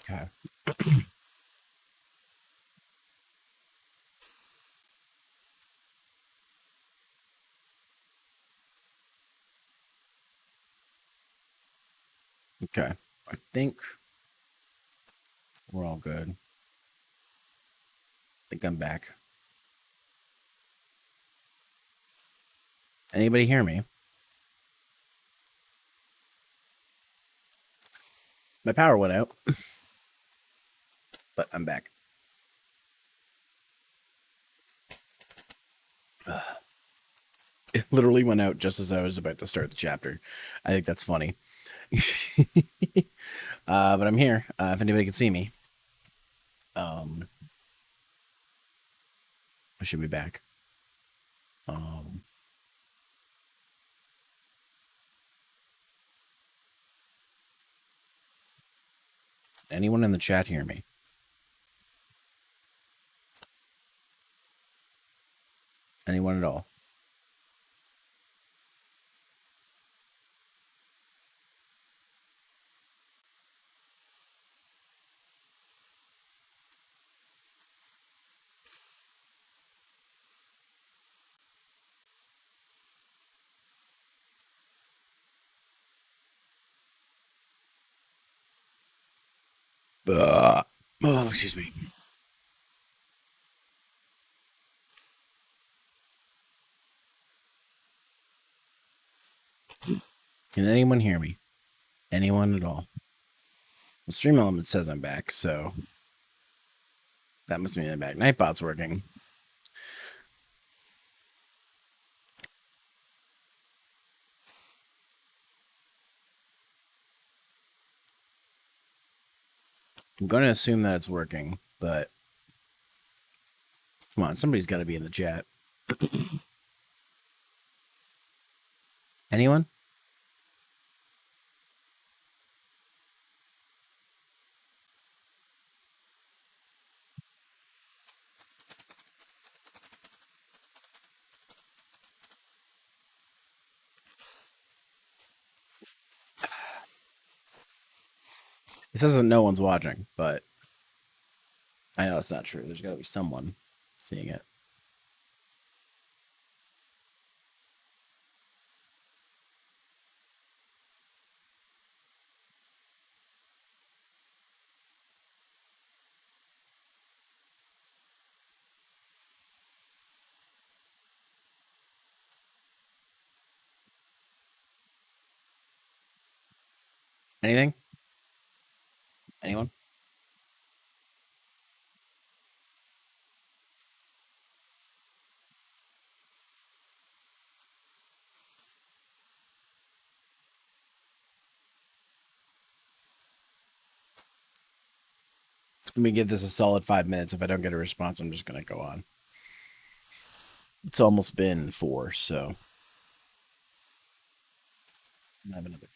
Okay. Okay. I think we're all good. I think I'm back. Anybody hear me? My power went out, but I'm back. It literally went out just as I was about to start the chapter. I think that's funny. But I'm here. If anybody can see me, I should be back. Um, anyone in the chat hear me? Anyone at all? Oh, excuse me. Can anyone hear me? Anyone at all? Well, Stream Element says I'm back, so that must mean I'm back. Nightbot's working. I'm going to assume that it's working, but come on, somebody's got to be in the chat. Anyone? It says that no one's watching, but I know that's not true. There's got to be someone seeing it. Anything? Anyone? Let me give this a solid 5 minutes. If I don't get a response, I'm just going to go on. It's almost been 4, so I have another.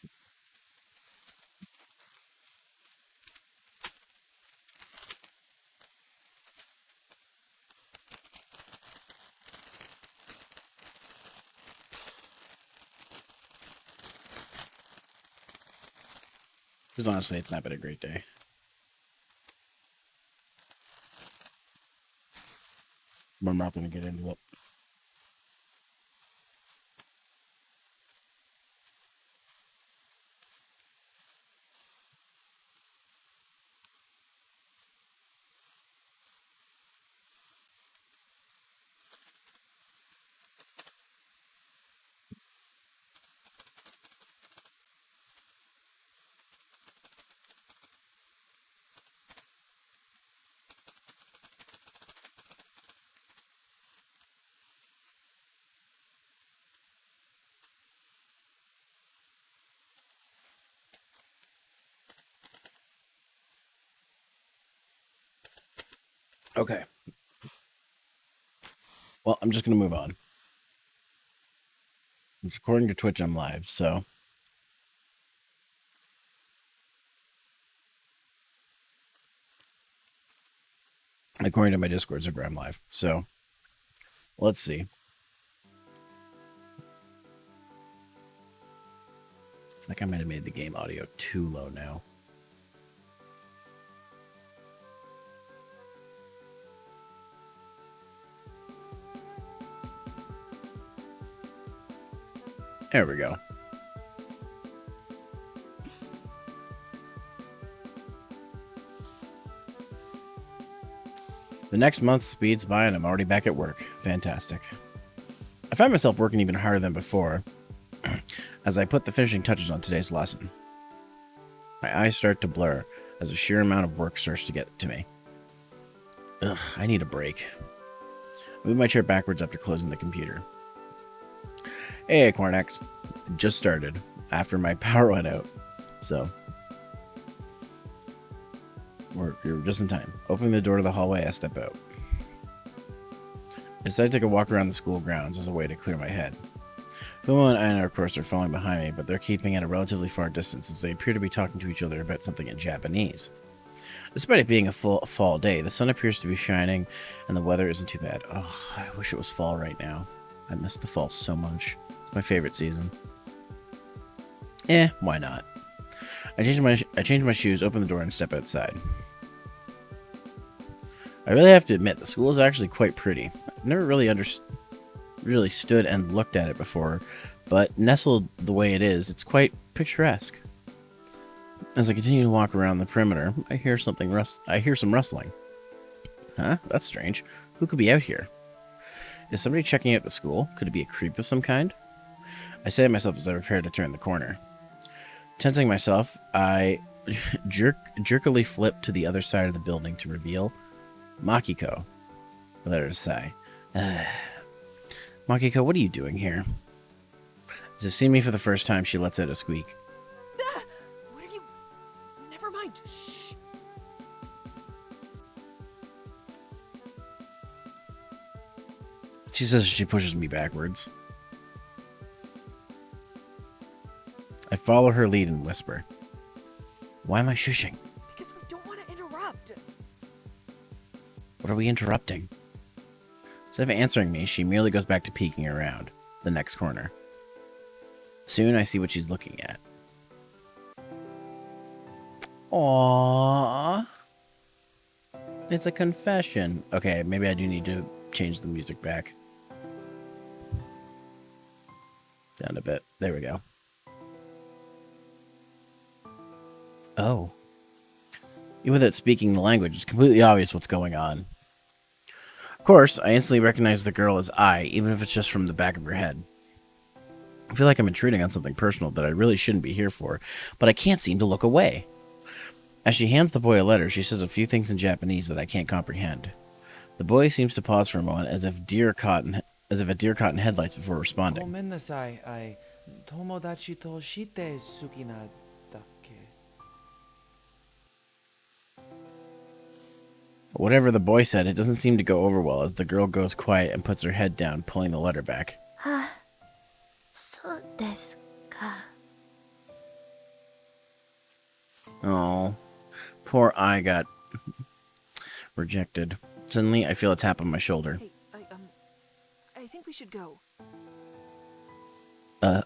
Because honestly, it's not been a great day. But I'm not going to get into it. Okay. Well, I'm just going to move on. According to Twitch, I'm live, so. According to my Discord server, I'm live. So, let's see. I think I might have made the game audio too low now. There we go. The next month speeds by and I'm already back at work. Fantastic. I find myself working even harder than before as I put the finishing touches on today's lesson. My eyes start to blur as the sheer amount of work starts to get to me. Ugh, I need a break. I move my chair backwards after closing the computer. Hey, Cornex. It just started after my power went out, so you're just in time. Opening the door to the hallway, I step out. I decide to take a walk around the school grounds as a way to clear my head. Fumo and Aina, of course, are following behind me, but they're keeping at a relatively far distance as they appear to be talking to each other about something in Japanese. Despite it being a full fall day, the sun appears to be shining and the weather isn't too bad. Oh, I wish it was fall right now. I miss the fall so much. It's my favorite season. Why not? I change my shoes, open the door, and step outside. I really have to admit, the school is actually quite pretty. I've never really stood and looked at it before, but nestled the way it is, it's quite picturesque. As I continue to walk around the perimeter, I hear some rustling. Huh? That's strange. Who could be out here? Is somebody checking out the school? Could it be a creep of some kind? I say to myself as I prepare to turn the corner. Tensing myself, I jerkily flip to the other side of the building to reveal Makiko. I let her sigh. Makiko, what are you doing here? As if seeing me for the first time, she lets out a squeak. What are you... Never mind. Shh. She says she pushes me backwards. I follow her lead and whisper. Why am I shushing? Because we don't want to interrupt. What are we interrupting? Instead of answering me, she merely goes back to peeking around the next corner. Soon I see what she's looking at. Aww. It's a confession. Okay, maybe I do need to change the music back. Down a bit. There we go. Oh. Even without speaking the language, it's completely obvious what's going on. Of course, I instantly recognize the girl as I, even if it's just from the back of her head. I feel like I'm intruding on something personal that I really shouldn't be here for, but I can't seem to look away. As she hands the boy a letter, she says a few things in Japanese that I can't comprehend. The boy seems to pause for a moment, as if a deer caught in headlights before responding. ごめんなさい。友達として好きなだけ。 Whatever the boy said, it doesn't seem to go over well as the girl goes quiet and puts her head down, pulling the letter back. そうですか。 Oh, poor I got rejected. Suddenly, I feel a tap on my shoulder. Hey, I think we should go.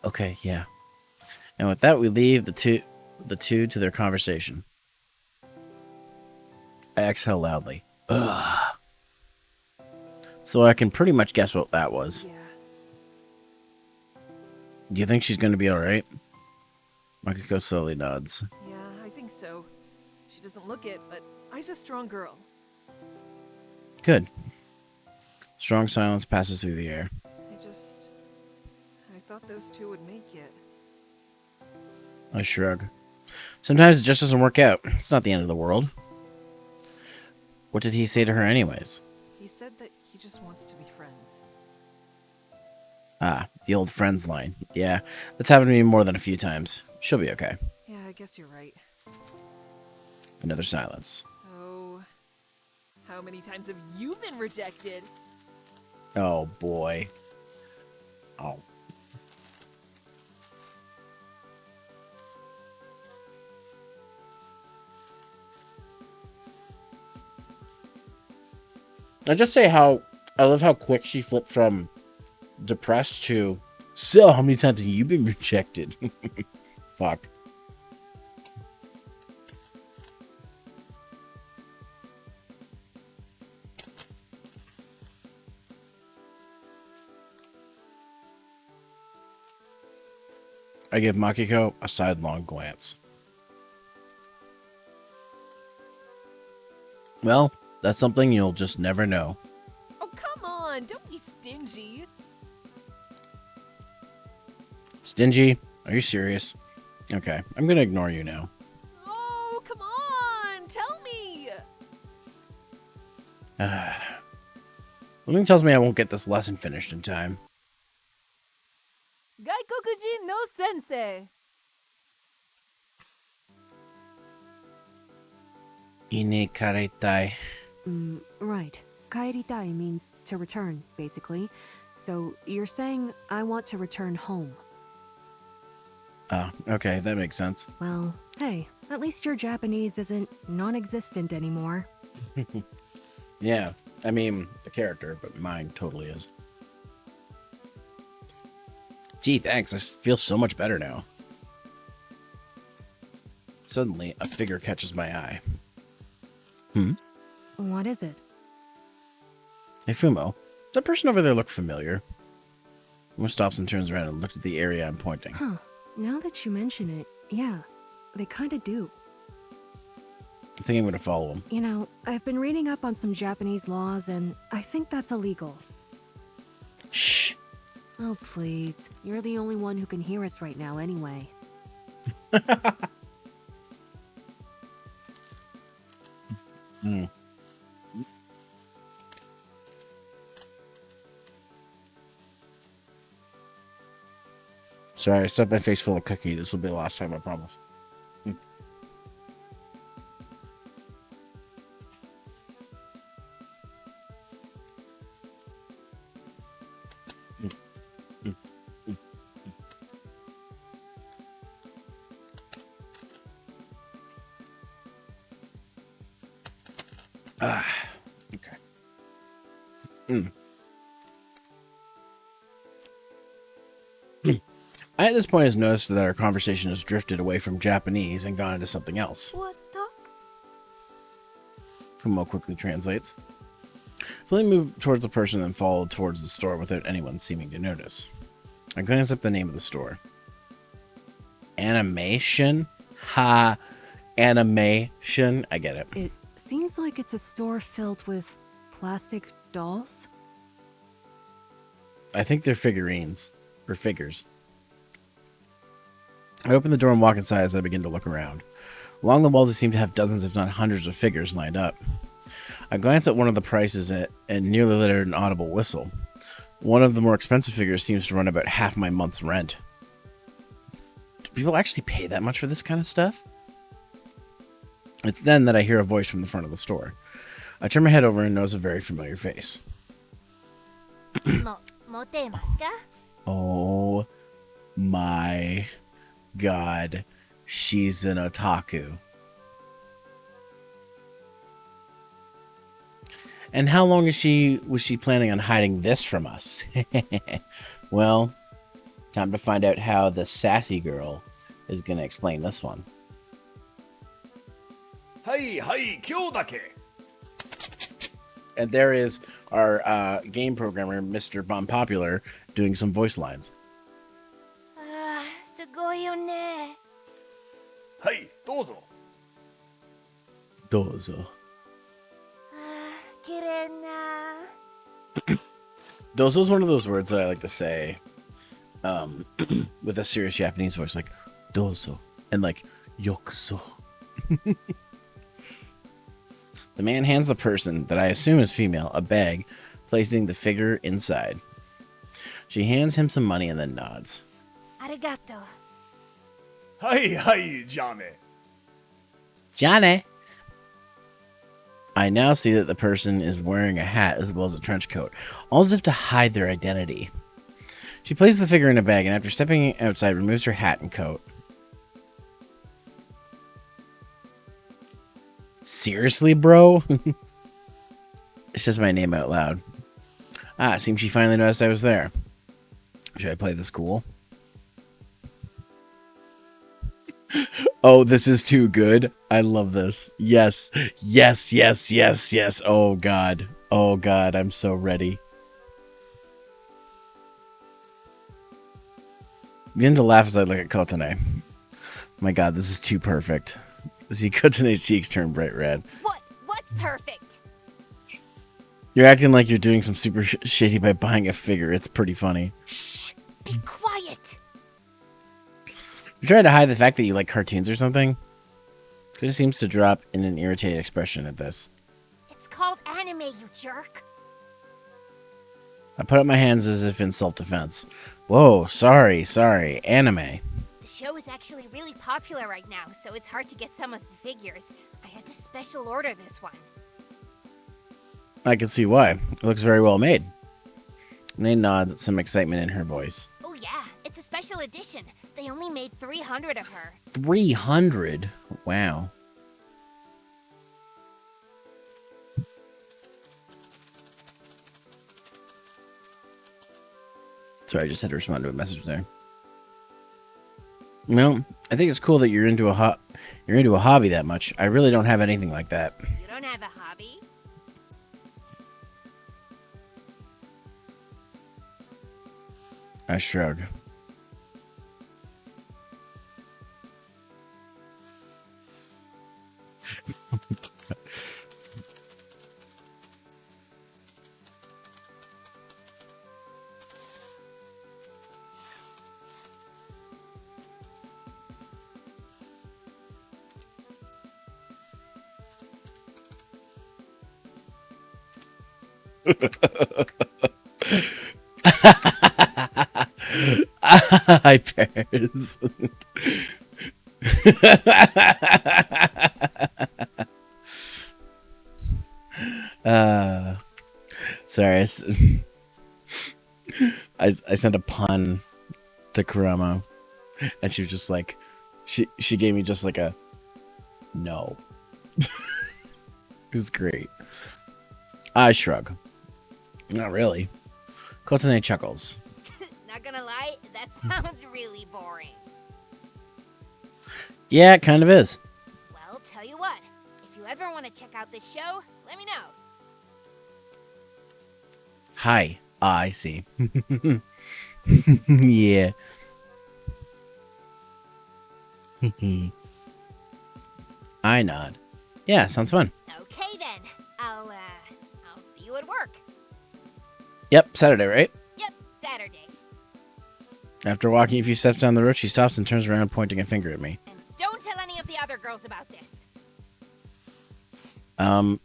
Okay, yeah. And with that, we leave the two to their conversation. I exhale loudly. Ugh. So I can pretty much guess what that was. Yeah. Do you think she's going to be alright? Makiko slowly nods. Yeah, I think so. She doesn't look it, but Ai's a strong girl. Good. Strong silence passes through the air. I thought those two would make it. I shrug. Sometimes it just doesn't work out. It's not the end of the world. What did he say to her anyways? He said that he just wants to be friends. Ah, the old friends line. Yeah, that's happened to me more than a few times. She'll be okay. Yeah, I guess you're right. Another silence. So, how many times have you been rejected? Oh, boy. Oh. I just say I love how quick she flipped from depressed to, so how many times have you been rejected? Fuck. I give Makiko a sidelong glance. Well, that's something you'll just never know. Oh, come on! Don't be stingy. Stingy? Are you serious? Okay, I'm gonna ignore you now. Oh, come on! Tell me! Something tells me I won't get this lesson finished in time. Gaikokujin no Sensei! Ine karetai. Right. Kaeritai means to return, basically. So you're saying I want to return home. Oh, okay, that makes sense. Well, hey, at least your Japanese isn't non-existent anymore. Yeah, I mean, the character, but mine totally is. Gee, thanks. I feel so much better now. Suddenly, a figure catches my eye. What is it? Hey, Fumo, does that person over there look familiar? Fumo stops and turns around and looks at the area I'm pointing. Huh. Now that you mention it, yeah, they kinda do. I think I'm going to follow him. You know, I've been reading up on some Japanese laws, and I think that's illegal. Shh. Oh, please. You're the only one who can hear us right now anyway. Sorry, I stuffed my face full of cookie. This will be the last time, I promise. Okay. I, at this point, has noticed that our conversation has drifted away from Japanese and gone into something else. What the? Fumo quickly translates. So they move towards the person and follow towards the store without anyone seeming to notice. I glance up the name of the store. Animation? Ha! Animation? I get it. It seems like it's a store filled with plastic dolls. I think they're figurines. Or figures. I open the door and walk inside as I begin to look around. Along the walls, they seem to have dozens, if not hundreds, of figures lined up. I glance at one of the prices and nearly let out an audible whistle. One of the more expensive figures seems to run about half my month's rent. Do people actually pay that much for this kind of stuff? It's then that I hear a voice from the front of the store. I turn my head over and notice a very familiar face. Oh my god, she's an otaku. And how long was she planning on hiding this from us? Well, time to find out how the sassy girl is going to explain this one. Hai hai, kyou dake? And there is our game programmer, Mr. Bomb Popular, doing some voice lines. すごいよね。はい、どうぞ。どうぞ。綺麗な。Dozo is one of those words that I like to say with a serious Japanese voice, like dozo and like yokuzo. The man hands the person, that I assume is female, a bag, placing the figure inside. She hands him some money and then nods. ありがとう。はいはい、じゃあね。 Johnny! I now see that the person is wearing a hat as well as a trench coat, all as if to hide their identity. She places the figure in a bag and after stepping outside removes her hat and coat. Seriously, bro? It says my name out loud. Ah, it seems she finally noticed I was there. Should I play this cool? Oh, this is too good. I love this. Yes. Yes, yes, yes, yes. Oh, God. Oh, God. I'm so ready. begin to laugh as I look at Kotone. My god, this is too perfect. See Kotone's cheeks turn bright red. What's perfect? You're acting like you're doing some super shady by buying a figure. It's pretty funny. Shh! Be quiet! You're trying to hide the fact that you like cartoons or something? It seems to drop in an irritated expression at this. It's called anime, you jerk. I put up my hands as if in self-defense. Whoa, sorry, anime. The show is actually really popular right now, so it's hard to get some of the figures. I had to special order this one. I can see why. It looks very well made. Nay nods at some excitement in her voice. Oh yeah, it's a special edition. They only made 300 of her. 300? Wow. Sorry, I just had to respond to a message there. Well, I think it's cool that you're into a hobby that much. I really don't have anything like that. You don't have a hobby? I shrug. Hi, Paris. Sorry, I sent a pun to Kurama, and she was just like, she gave me just like a no. It was great. I shrug. Not really. Kotone chuckles. Not gonna lie, that sounds really boring. Yeah, it kind of is. Well, tell you what, if you ever want to check out this show, let me know. Hi. I see. Yeah. I nod. Yeah, sounds fun. Okay then, I'll see you at work. Yep, Saturday, right? Yep, Saturday. After walking a few steps down the road, she stops and turns around, pointing a finger at me. And don't tell any of the other girls about this.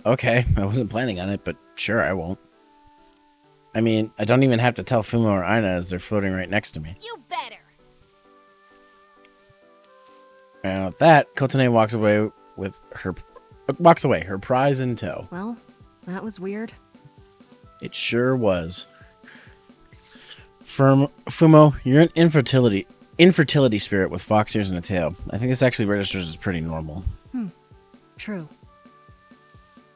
Okay. I wasn't planning on it, but sure, I won't. I mean, I don't even have to tell Fumo or Aina as they're floating right next to me. You better. And with that, Kotone walks away, her prize in tow. Well, that was weird. It sure was. Fumo, you're an infertility spirit with fox ears and a tail. I think this actually registers as pretty normal. True.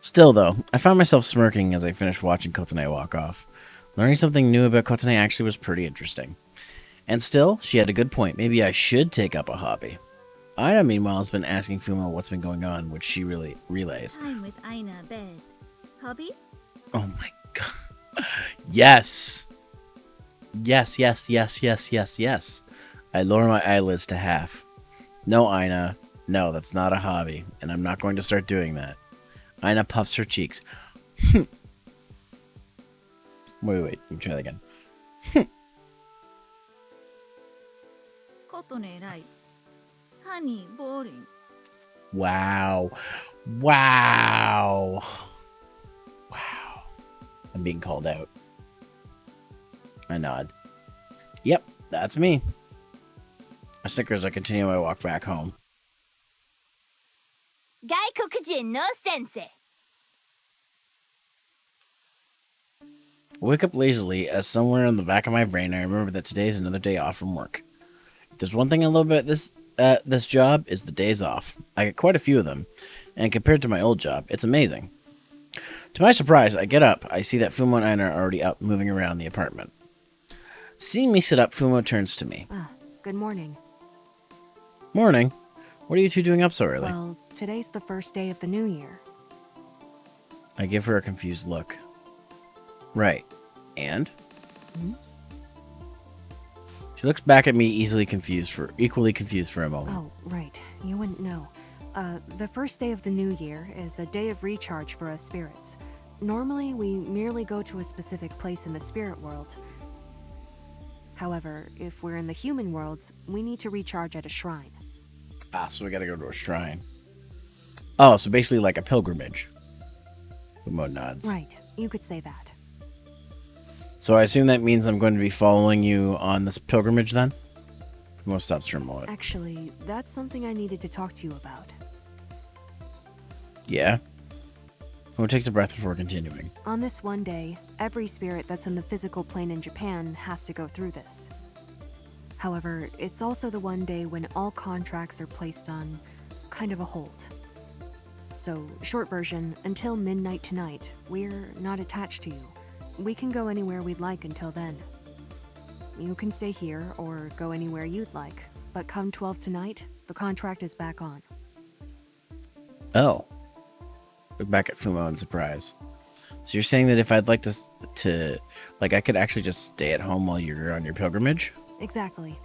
Still, though, I found myself smirking as I finished watching Kotone walk off. Learning something new about Kotone actually was pretty interesting. And still, she had a good point. Maybe I should take up a hobby. Aina, meanwhile, has been asking Fumo what's been going on, which she really relays. I'm with Aina, bed. Hobby? Oh my god. Yes! Yes. I lower my eyelids to half. No, Aina. No, that's not a hobby, and I'm not going to start doing that. Aina puffs her cheeks. Wait, let me try that again. Kotone right. Honey, boring. Wow. I'm being called out. I nod. Yep, that's me. I snicker as I continue my walk back home. Gaikokujin no Sensei. I wake up lazily as somewhere in the back of my brain I remember that today is another day off from work. If there's one thing I love about this job, is the days off. I get quite a few of them, and compared to my old job, it's amazing. To my surprise, I get up. I see that Fumo and Aina are already up, moving around the apartment. Seeing me sit up, Fumo turns to me. Good morning. Morning. What are you two doing up so early? Well, today's the first day of the new year. I give her a confused look. Right. And? She looks back at me, equally confused for a moment. Oh, right. You wouldn't know. The first day of the new year is a day of recharge for us spirits. Normally, we merely go to a specific place in the spirit world. However, if we're in the human world, we need to recharge at a shrine. Ah, so we gotta go to a shrine. Oh, so basically like a pilgrimage. Fumo nods. Right, you could say that. So I assume that means I'm going to be following you on this pilgrimage then? Fumo stops for a moment. Actually, that's something I needed to talk to you about. Yeah? Fumo takes a breath before continuing. On this one day, every spirit that's in the physical plane in Japan has to go through this. However, it's also the one day when all contracts are placed on kind of a hold. So, short version, until midnight tonight, we're not attached to you. We can go anywhere we'd like until then. You can stay here or go anywhere you'd like, but come 12 tonight, the contract is back on. Oh. Look back at Fumo in surprise. So you're saying that if I'd like to like, I could actually just stay at home while you're on your pilgrimage? Exactly.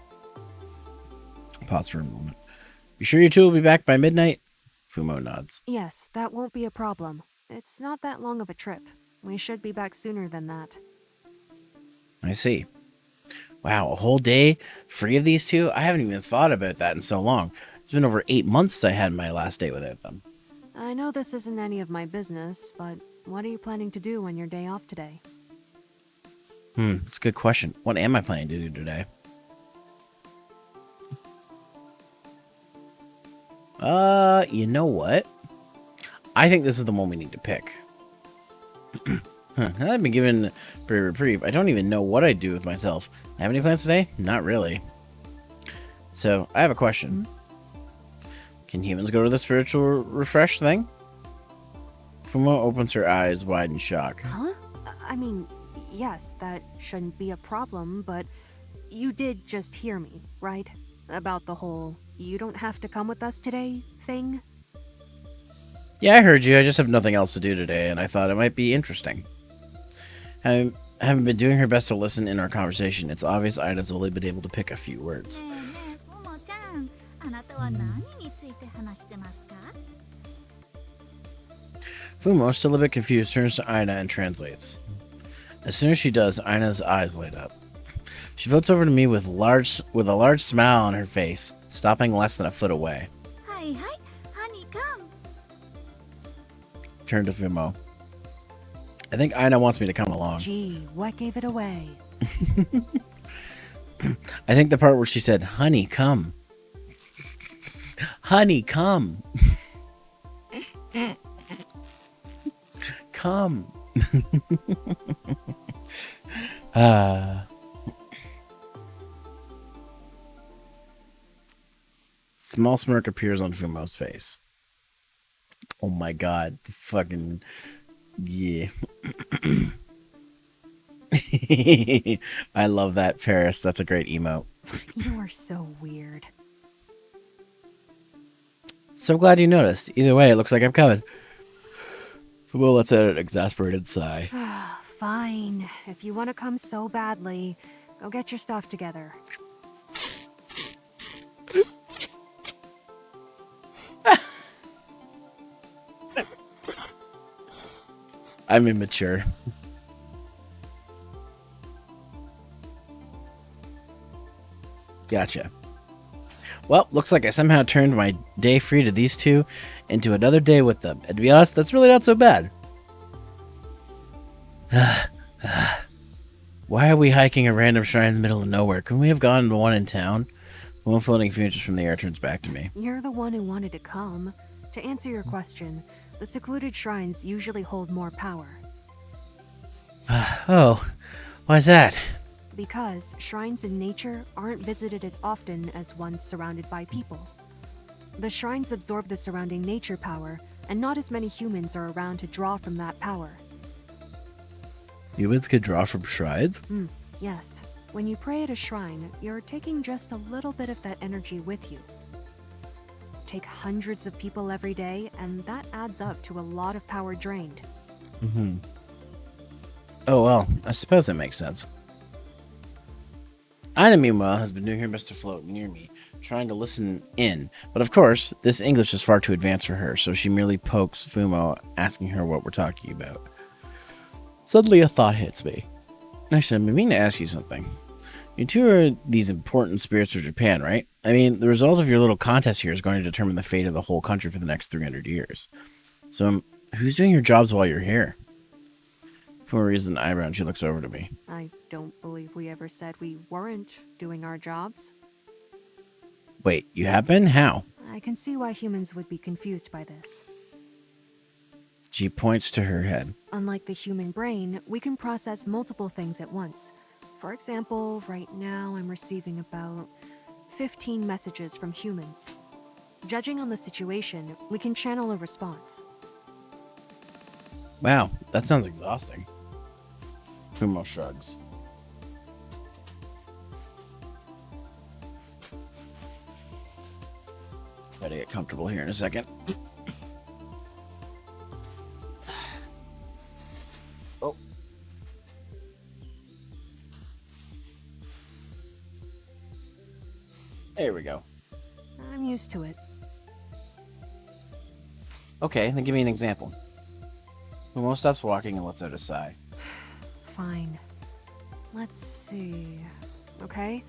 Pause for a moment. You sure you two will be back by midnight? Fumo nods. Yes, that won't be a problem. It's not that long of a trip. We should be back sooner than that. I see. Wow, a whole day free of these two? I haven't even thought about that in so long. It's been over 8 months since I had my last day without them. I know this isn't any of my business, but what are you planning to do on your day off today? That's a good question. What am I planning to do today? You know what? I think this is the one we need to pick. I've been given pretty reprieve. I don't even know what I'd do with myself. Have any plans today? Not really. So, I have a question. Can humans go to the spiritual refresh thing? Fumo opens her eyes wide in shock. Huh? I mean, yes, that shouldn't be a problem, but you did just hear me, right? About the whole, you don't have to come with us today thing? Yeah, I heard you. I just have nothing else to do today, and I thought it might be interesting. I haven't been doing her best to listen in our conversation. It's obvious Aina's only been able to pick a few words. ねえねえももちゃん、あなたは何について話してますか？ Fumo, still a bit confused, turns to Aina and translates. As soon as she does, Aina's eyes light up. She floats over to me with a large smile on her face, stopping less than a foot away. はいはい、honey come. Turn to Fumo. I think Aina wants me to come along. Gee, what gave it away? I think the part where she said, "Honey, come." Honey, come. Come. Small smirk appears on Fumo's face. Oh my god. Fucking... Yeah. I love that, Paris. That's a great emote. You are so weird. So glad you noticed. Either way, it looks like I'm coming. Fumo lets out an exasperated sigh. Fine. If you want to come so badly, go get your stuff together. I'm immature. Gotcha. Well, looks like I somehow turned my day free to these two into another day with them. And to be honest, that's really not so bad. Why are we hiking a random shrine in the middle of nowhere? Couldn't we have gone to one in town? One floating futures from the air turns back to me. You're the one who wanted to come. To answer your question, the secluded shrines usually hold more power. Oh, why's that? Because shrines in nature aren't visited as often as ones surrounded by people. The shrines absorb the surrounding nature power, and not as many humans are around to draw from that power. Humans can draw from shrines? Yes. When you pray at a shrine, you're taking just a little bit of that energy with you. Take hundreds of people every day, and that adds up to a lot of power drained. Oh, well, I suppose that makes sense. Aina, meanwhile, has been doing her best to float near me, trying to listen in. But of course, this English is far too advanced for her, so she merely pokes Fumo, asking her what we're talking about. Suddenly, a thought hits me. Actually, I'm meaning to ask you something. You two are these important spirits of Japan, right? I mean, the result of your little contest here is going to determine the fate of the whole country for the next 300 years. So, who's doing your jobs while you're here? For a reason, eyebrow, and she looks over to me. I don't believe we ever said we weren't doing our jobs. Wait, you have been? How? I can see why humans would be confused by this. She points to her head. Unlike the human brain, we can process multiple things at once. For example, right now I'm receiving about 15 messages from humans. Judging on the situation, we can channel a response. Wow, that sounds exhausting. Fumo shrugs. Try to get comfortable here in a second. Oh. There we go. I'm used to it. Okay, then give me an example. Fumo stops walking and lets out a sigh. Fine. Let's see. Okay,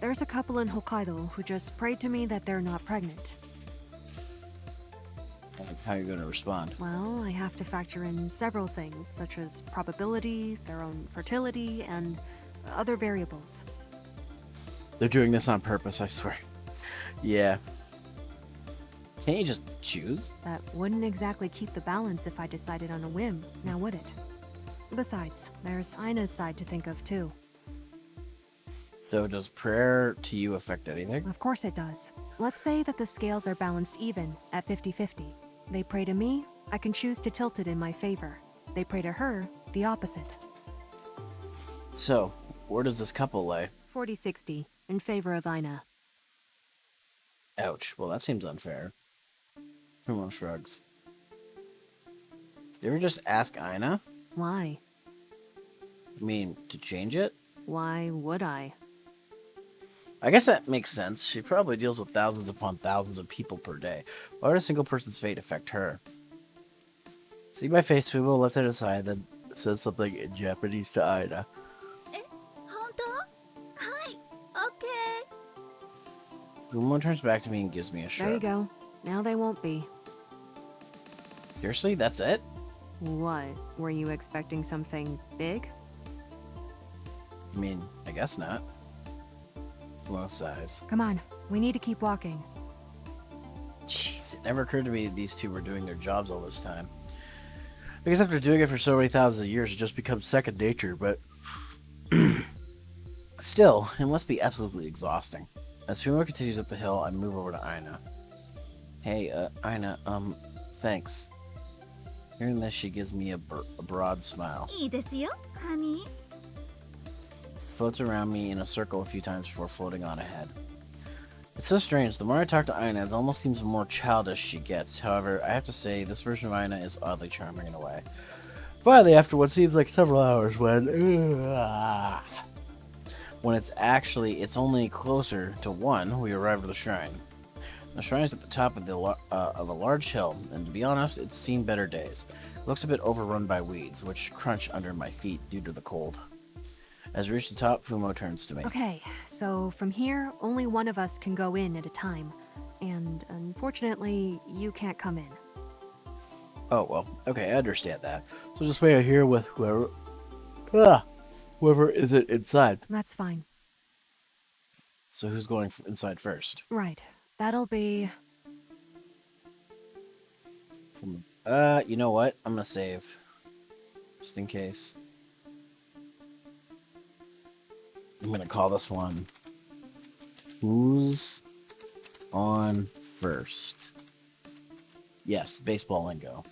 there's a couple in Hokkaido who just prayed to me that they're not pregnant. How are you going to respond? Well, I have to factor in several things, such as probability, their own fertility, and other variables. They're doing this on purpose, I swear. Yeah. Can't you just choose? That wouldn't exactly keep the balance if I decided on a whim, now would it? Besides, there's Aina's side to think of too. So does prayer to you affect anything? Of course it does. Let's say that the scales are balanced even, at 50-50. They pray to me, I can choose to tilt it in my favor. They pray to her, the opposite. So, where does this couple lay? 40-60, in favor of Aina. Ouch. Well, that seems unfair. Fumo shrugs. You ever just ask Aina? Why? I mean, to change it? Why would I? I guess that makes sense. She probably deals with thousands upon thousands of people per day. Why would a single person's fate affect her? See my face, Fumo lets it aside, then says something in Japanese to Aina. 本当？はい、OK。 Fumo turns back to me and gives me a There you shrug. go. Now they won't be. Seriously? That's it? What? Were you expecting something big? I mean, I guess not. Fumo sighs. Come on, we need to keep walking. Jeez, it never occurred to me that these two were doing their jobs all this time. I guess after doing it for so many thousands of years, it just becomes second nature, but... Still, it must be absolutely exhausting. As Fumo continues up the hill, I move over to Aina. Hey, Aina, thanks. Hearing this, she gives me a broad smile. いいですよ、ハニー。 Floats around me in a circle a few times before floating on ahead. It's so strange. The more I talk to Aina, it almost seems the more childish she gets. However, I have to say, this version of Aina is oddly charming in a way. Finally, after what seems like several hours, when it's only closer to 1, we arrive at the shrine. The shrine is at the top of a large hill, and to be honest, it's seen better days. It looks a bit overrun by weeds, which crunch under my feet due to the cold. As we reach the top, Fumo turns to me. Okay, so from here, only one of us can go in at a time. And unfortunately, you can't come in. Oh, well, okay, I understand that. So just wait out here with whoever is it inside. That's fine. So who's going inside first? Right. That'll be... You know what? I'm gonna save. Just in case. I'm gonna call this one Who's on First? Yes, baseball lingo.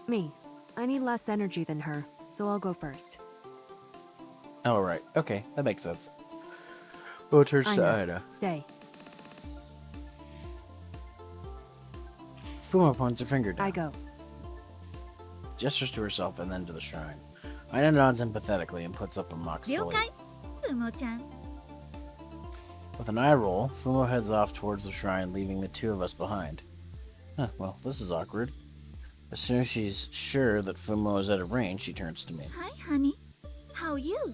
Me. I need less energy than her, so I'll go first. Alright, okay, that makes sense. Oh, turns to Aina, Aina. stay. Fumo points a finger down. I go. gestures to herself and then to the shrine. Aina nods empathetically and puts up a mock 了 salute. 解ふもちゃん With an eye roll, Fumo heads off towards the shrine, leaving the two of us behind. Huh, well, this is awkward. As soon as she's sure that Fumo is out of range, she turns to me. Hi honey how are you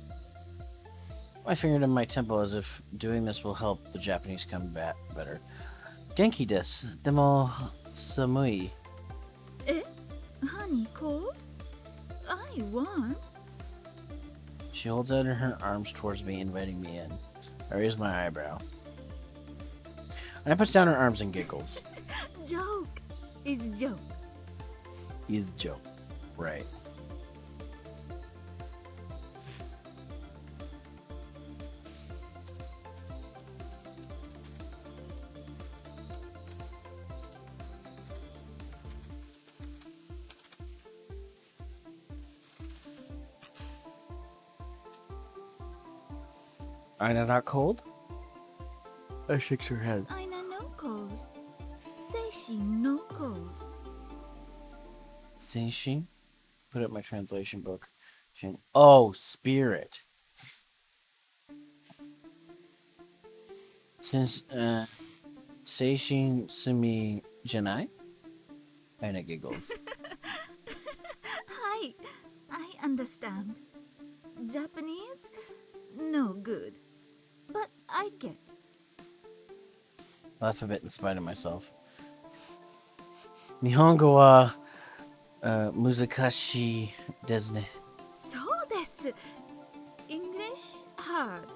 I fingered in my temple as if doing this will help the Japanese come back better. Genki desu, demo samui. honey cold I want She holds out her arms towards me, inviting me in. I raise my eyebrow. Aina puts down her arms and giggles. joke is joke He's a joke. Right. Aina not cold? I shakes her head. Aina no cold say she no cold Sensei? Put up my translation book. Oh, spirit. Since, Seishin Sumi Janai? Aina giggles. Hi I understand Japanese no good but I get I laugh a bit in spite of myself. Nihongo wa muzakashi desu ne. そうです English hard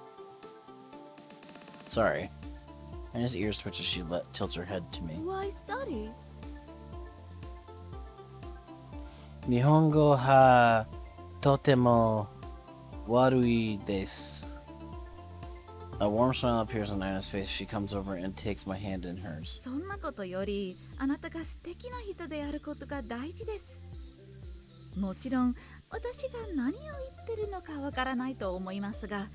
Sorry. Aina's ears twitch as she tilts her head to me. why sorry Nihongo ha totemo warui desu. A warm smile appears on Aina's face. She comes over and takes my hand in hers. そんなことよりあなたが素敵な人であることが大事ですもちろん私が何を言ってるのかわからないと思いますが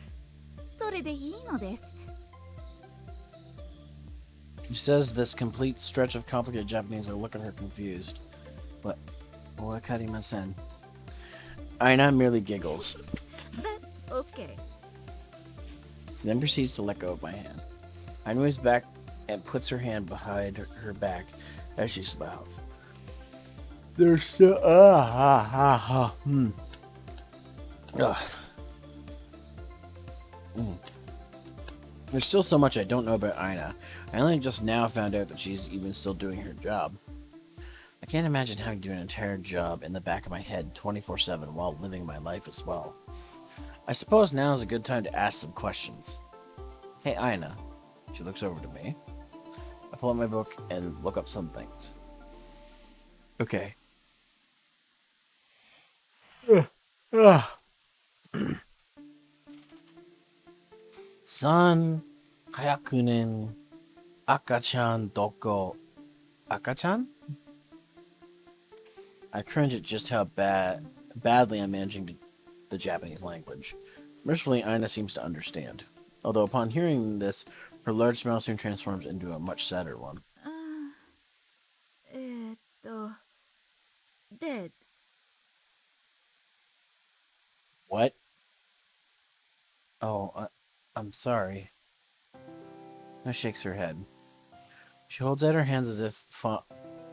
それでいいのです She says this complete stretch of complicated Japanese. I look at her confused. What? Wakarimasen. Aina merely giggles, That's okay then proceeds to let go of my hand. Aina moves back and puts her hand behind her back as she smiles. There's still There's still so much I don't know about Aina. I only just now found out that she's even still doing her job. I can't imagine having to do an entire job in the back of my head 24/7 while living my life as well. I suppose now is a good time to ask some questions. Hey, Aina. She looks over to me. I pull out my book and look up some things. Okay. San Hayakunen Akachan Doko Akachan? I cringe at just how badly I'm managing the Japanese language. Mercifully, Aina seems to understand. Although upon hearing this, her large smile soon transforms into a much sadder one. Dead What? Oh, I'm sorry. Aina shakes her head. She holds out her hands as if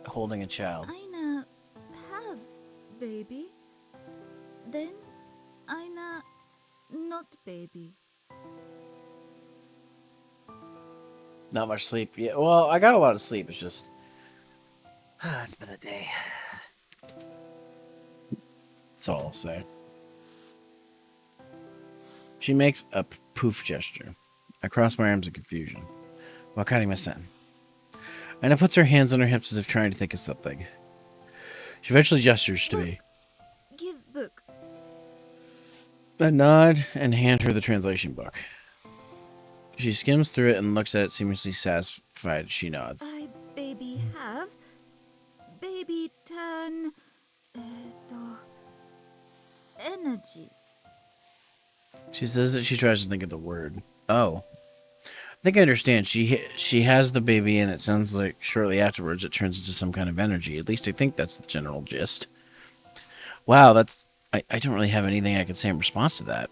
holding a child. Aina have baby then Aina not baby Not much sleep. Yeah, well, I got a lot of sleep. It's just... it's been a day. That's all I'll say. She makes a poof gesture. I cross my arms in confusion. Wakarimasen. Aina puts her hands on her hips as if trying to think of something. She eventually gestures to me. give book I nod and hand her the translation book. She skims through it and looks at it, seemingly satisfied. She nods. I baby have baby turn energy She says that she tries to think of the word. Oh. I think I understand. She has the baby, and it sounds like shortly afterwards it turns into some kind of energy. At least I think that's the general gist. Wow, that's I don't really have anything I can say in response to that.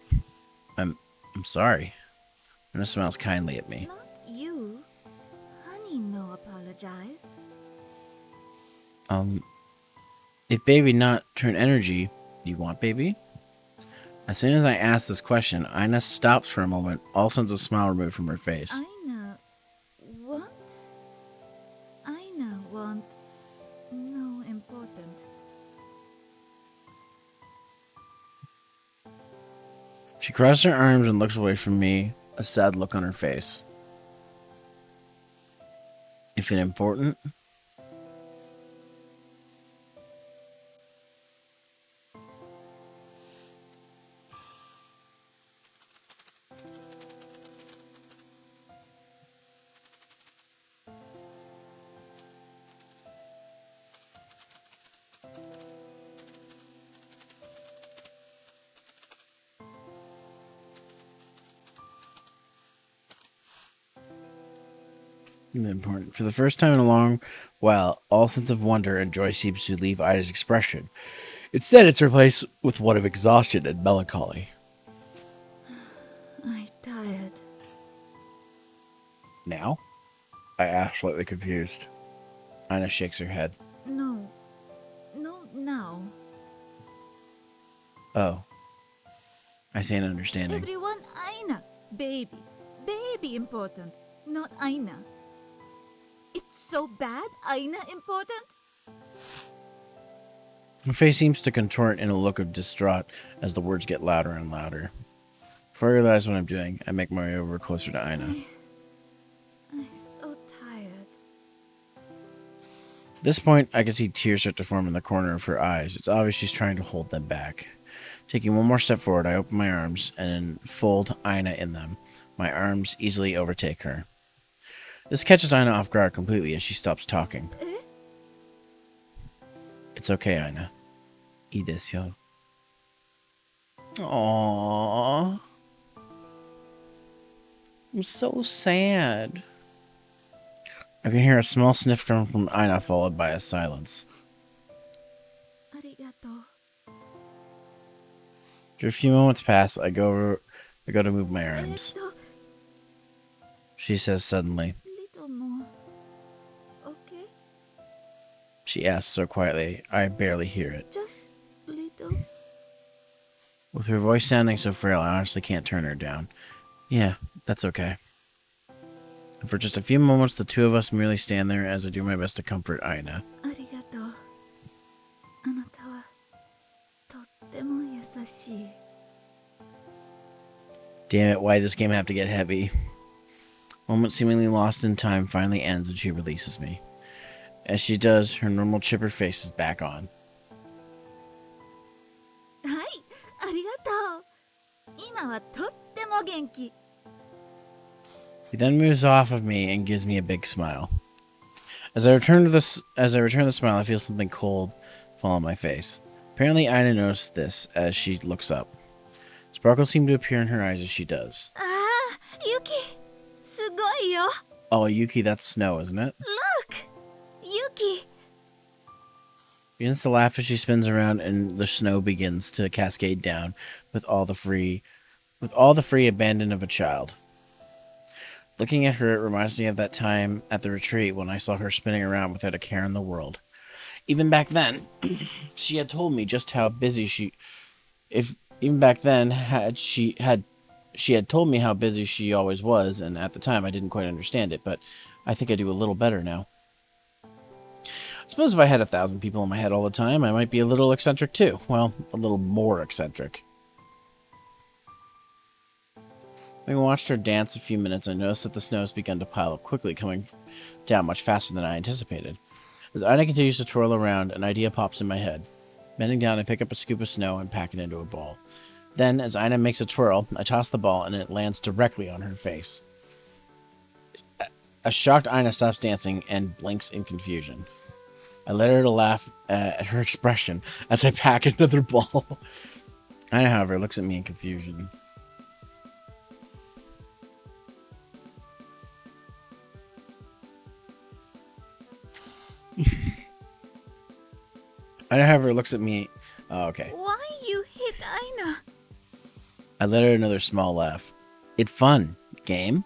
I'm sorry. Aina smiles kindly at me. Not you. Honey, no apologize. If baby not turn energy, you want baby? As soon as I ask this question, Aina stops for a moment, all sense of smile removed from her face. Aina want? Aina want? No important. She crosses her arms and looks away from me, a sad look on her face. If it important? Important. For the first time in a long while, all sense of wonder and joy seems to leave Ida's expression. Instead, it's replaced with one of exhaustion and melancholy. I'm tired. Now? I ask, slightly confused. Aina shakes her head. No. No, now. Oh. I say in understanding. Everyone, Aina. Baby. Baby important. Not Aina. It's so bad, Aina important? Her face seems to contort in a look of distraught as the words get louder and louder. Before I realize what I'm doing, I make my way over closer to Aina. I'm so tired. At this point, I can see tears start to form in the corner of her eyes. It's obvious she's trying to hold them back. Taking one more step forward, I open my arms and enfold Aina in them. My arms easily overtake her. This catches Aina off guard completely as she stops talking. It's okay, Aina. Ii desu yo. Aww. I'm so sad. I can hear a small sniff come from Aina, followed by a silence. Arigato. After a few moments pass, I go to move my arms. Arigato. She says suddenly. Little more. Okay? She asks so quietly, I barely hear it. Just little. With her voice sounding so frail, I honestly can't turn her down. Yeah, that's okay. And for just a few moments, the two of us merely stand there as I do my best to comfort Aina. ありがとう。あなたはとっても優しい。 Damn it, why did this game have to get heavy? Moment seemingly lost in time finally ends and she releases me. As she does, her normal chipper face is back on. はい、ありがとう。今はとっても元気。 He then moves off of me and gives me a big smile. As I return the smile, I feel something cold fall on my face. Apparently, Aina noticed this as she looks up. Sparkles seem to appear in her eyes as she does. ああ、雪。すごいよ。 Oh, Yuki, that's snow, isn't it? Look! 雪。 Begins to laugh as she spins around and the snow begins to cascade down with all the free abandon of a child. Looking at her, it reminds me of that time at the retreat when I saw her spinning around without a care in the world. Even back then, she had told me just how busy she had told me how busy she always was, and at the time I didn't quite understand it, but I think I do a little better now. I suppose if I had 1,000 people in my head all the time, I might be a little eccentric too. Well, a little more eccentric. Having watched her dance a few minutes, I noticed that the snow has begun to pile up quickly, coming down much faster than I anticipated. As Aina continues to twirl around, an idea pops in my head. Bending down, I pick up a scoop of snow and pack it into a ball. Then, as Aina makes a twirl, I toss the ball and it lands directly on her face. A shocked Aina stops dancing and blinks in confusion. I let her laugh at her expression as I pack another ball. Aina, however, looks at me in confusion. Aina, however, looks at me Oh, okay. Why you hit Aina? I let her another small laugh. It fun. Game?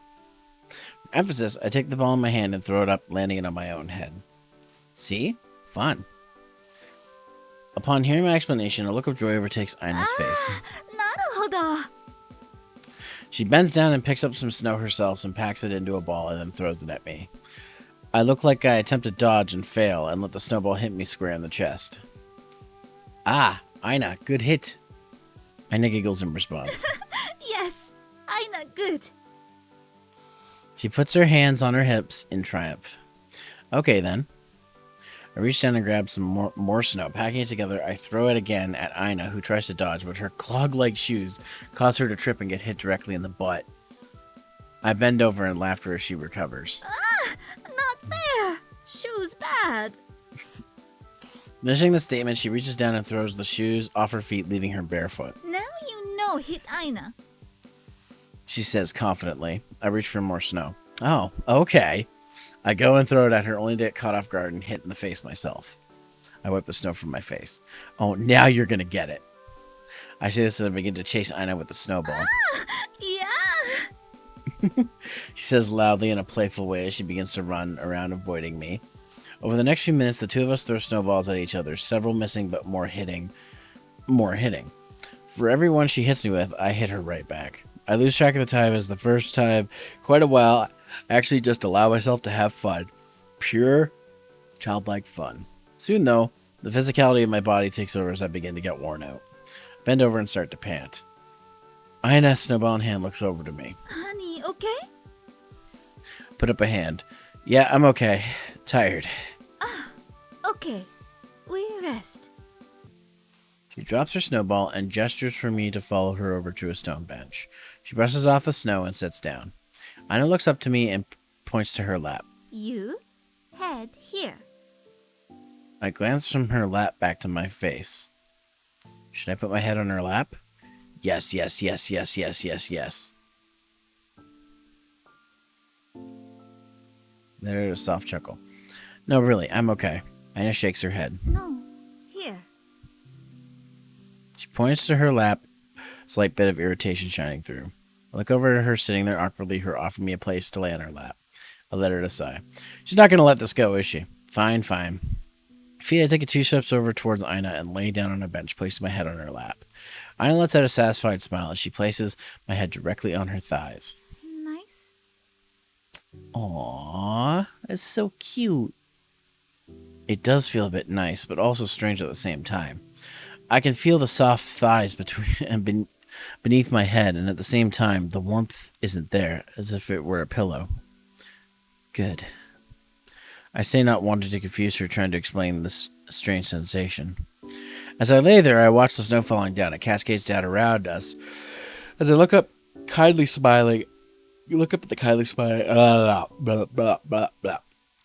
For emphasis, I take the ball in my hand and throw it up, landing it on my own head. See? Fun. Upon hearing my explanation, a look of joy overtakes Aina's face. なるほど。 She bends down and picks up some snow herself and packs it into a ball and then throws it at me. I look like I attempt to dodge and fail and let the snowball hit me square in the chest. Ah, Aina, good hit. Aina giggles in response. Yes, Aina, good. She puts her hands on her hips in triumph. Okay, then. I reach down and grab some more snow. Packing it together, I throw it again at Aina, who tries to dodge, but her clog-like shoes cause her to trip and get hit directly in the butt. I bend over and laugh as she recovers. Ah, not fair. Shoes bad. Finishing the statement, she reaches down and throws the shoes off her feet, leaving her barefoot. Now you know hit Aina. She says confidently. I reach for more snow. Oh, okay. I go and throw it at her, only to get caught off guard and hit in the face myself. I wipe the snow from my face. Oh, now you're gonna get it. I say this as I begin to chase Aina with the snowball. Yeah. She says loudly in a playful way as she begins to run around avoiding me. Over the next few minutes, the two of us throw snowballs at each other, several missing but more hitting. For every one she hits me with, I hit her right back. I lose track of the time as the first time quite a while I actually just allow myself to have fun. Pure, childlike fun. Soon, though, the physicality of my body takes over as I begin to get worn out. Bend over and start to pant. Aina, snowball in hand, looks over to me. Honey, okay? Put up a hand. Yeah, I'm okay. Tired. Okay. We rest. She drops her snowball and gestures for me to follow her over to a stone bench. She brushes off the snow and sits down. Aina looks up to me and points to her lap. You head here. I glance from her lap back to my face. Should I put my head on her lap? Yes, yes, yes, yes, yes, yes, yes. There's a soft chuckle. No, really, I'm okay. Aina shakes her head. No, here. She points to her lap, a slight bit of irritation shining through. I look over at her sitting there awkwardly, her offering me a place to lay on her lap. I let her sigh. She's not going to let this go, is she? Fine, fine. I take 2 steps over towards Aina and lay down on a bench, placing my head on her lap. Aina lets out a satisfied smile as she places my head directly on her thighs. Nice. Aww, it's so cute. It does feel a bit nice, but also strange at the same time. I can feel the soft thighs between and beneath my head, and at the same time, the warmth isn't there, as if it were a pillow. Good. I say, not wanting to confuse her, trying to explain this strange sensation. As I lay there, I watch the snow falling down. It cascades down around us. As I look up, kindly smiling, at the kindly smiling,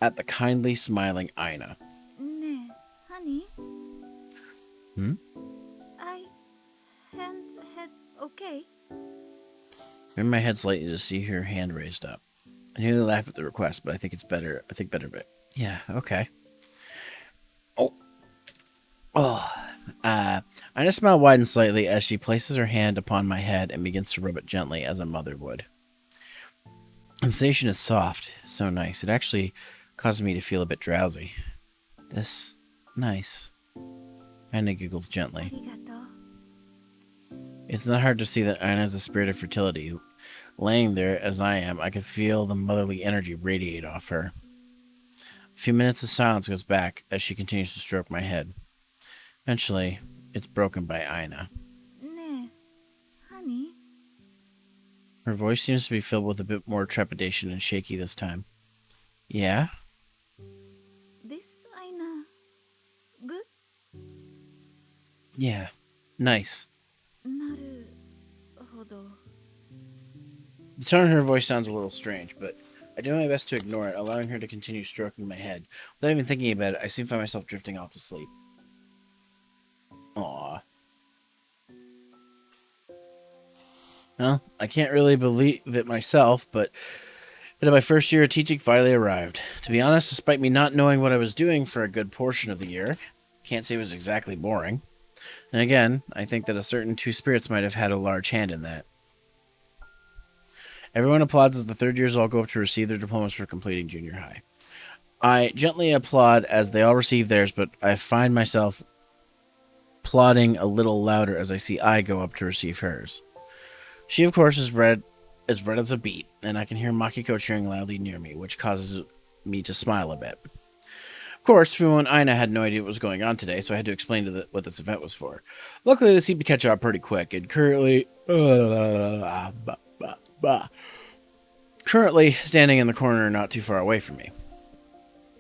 at the kindly smiling Aina. Ne, honey. Hmm? I head okay. Turn my head slightly to see her hand raised up. I nearly laugh at the request, but I think it's better. I think better of it. Yeah, okay. Aina smile widens slightly as she places her hand upon my head and begins to rub it gently as a mother would. The sensation is soft, so nice. It actually causes me to feel a bit drowsy. This nice. Aina giggles gently. Arigato. It's not hard to see that Aina is a spirit of fertility. Laying there as I am, I can feel the motherly energy radiate off her. A few minutes of silence goes back as she continues to stroke my head. Eventually, it's broken by Aina. Ne, honey. Her voice seems to be filled with a bit more trepidation and shaky this time. Yeah? This Aina. Good? Yeah. Nice. なるほど。 The tone in her voice sounds a little strange, but I do my best to ignore it, allowing her to continue stroking my head. Without even thinking about it, I soon find myself drifting off to sleep. Aww. Well, I can't really believe it myself, but my first year of teaching finally arrived. To be honest, despite me not knowing what I was doing for a good portion of the year, can't say it was exactly boring. And again, I think that a certain two spirits might have had a large hand in that. Everyone applauds as the third years all go up to receive their diplomas for completing junior high. I gently applaud as they all receive theirs, but I find myself applauding a little louder as I see I go up to receive hers. She, of course, is red as a beet, and I can hear Makiko cheering loudly near me, which causes me to smile a bit. Of course, Fumo and Aina had no idea what was going on today, so I had to explain what this event was for. Luckily, they seemed to catch up pretty quick, and currently standing in the corner not too far away from me.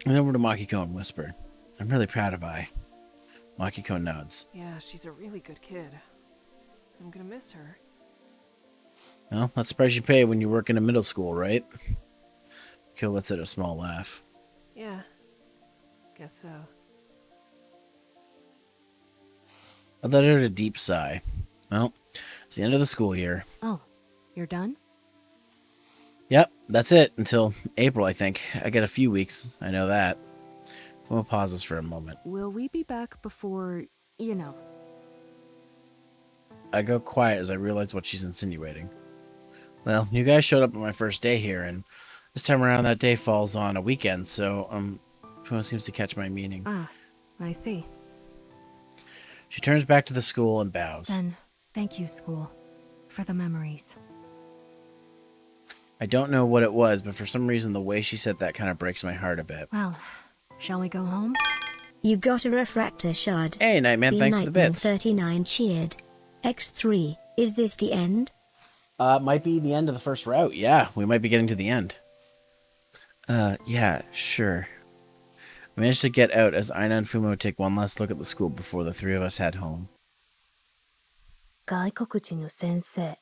I went over to Makiko and whispered, "I'm really proud of Ai." Makiko nods. Yeah, she's a really good kid. I'm gonna miss her. Well, that's the price you pay when you work in a middle school, right? Makiko lets out a small laugh. Yeah, guess so. I let out a deep sigh. Well, it's the end of the school year. Oh, you're done? Yep, that's it. Until April, I think. I get a few weeks. I know that. Fumo pauses for a moment. Will we be back before, you know? I go quiet as I realize what she's insinuating. Well, you guys showed up on my first day here, and this time around that day falls on a weekend, so, Fumo seems to catch my meaning. Ah, I see. She turns back to the school and bows. Then, thank you, school, for the memories. I don't know what it was, but for some reason the way she said that kind of breaks my heart a bit. Well, shall we go home? You got a refractor shard. Hey, Nightman, thanks for the bits. 39 cheered. X3, is this the end? Might be the end of the first route. Yeah, we might be getting to the end. Yeah, sure. I managed to get out as Aina and Fumo take one last look at the school before the three of us head home. Gaikokujin no Sensei.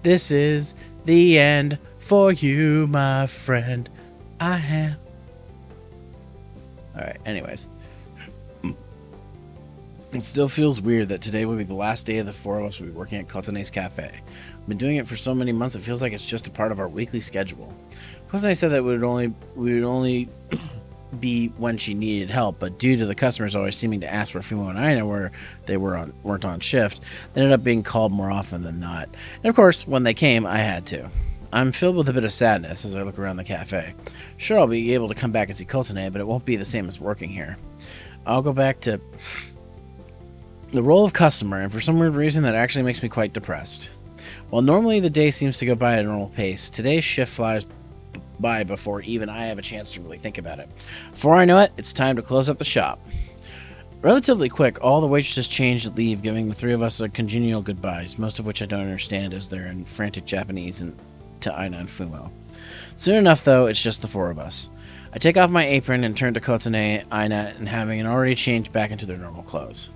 This is the end for you, my friend. I am. Alright, anyways. It still feels weird that today will be the last day of the four of us will be working at Kotone's cafe. We've been doing it for so many months, it feels like it's just a part of our weekly schedule. Kotone said that we would only be when she needed help, but due to the customers always seeming to ask where Fumo and Aina were, they weren't on shift, they ended up being called more often than not. And of course, when they came, I had to. I'm filled with a bit of sadness as I look around the cafe. Sure, I'll be able to come back and see Kotone, but it won't be the same as working here. I'll go back to the role of customer, and for some weird reason that actually makes me quite depressed. While normally the day seems to go by at a normal pace, today's shift flies by before even I have a chance to really think about it. Before I know it, it's time to close up the shop. Relatively quick, all the waitresses change and leave, giving the three of us a congenial goodbyes, most of which I don't understand as they're in frantic Japanese and to Aina and Fumo. Soon enough, though, it's just the four of us. I take off my apron and turn to Kotone, Aina, and having already changed back into their normal clothes.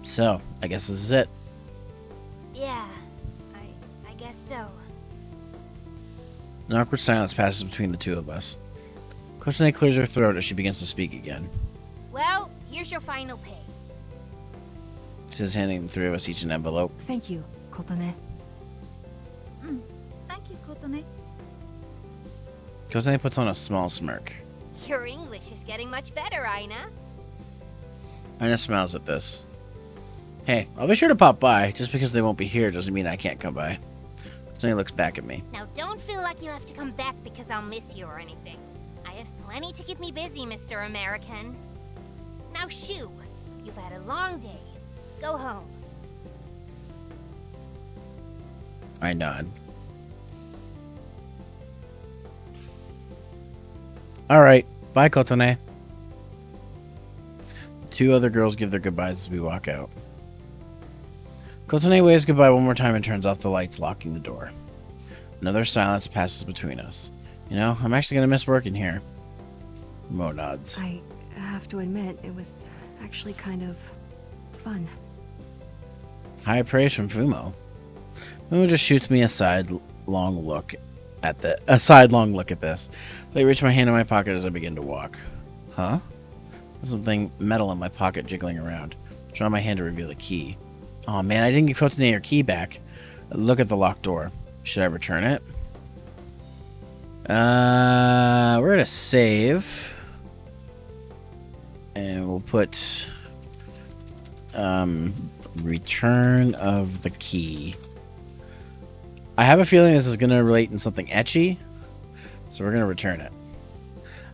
So, I guess this is it. Yeah, I guess so. An awkward silence passes between the two of us. Kotone clears her throat as she begins to speak again. Well, here's your final pay. She says, handing the three of us each an envelope. Thank you, Kotone. Thank you, Kotone. Kotone puts on a small smirk. Your English is getting much better, Aina. Aina smiles at this. Hey, I'll be sure to pop by. Just because they won't be here doesn't mean I can't come by. Kotone looks back at me. Now don't feel like you have to come back because I'll miss you or anything. I have plenty to keep me busy, Mr. American. Now shoo, you've had a long day. Go home. I nod. Alright, bye Kotone. The two other girls give their goodbyes as we walk out. Kotone waves goodbye one more time and turns off the lights, locking the door. Another silence passes between us. You know, I'm actually gonna miss working here. Mo nods. I have to admit, it was actually kind of fun. High praise from Fumo. Fumo just shoots me a sidelong look at this. So I reach my hand in my pocket as I begin to walk. Huh? There's something metal in my pocket jiggling around. Draw my hand to reveal a key. Oh man, I didn't give Kotone her key back. Look at the locked door. Should I return it? We're gonna save. And we'll put return of the key. I have a feeling this is going to relate in something ecchi, so we're going to return it.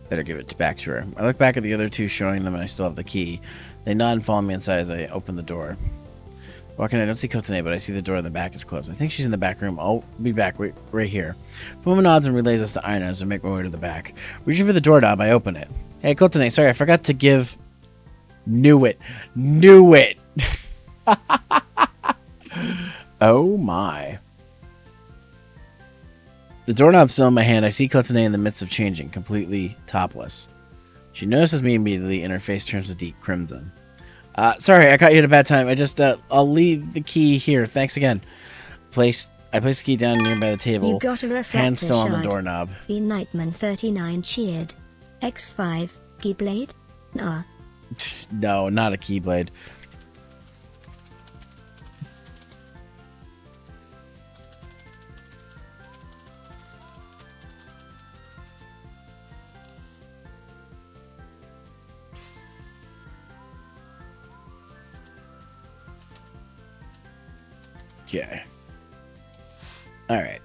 Better give it back to her. I look back at the other two, showing them and I still have the key. They nod and follow me inside as I open the door. Walking, I don't see Kotone, but I see the door in the back is closed. I think she's in the back room. I'll be back right here. Puma nods and relays us to Aina as I make my way to the back. Reaching for the doorknob, I open it. Hey, Kotone, sorry, I forgot to give... Knew it. Oh my. The doorknob's still in my hand. I see Kotone in the midst of changing, completely topless. She notices me immediately, and her face turns a deep crimson. Sorry, I caught you at a bad time. I'll leave the key here. Thanks again. I place the key down nearby the table. You got a refractor hand still on the shard. doorknob. The Nightman 39 cheered. X5, Keyblade? Nah. No, not a keyblade. Okay. Alright.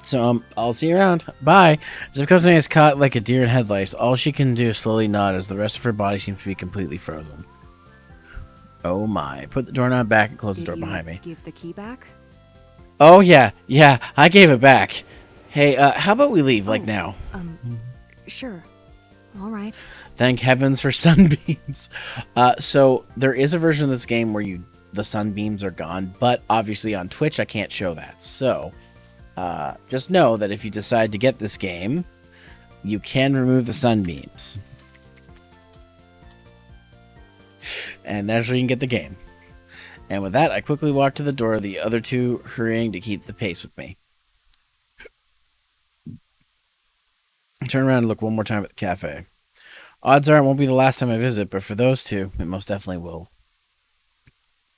So, I'll see you around. Bye. As if Kotone is caught like a deer in headlights, all she can do is slowly nod as the rest of her body seems to be completely frozen. Oh my. Put the doorknob back and close the door behind me. Give the key back? Oh, yeah. Yeah, I gave it back. Hey, how about we leave, like now? Sure. All right. Thank heavens for sunbeams. So, there is a version of this game where the sunbeams are gone, but obviously on Twitch I can't show that. So, just know that if you decide to get this game, you can remove the sunbeams. And that's where you can get the game. And with that, I quickly walk to the door, the other two hurrying to keep the pace with me. I turn around and look one more time at the cafe. Odds are it won't be the last time I visit, but for those two, it most definitely will.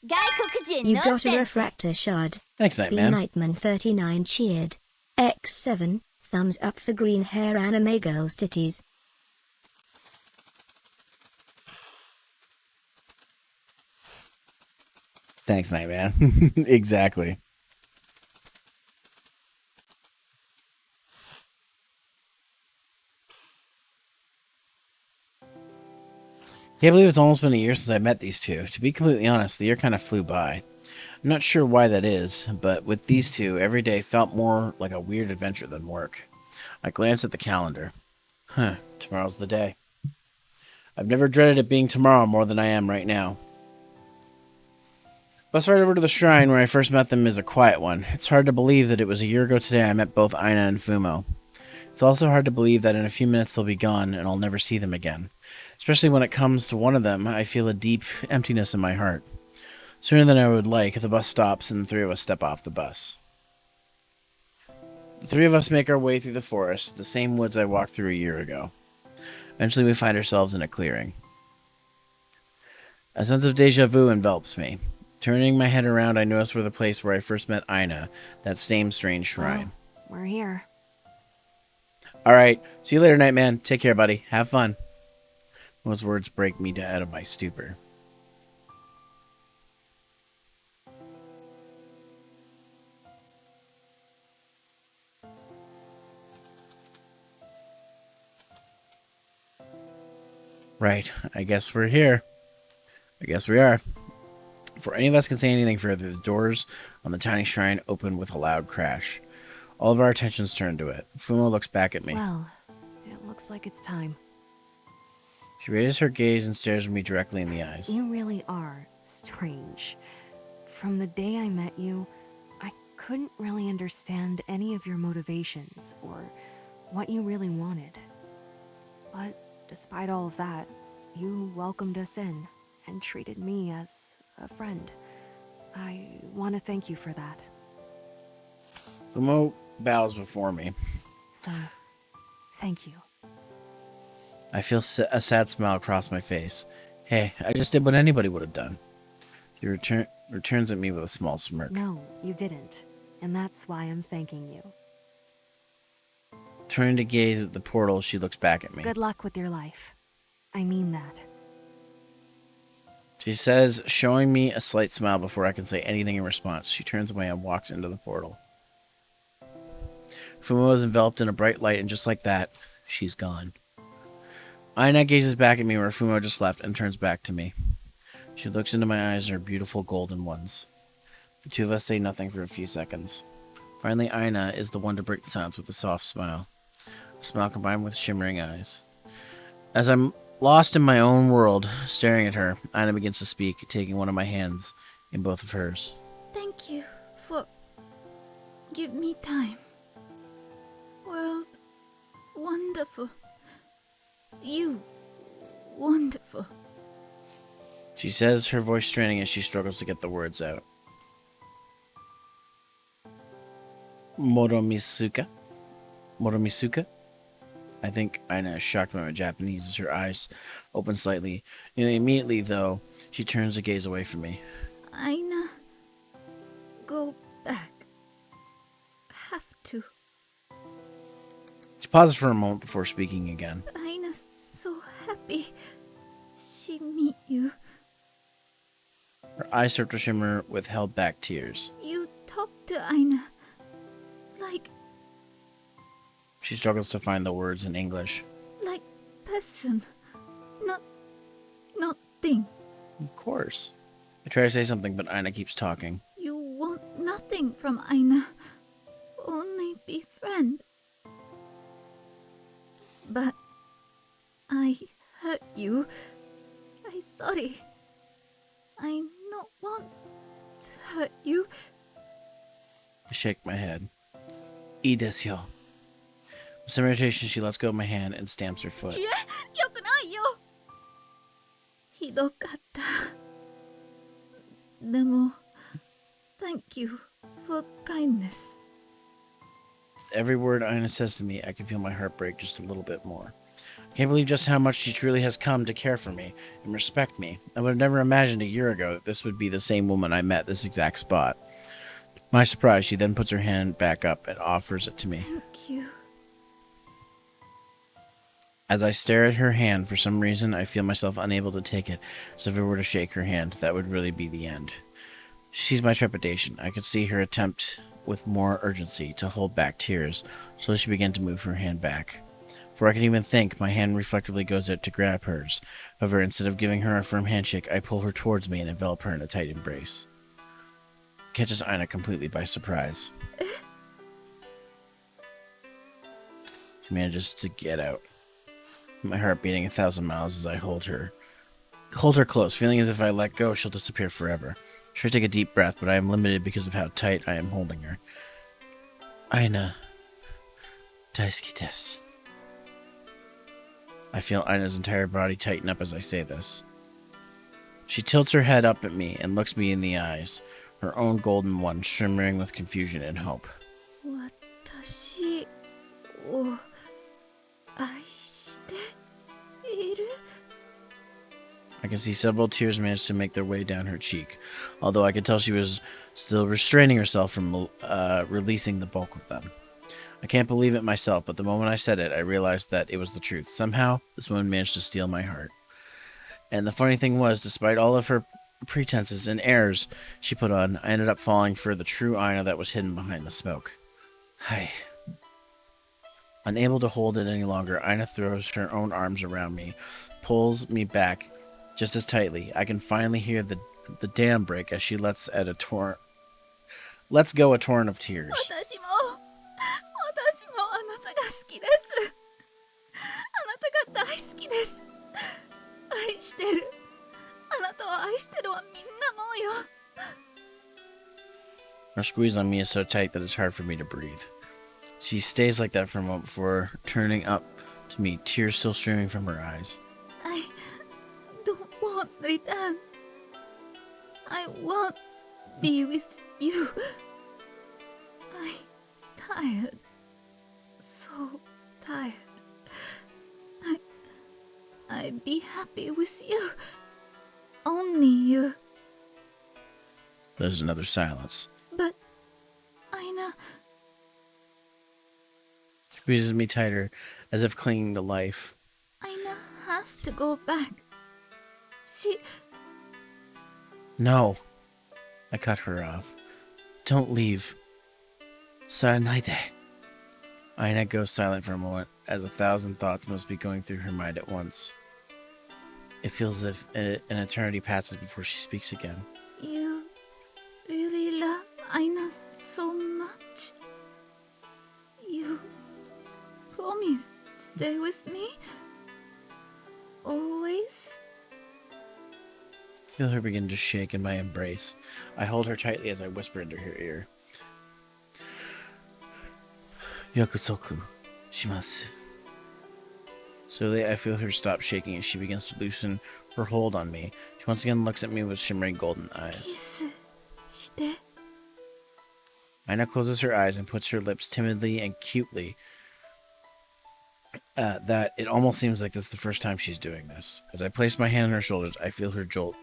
Gaikokujin, You no got a Sensei. refractor shard. Thanks, The Nightman. Nightman 39 cheered. X7, thumbs up for green hair anime girls titties. Thanks, Nightman. Exactly. Can't believe it's almost been a year since I met these two. To be completely honest, the year kind of flew by. I'm not sure why that is, but with these two, every day felt more like a weird adventure than work. I glanced at the calendar. Tomorrow's the day. I've never dreaded it being tomorrow more than I am right now. Bus ride over to the shrine where I first met them is a quiet one. It's hard to believe that it was a year ago today I met both Aina and Fumo. It's also hard to believe that in a few minutes they'll be gone and I'll never see them again. Especially when it comes to one of them, I feel a deep emptiness in my heart. Sooner than I would like, the bus stops and the three of us step off the bus. The three of us make our way through the forest, the same woods I walked through a year ago. Eventually we find ourselves in a clearing. A sense of deja vu envelops me. Turning my head around, I notice we're the place where I first met Aina, that same strange shrine. Well, we're here. Alright, see you later, Nightman. Take care, buddy. Have fun. Those words break me out of my stupor. Right, I guess we're here. I guess we are. Before any of us can say anything further, the doors on the tiny shrine open with a loud crash. All of our attentions turn to it. Fumo looks back at me. Well, it looks like it's time. She raises her gaze and stares me directly in the eyes. You really are strange. From the day I met you, I couldn't really understand any of your motivations or what you really wanted. But despite all of that, you welcomed us in and treated me as a friend. I want to thank you for that. Fumo bows before me. So, thank you. I feel a sad smile across my face. Hey, I just did what anybody would have done. She returns at me with a small smirk. No, you didn't. And that's why I'm thanking you. Turning to gaze at the portal, she looks back at me. Good luck with your life. I mean that. She says, showing me a slight smile before I can say anything in response. She turns away and walks into the portal. Fumo is enveloped in a bright light, and just like that, she's gone. Aina gazes back at me where Fumo just left and turns back to me. She looks into my eyes, her beautiful golden ones. The two of us say nothing for a few seconds. Finally, Aina is the one to break the silence with a soft smile. A smile combined with shimmering eyes. As I'm lost in my own world, staring at her, Aina begins to speak, taking one of my hands in both of hers. Thank you for give me time. World, wonderful. You, wonderful. She says, her voice straining as she struggles to get the words out. Moromisuka? Moromisuka? I think Aina is shocked by my Japanese as her eyes open slightly. Immediately, though, she turns to gaze away from me. Aina, go back. Have to. She pauses for a moment before speaking again. Aina's so happy she meet you. Her eyes start to shimmer with held-back tears. You talk to Aina like She struggles to find the words in English. person, not thing. Of course. I try to say something, but Aina keeps talking. You want nothing from Aina, only be friend. But I hurt you. I sorry. I not want to hurt you. I shake my head. Ii desu yo. With some irritation, she lets go of my hand and stamps her foot. いえ、よくないよ。ひどかった。でも、thank you for kindness. With every word Aina says to me, I can feel my heart break just a little bit more. I can't believe just how much she truly has come to care for me and respect me. I would have never imagined a year ago that this would be the same woman I met this exact spot. To my surprise, she then puts her hand back up and offers it to me. Thank you. As I stare at her hand, for some reason, I feel myself unable to take it, as if I were to shake her hand. That would really be the end. She sees my trepidation. I could see her attempt with more urgency to hold back tears, so she began to move her hand back. Before I can even think, my hand reflectively goes out to grab hers. However, instead of giving her a firm handshake, I pull her towards me and envelop her in a tight embrace. It catches Aina completely by surprise. She manages to get out. My heart beating 1,000 miles as I hold her close, feeling as if I let go, she'll disappear forever. I try to take a deep breath, but I am limited because of how tight I am holding her. Aina, daisuki desu. I feel Aina's entire body tighten up as I say this. She tilts her head up at me and looks me in the eyes, her own golden one shimmering with confusion and hope. 私を愛している? I can see several tears manage to make their way down her cheek, although I could tell she was still restraining herself from releasing the bulk of them. I can't believe it myself, but the moment I said it, I realized that it was the truth. Somehow, this woman managed to steal my heart. And the funny thing was, despite all of her pretenses and airs she put on, I ended up falling for the true Aina that was hidden behind the smoke. Hi. Unable to hold it any longer, Aina throws her own arms around me, pulls me back just as tightly. I can finally hear the dam break as she lets go a torrent of tears. 私もあなたが好きです。あなたが大好きです。愛してる。あなたを愛してるはみんなもうよ。 Her squeeze on me is so tight that it's hard for me to breathe. She stays like that for a moment before turning up to me, tears still streaming from her eyes. I don't want return. I want be with you. I tired. So tired. I'd be happy with you. Only you. There's another silence. But Aina, She squeezes me tighter, as if clinging to life. Aina have to go back. No. I cut her off. Don't leave. Saranaide. Aina goes silent for a moment, as 1,000 thoughts must be going through her mind at once. It feels as if an eternity passes before she speaks again. You really love Aina so much? You promise stay with me? Always? I feel her begin to shake in my embrace. I hold her tightly as I whisper into her ear. Yakusoku shimasu. Slowly, I feel her stop shaking as she begins to loosen her hold on me. She once again looks at me with shimmering golden eyes. Kiss shite. Aina closes her eyes and puts her lips timidly and cutely. That it almost seems like this is the first time she's doing this. As I place my hand on her shoulders, I feel her jolt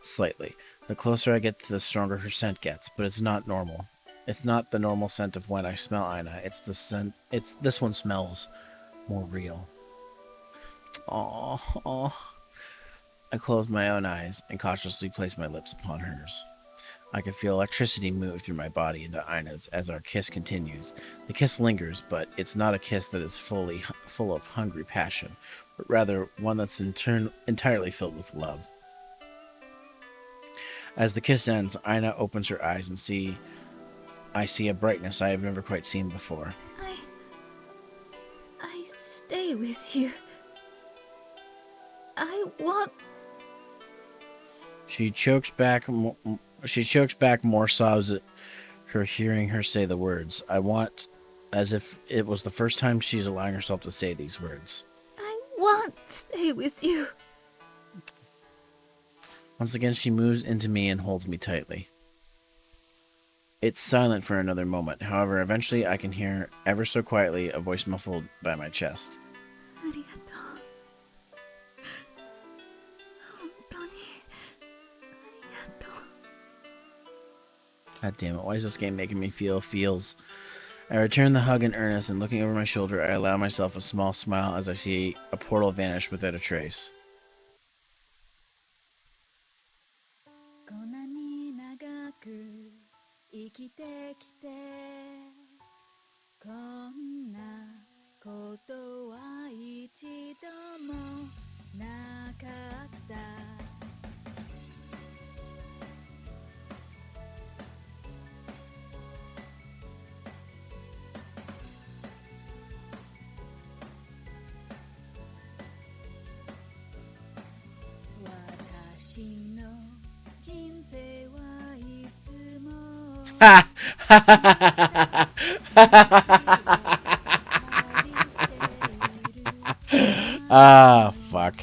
slightly. The closer I get, the stronger her scent gets, but it's not normal. It's not the normal scent of when I smell Aina. It's the scent. This one smells more real. Aww. I close my own eyes and cautiously place my lips upon hers. I can feel electricity move through my body into Aina's as our kiss continues. The kiss lingers, but it's not a kiss that is full of hungry passion, but rather one that's entirely filled with love. As the kiss ends, Aina opens her eyes and I see a brightness I have never quite seen before. I stay with you. I want... She chokes back more sobs at her hearing her say the words. I want, as if it was the first time she's allowing herself to say these words. I want to stay with you. Once again, she moves into me and holds me tightly. It's silent for another moment. However, eventually I can hear, ever so quietly, a voice muffled by my chest. Arigatou. Hontoni. Arigatou. God damn it, why is this game making me feel feels? I return the hug in earnest, and looking over my shoulder, I allow myself a small smile as I see a portal vanish without a trace. Ah, fuck.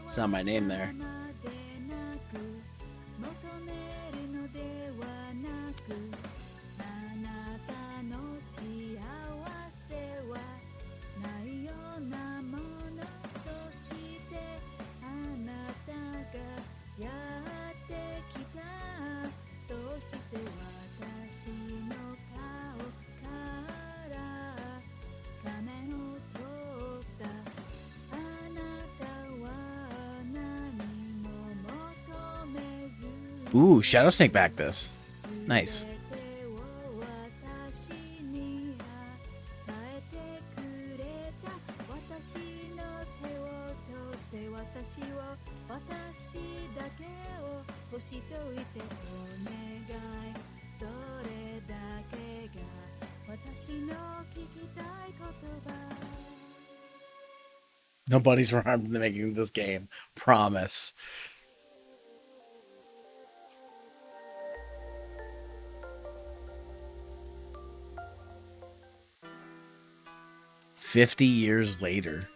Saw my name there. Ooh, Shadow Snake back this. Nice. Nobody's harmed in making this game. Promise. "50 years later."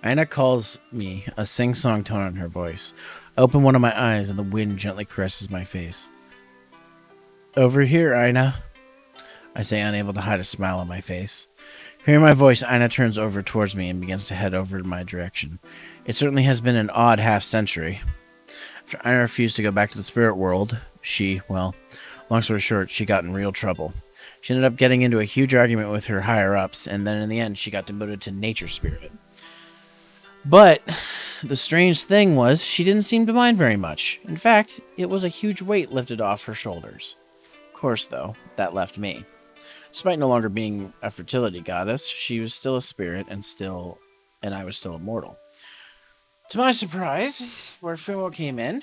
Aina calls me, a sing-song tone in her voice. I open one of my eyes and the wind gently caresses my face. Over here, Aina, I say, unable to hide a smile on my face. Hearing my voice, Aina turns over towards me and begins to head over in my direction. It certainly has been an odd half-century. After Aina refused to go back to the spirit world, long story short, she got in real trouble. She ended up getting into a huge argument with her higher-ups, and then in the end, she got demoted to nature spirit. But the strange thing was, she didn't seem to mind very much. In fact, it was a huge weight lifted off her shoulders. Of course, though, that left me. Despite no longer being a fertility goddess, she was still a spirit, and I was still immortal. To my surprise, where Fumo came in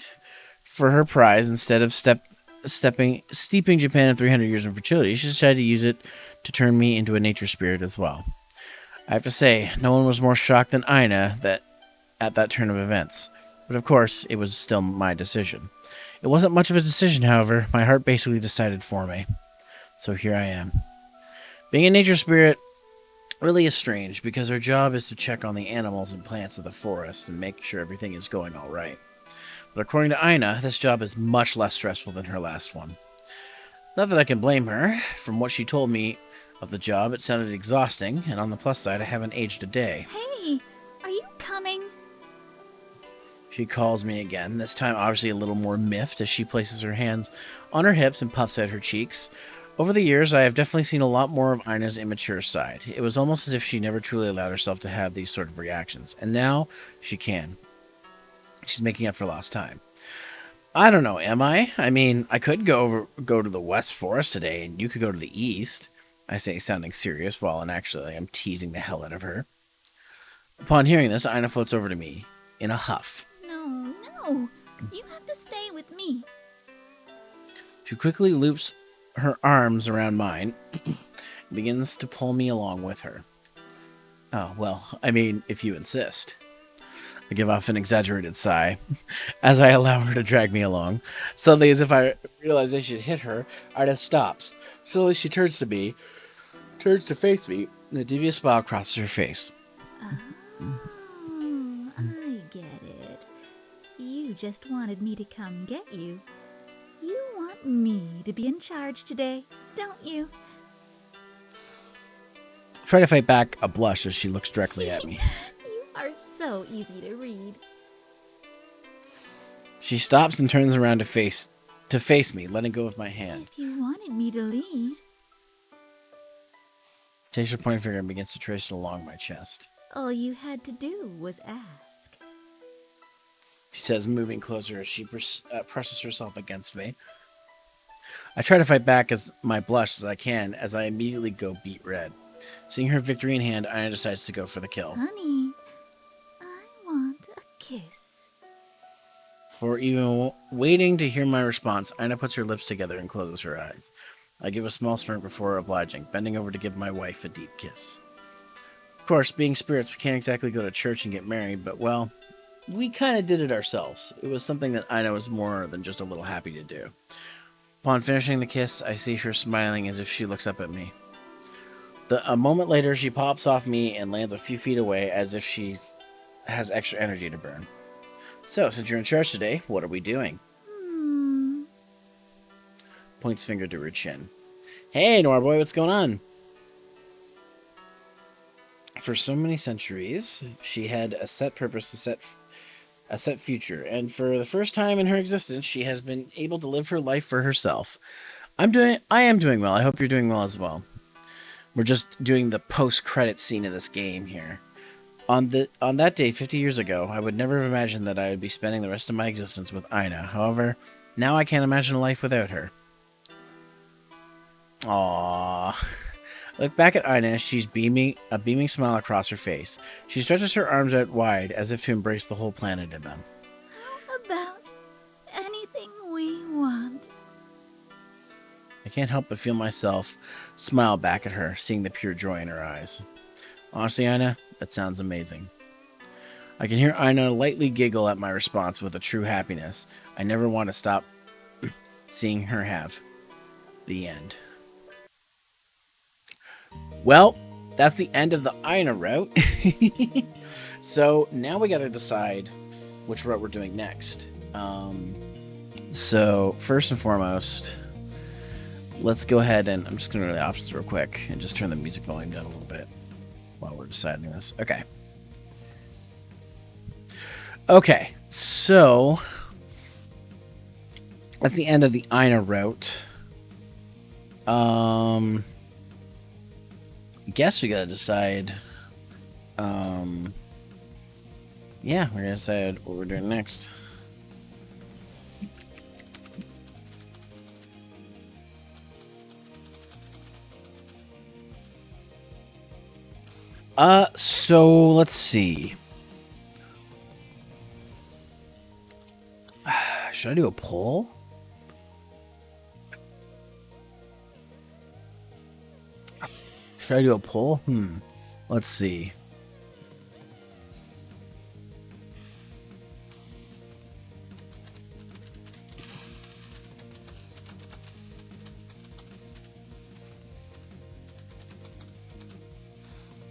for her prize, instead of steeping Japan in 300 years of fertility, she decided to use it to turn me into a nature spirit as well. I have to say, no one was more shocked than Aina at that turn of events. But of course, it was still my decision. It wasn't much of a decision, however. My heart basically decided for me. So here I am. Being a nature spirit really is strange, because her job is to check on the animals and plants of the forest and make sure everything is going all right. But according to Aina, this job is much less stressful than her last one. Not that I can blame her. From what she told me of the job, it sounded exhausting, and on the plus side, I haven't aged a day. Hey, are you coming? She calls me again, this time obviously a little more miffed, as she places her hands on her hips and puffs out her cheeks. Over the years, I have definitely seen a lot more of Aina's immature side. It was almost as if she never truly allowed herself to have these sort of reactions, and now she can. She's making up for lost time. I don't know, am I? I mean, I could go to the West Forest today, and you could go to the East, I say, sounding serious, while actually I'm teasing the hell out of her. Upon hearing this, Aina floats over to me in a huff. No, you have to stay with me. She quickly loops her arms around mine and begins to pull me along with her. Oh, well, I mean, if you insist. I give off an exaggerated sigh as I allow her to drag me along. Suddenly, as if I realize I should hit her, Aina stops. Slowly, she turns to face me, and a devious smile crosses her face. Oh, I get it. You just wanted me to come get you. You want me to be in charge today, don't you? Try to fight back a blush as she looks directly at me. You are so easy to read. She stops and turns around to face me, letting go of my hand. If you wanted me to lead... Takes her pointing finger and begins to trace it along my chest. all you had to do was ask. She says, moving closer as she presses herself against me. I try to fight back as my blush as I can, as I immediately go beet red. Seeing her victory in hand, Aina decides to go for the kill. Honey, I want a kiss. For even waiting to hear my response, Aina puts her lips together and closes her eyes. I give a small smirk before obliging, bending over to give my wife a deep kiss. Of course, being spirits, we can't exactly go to church and get married, but, well, we kind of did it ourselves. It was something that Aina was more than just a little happy to do. Upon finishing the kiss, I see her smiling as if she looks up at me. A moment later, she pops off me and lands a few feet away as if she has extra energy to burn. So, since you're in charge today, what are we doing? Points finger to her chin. Hey, Nora boy, what's going on? For so many centuries, she had a set purpose, a set future, and for the first time in her existence, she has been able to live her life for herself. I am doing well. I hope you're doing well as well. We're just doing the post-credit scene of this game here. On that day, 50 years ago, I would never have imagined that I would be spending the rest of my existence with Aina. However, now I can't imagine a life without her. Aww. I look back at Aina as she's a beaming smile across her face. She stretches her arms out wide as if to embrace the whole planet in them. How about anything we want? I can't help but feel myself smile back at her, seeing the pure joy in her eyes. Honestly, Aina, that sounds amazing. I can hear Aina lightly giggle at my response with a true happiness I never want to stop seeing her have. The end. Well, that's the end of the Aina route. So now we got to decide which route we're doing next. So first and foremost, let's go ahead and I'm just going to go to the options real quick and just turn the music volume down a little bit while we're deciding this. Okay. Okay, so that's the end of the Aina route. I guess we gotta decide. Yeah, we're gonna decide what we're doing next. So let's see. Should I do a poll? Should I do a poll? Let's see.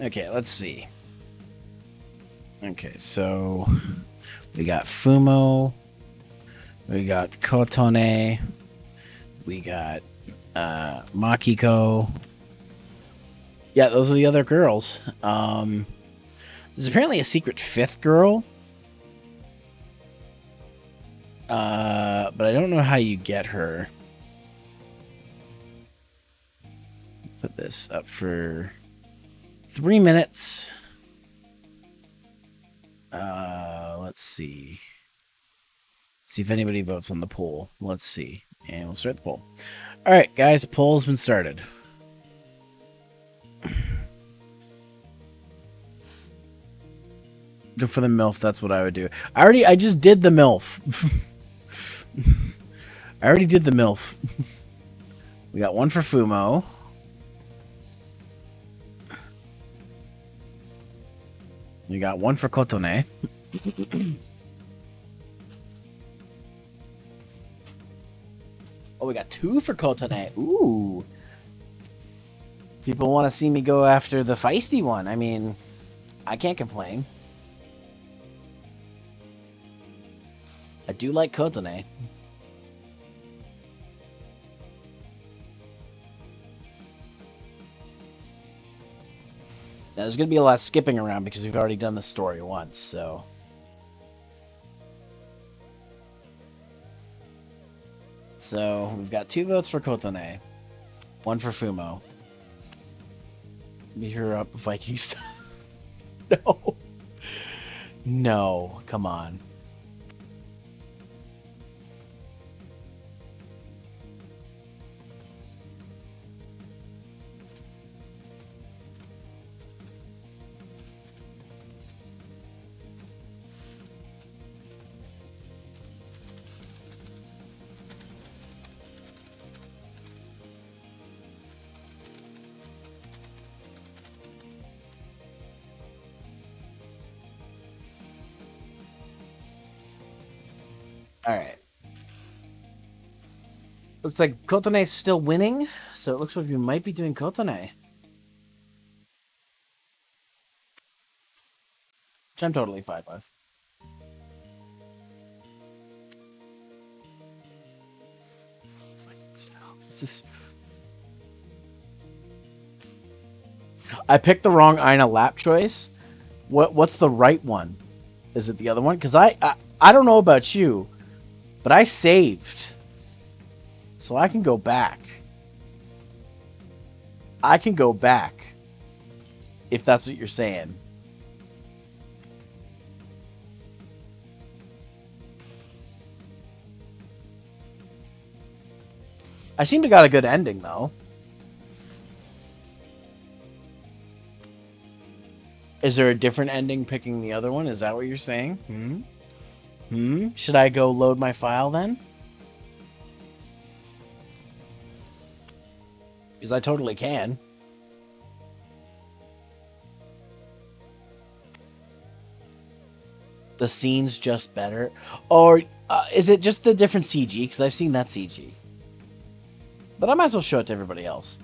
Okay, let's see. Okay, so we got Fumo, we got Kotone, we got Makiko. Yeah, those are the other girls. There's apparently a secret fifth girl. But I don't know how you get her. Put this up for 3 minutes. Let's see. See if anybody votes on the poll. Let's see. And we'll start the poll. All right, guys, the poll has been started. Go for the MILF. That's what I would do. I just did the MILF. I already did the MILF. We got one for Fumo. We got one for Kotone. Oh, we got two for Kotone. Ooh. People want to see me go after the feisty one. I mean, I can't complain. I do like Kotone. Now, there's going to be a lot of skipping around because we've already done the story once, so... So, we've got 2 votes for Kotone. 1 for Fumo. Be her up Viking style. No. No, come on. Alright. Looks like Kotone's still winning, so it looks like we might be doing Kotone. Which I'm totally fine with. I picked the wrong Aina lap choice. What's the right one? Is it the other one? Because I don't know about you, but I saved. So I can go back. I can go back. If that's what you're saying. I seem to got a good ending, though. Is there a different ending picking the other one? Is that what you're saying? Should I go load my file then? Because I totally can. The scene's just better. Or is it just the different CG? Because I've seen that CG. But I might as well show it to everybody else.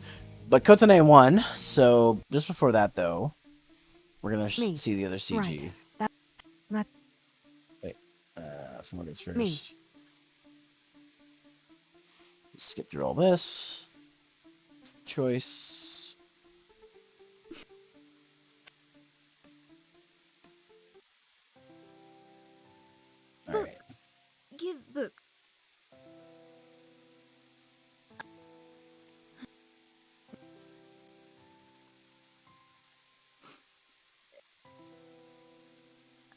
But Kotone won, so just before that, though, we're going to Me. see the other CG. Right. That's Wait, so what is first? Me. Skip through all this. Choice. All right. Give book.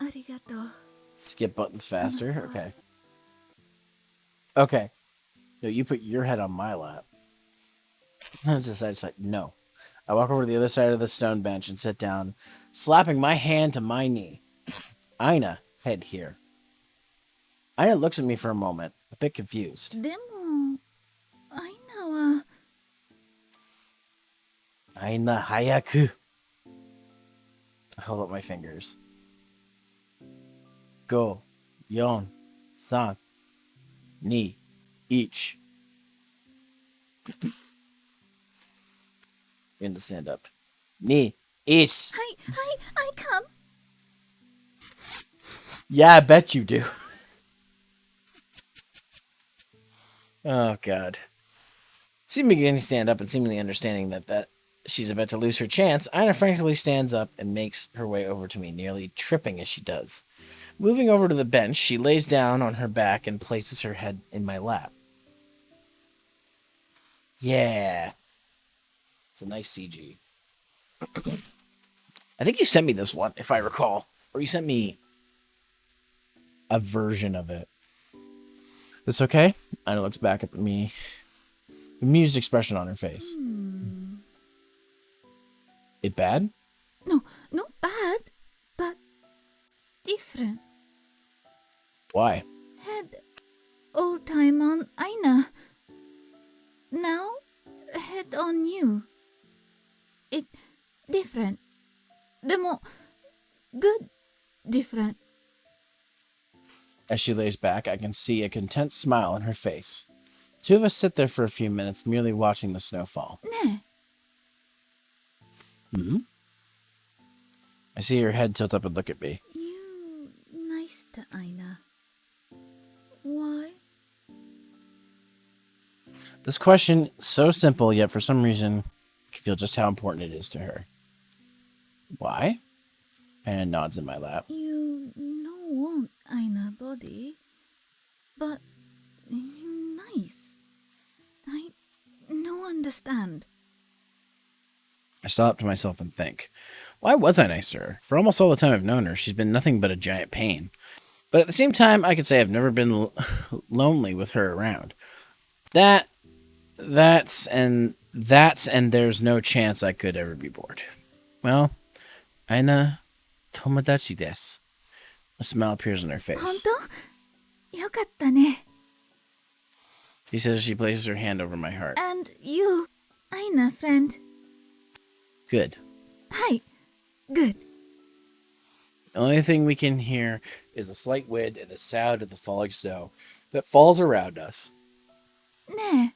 Arigato. Skip buttons faster. Okay. Okay. No, you put your head on my lap. I just like, no. I walk over to the other side of the stone bench and sit down, slapping my hand to my knee. Aina, head here. Aina looks at me for a moment, a bit confused. でも、アイナは Aina, hayaku. I hold up my fingers. 5, 4, 3, 2, 1. In to stand up. 2, 1. はいはいI come. Yeah, I bet you do. Oh, God. Seeming beginning to stand up and seemingly understanding that she's about to lose her chance, Aina frantically stands up and makes her way over to me, nearly tripping as she does. Moving over to the bench, she lays down on her back and places her head in my lap. Yeah. It's a nice CG. I think you sent me this one, if I recall. Or you sent me a version of it. This okay? Aina looks back at me. Amused expression on her face. It bad? No, not bad, but different. Why? Head all time on Aina. Now, head on you. It different. でも good different. As she lays back, I can see a content smile on her face. Two of us sit there for a few minutes, merely watching the snowfall. ね Hmm? I see her head tilt up and look at me. You nice to Aina. Why? This question, so simple, yet for some reason, I can feel just how important it is to her. Why? Aina nods in my lap. You no want Aina body, but you nice. I no understand. I stop to myself and think, why was I nice to her? For almost all the time I've known her, she's been nothing but a giant pain. But at the same time, I could say I've never been lonely with her around. That's and there's no chance I could ever be bored. Well, Aina tomodachi desu. A smile appears on her face. 本当? よかったね. She says as she places her hand over my heart. And you, Aina friend. Good. はい. Good. The only thing we can hear is a slight wind and the sound of the falling snow that falls around us. ね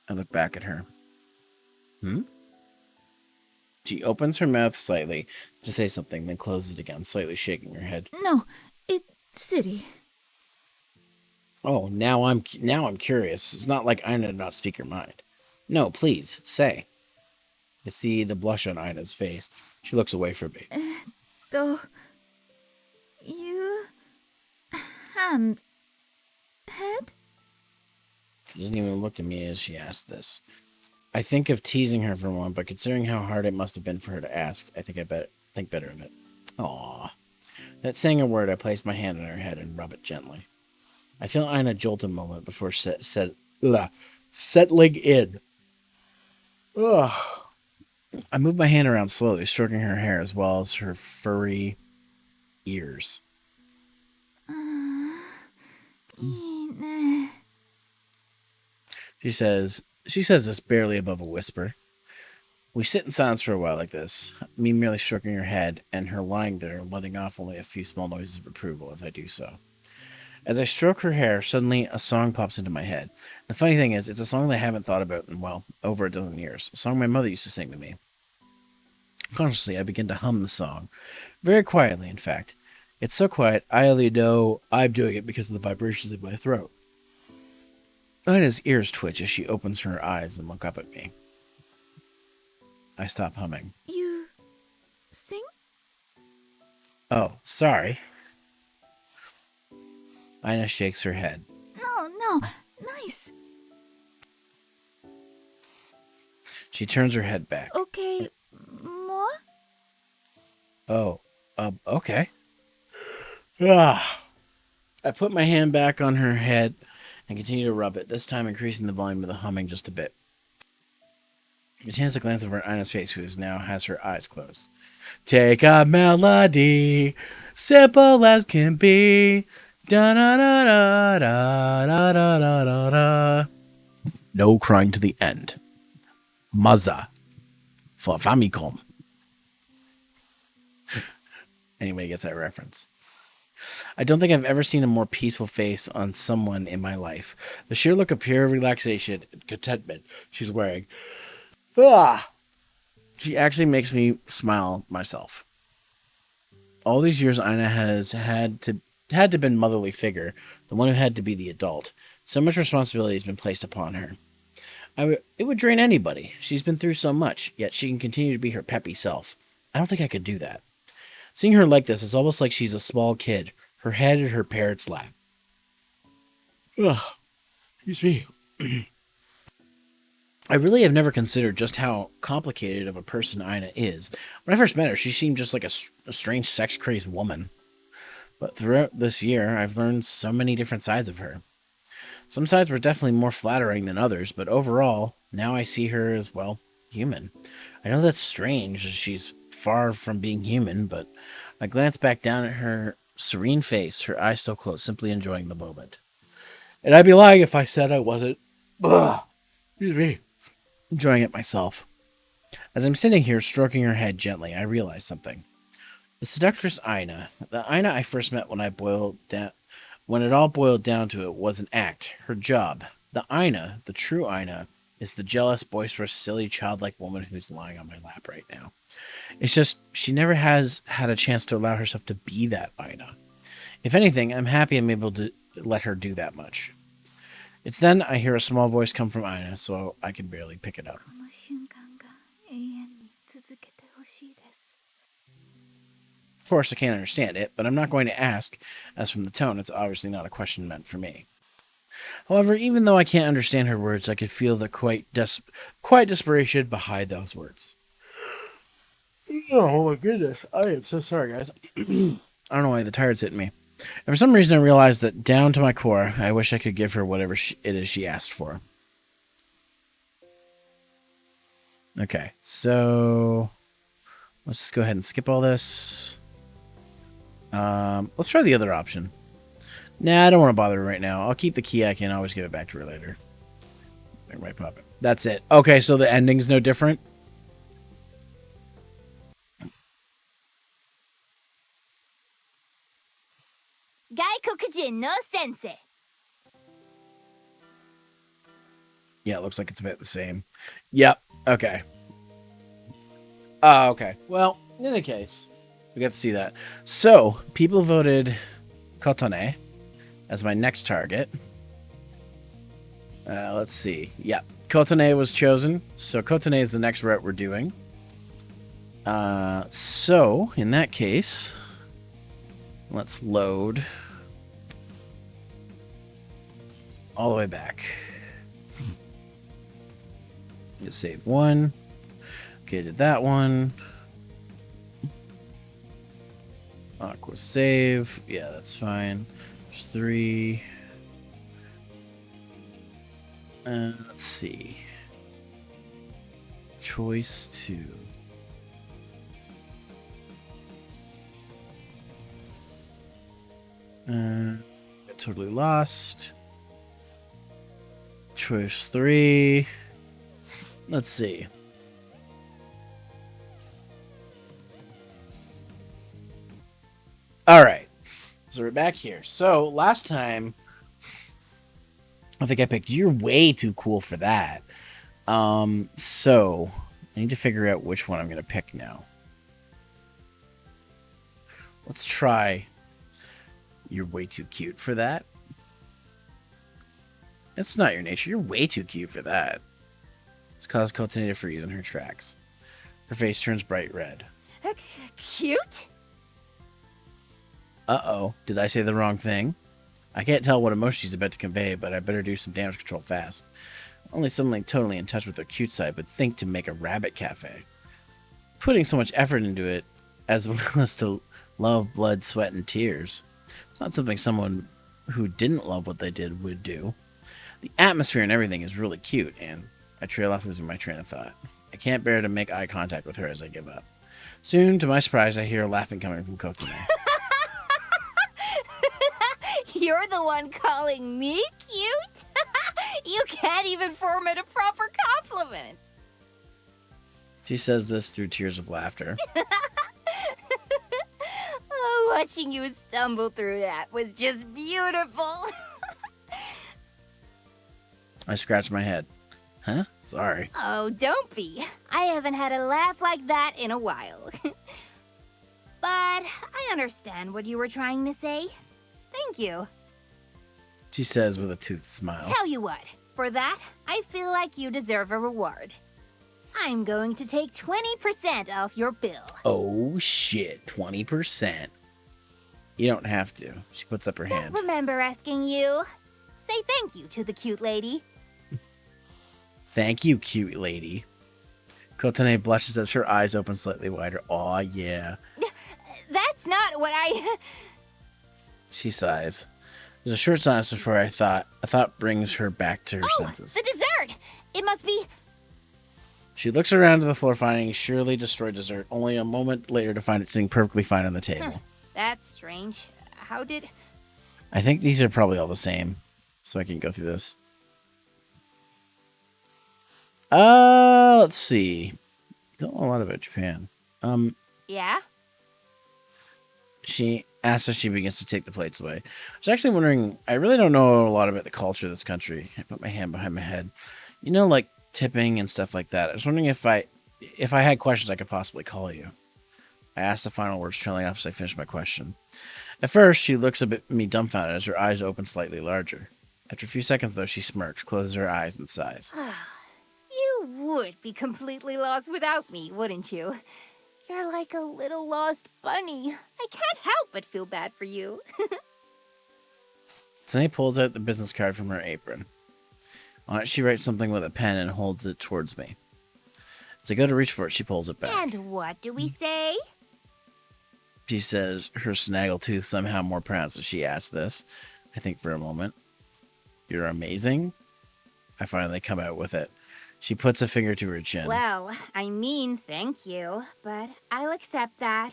I look back at her. Hmm? She opens her mouth slightly to say something, then closes it again, slightly shaking her head. No, it's silly. Oh, now I'm curious. It's not like Aina did not speak her mind. No, please, say. I see the blush on Aina's face. She looks away from me. You hand head? She doesn't even look at me as she asks this. I think of teasing her for one, but considering how hard it must have been for her to ask, I think think better of it. Aww. Without saying a word, I place my hand on her head and rub it gently. I feel Aina jolt a moment before settling in. Ugh. I move my hand around slowly, stroking her hair as well as her furry ears. いいね. She says this barely above a whisper. We sit in silence for a while like this, me merely stroking her head and her lying there, letting off only a few small noises of approval as I do so. As I stroke her hair, suddenly a song pops into my head. The funny thing is, it's a song that I haven't thought about in, well, over a dozen years. A song my mother used to sing to me. Consciously, I begin to hum the song. Very quietly, in fact. It's so quiet, I only know I'm doing it because of the vibrations in my throat. Aina's ears twitch as she opens her eyes and look up at me. I stop humming. You sing? Oh, sorry. Aina shakes her head. No, nice. She turns her head back. Okay, more? Oh, okay. Ah. I put my hand back on her head and continue to rub it, this time increasing the volume of the humming just a bit. She chance to glance over at Aina's face, who now has her eyes closed. Take a melody, simple as can be. Da da da da da da da da da. No crying to the end. Maza for Famicom. Anybody gets that reference? I don't think I've ever seen a more peaceful face on someone in my life. The sheer look of pure relaxation and contentment she's wearing. Ah! She actually makes me smile myself. All these years, Aina has had to been motherly figure, the one who had to be the adult. So much responsibility has been placed upon her. It would drain anybody. She's been through so much, yet she can continue to be her peppy self. I don't think I could do that. Seeing her like this, it's almost like she's a small kid, her head in her parrot's lap. Ugh. Excuse me. I really have never considered just how complicated of a person Aina is. When I first met her, she seemed just like a strange sex-crazed woman. But throughout this year, I've learned so many different sides of her. Some sides were definitely more flattering than others, but overall, now I see her as, well, human. I know that's strange, as she's far from being human, but I glance back down at her serene face, her eyes still closed, simply enjoying the moment. And I'd be lying if I said I wasn't. Excuse me. Enjoying it myself. As I'm sitting here stroking her head gently, I realize something. The seductress Aina, the Aina I first met when it all boiled down to it, was an act, her job. The Aina, the true Aina, is the jealous, boisterous, silly, childlike woman who's lying on my lap right now. It's just, she never has had a chance to allow herself to be that Aina. If anything, I'm happy I'm able to let her do that much. It's then I hear a small voice come from Aina, so I can barely pick it up. Of course, I can't understand it, but I'm not going to ask, as from the tone, it's obviously not a question meant for me. However, even though I can't understand her words, I could feel the quiet desperation behind those words. Oh my goodness. I am so sorry, guys. I don't know why the tired's hitting me. And for some reason, I realized that down to my core, I wish I could give her whatever it is she asked for. Okay, so let's just go ahead and skip all this. Let's try the other option. Nah, I don't want to bother her right now. I'll keep the key. I can always give it back to her later. There might pop it. That's it. Okay, so the ending's no different. Gaikokujin no Sensei. Yeah, it looks like it's about the same. Yep. Okay. Okay. Well, in any case, we got to see that. So, people voted Kotone as my next target. Let's see. Yep. Kotone was chosen. So, Kotone is the next route we're doing. So, in that case, let's load all the way back. Just save one. Okay, did that one. Aqua save. Yeah, that's fine. There's 3. Let's see. Choice 2. Totally lost. Choice 3. Let's see. All right. So we're back here. So last time, I think I picked You're Way Too Cool for that. So I need to figure out which one I'm going to pick now. Let's try You're Way Too Cute for that. It's not your nature. You're way too cute for that. It's caused Kotone to freeze in her tracks. Her face turns bright red. Cute? Uh-oh. Did I say the wrong thing? I can't tell what emotion she's about to convey, but I better do some damage control fast. Only someone totally in touch with their cute side would think to make a rabbit cafe. Putting so much effort into it, as well as to love, blood, sweat, and tears. It's not something someone who didn't love what they did would do. The atmosphere and everything is really cute, and I trail off losing my train of thought. I can't bear to make eye contact with her as I give up. Soon, to my surprise, I hear laughing coming from Kotone. You're the one calling me cute? You can't even form it a proper compliment. She says this through tears of laughter. Oh, watching you stumble through that was just beautiful. I scratch my head. Huh? Sorry. Oh, don't be. I haven't had a laugh like that in a while. But I understand what you were trying to say. Thank you. She says with a toothed smile. Tell you what, for that, I feel like you deserve a reward. I'm going to take 20% off your bill. Oh, shit. 20%. You don't have to. She puts up her hand. Don't remember asking you. Say thank you to the cute lady. Thank you, cute lady. Kotone blushes as her eyes open slightly wider. Aw, yeah. That's not what I... She sighs. There's a short silence before a thought brings her back to her senses. The dessert! It must be... She looks around to the floor, finding surely destroyed dessert, only a moment later to find it sitting perfectly fine on the table. That's strange. How did... I think these are probably all the same, so I can go through this. Let's see. Don't know a lot about Japan. Yeah? She asks as she begins to take the plates away. I was actually wondering, I really don't know a lot about the culture of this country. I put my hand behind my head. You know, like tipping and stuff like that. I was wondering if I had questions I could possibly call you. I asked the final words trailing off as I finished my question. At first, she looks a bit me dumbfounded as her eyes open slightly larger. After a few seconds, though, she smirks, closes her eyes, and sighs. You would be completely lost without me, wouldn't you? You're like a little lost bunny. I can't help but feel bad for you. Tanae pulls out the business card from her apron. On it, she writes something with a pen and holds it towards me. As I go to reach for it, she pulls it back. And what do we say? She says, her snaggletooth somehow more pronounced as she asks this. I think for a moment. You're amazing? I finally come out with it. She puts a finger to her chin. Well, I mean, thank you, but I'll accept that.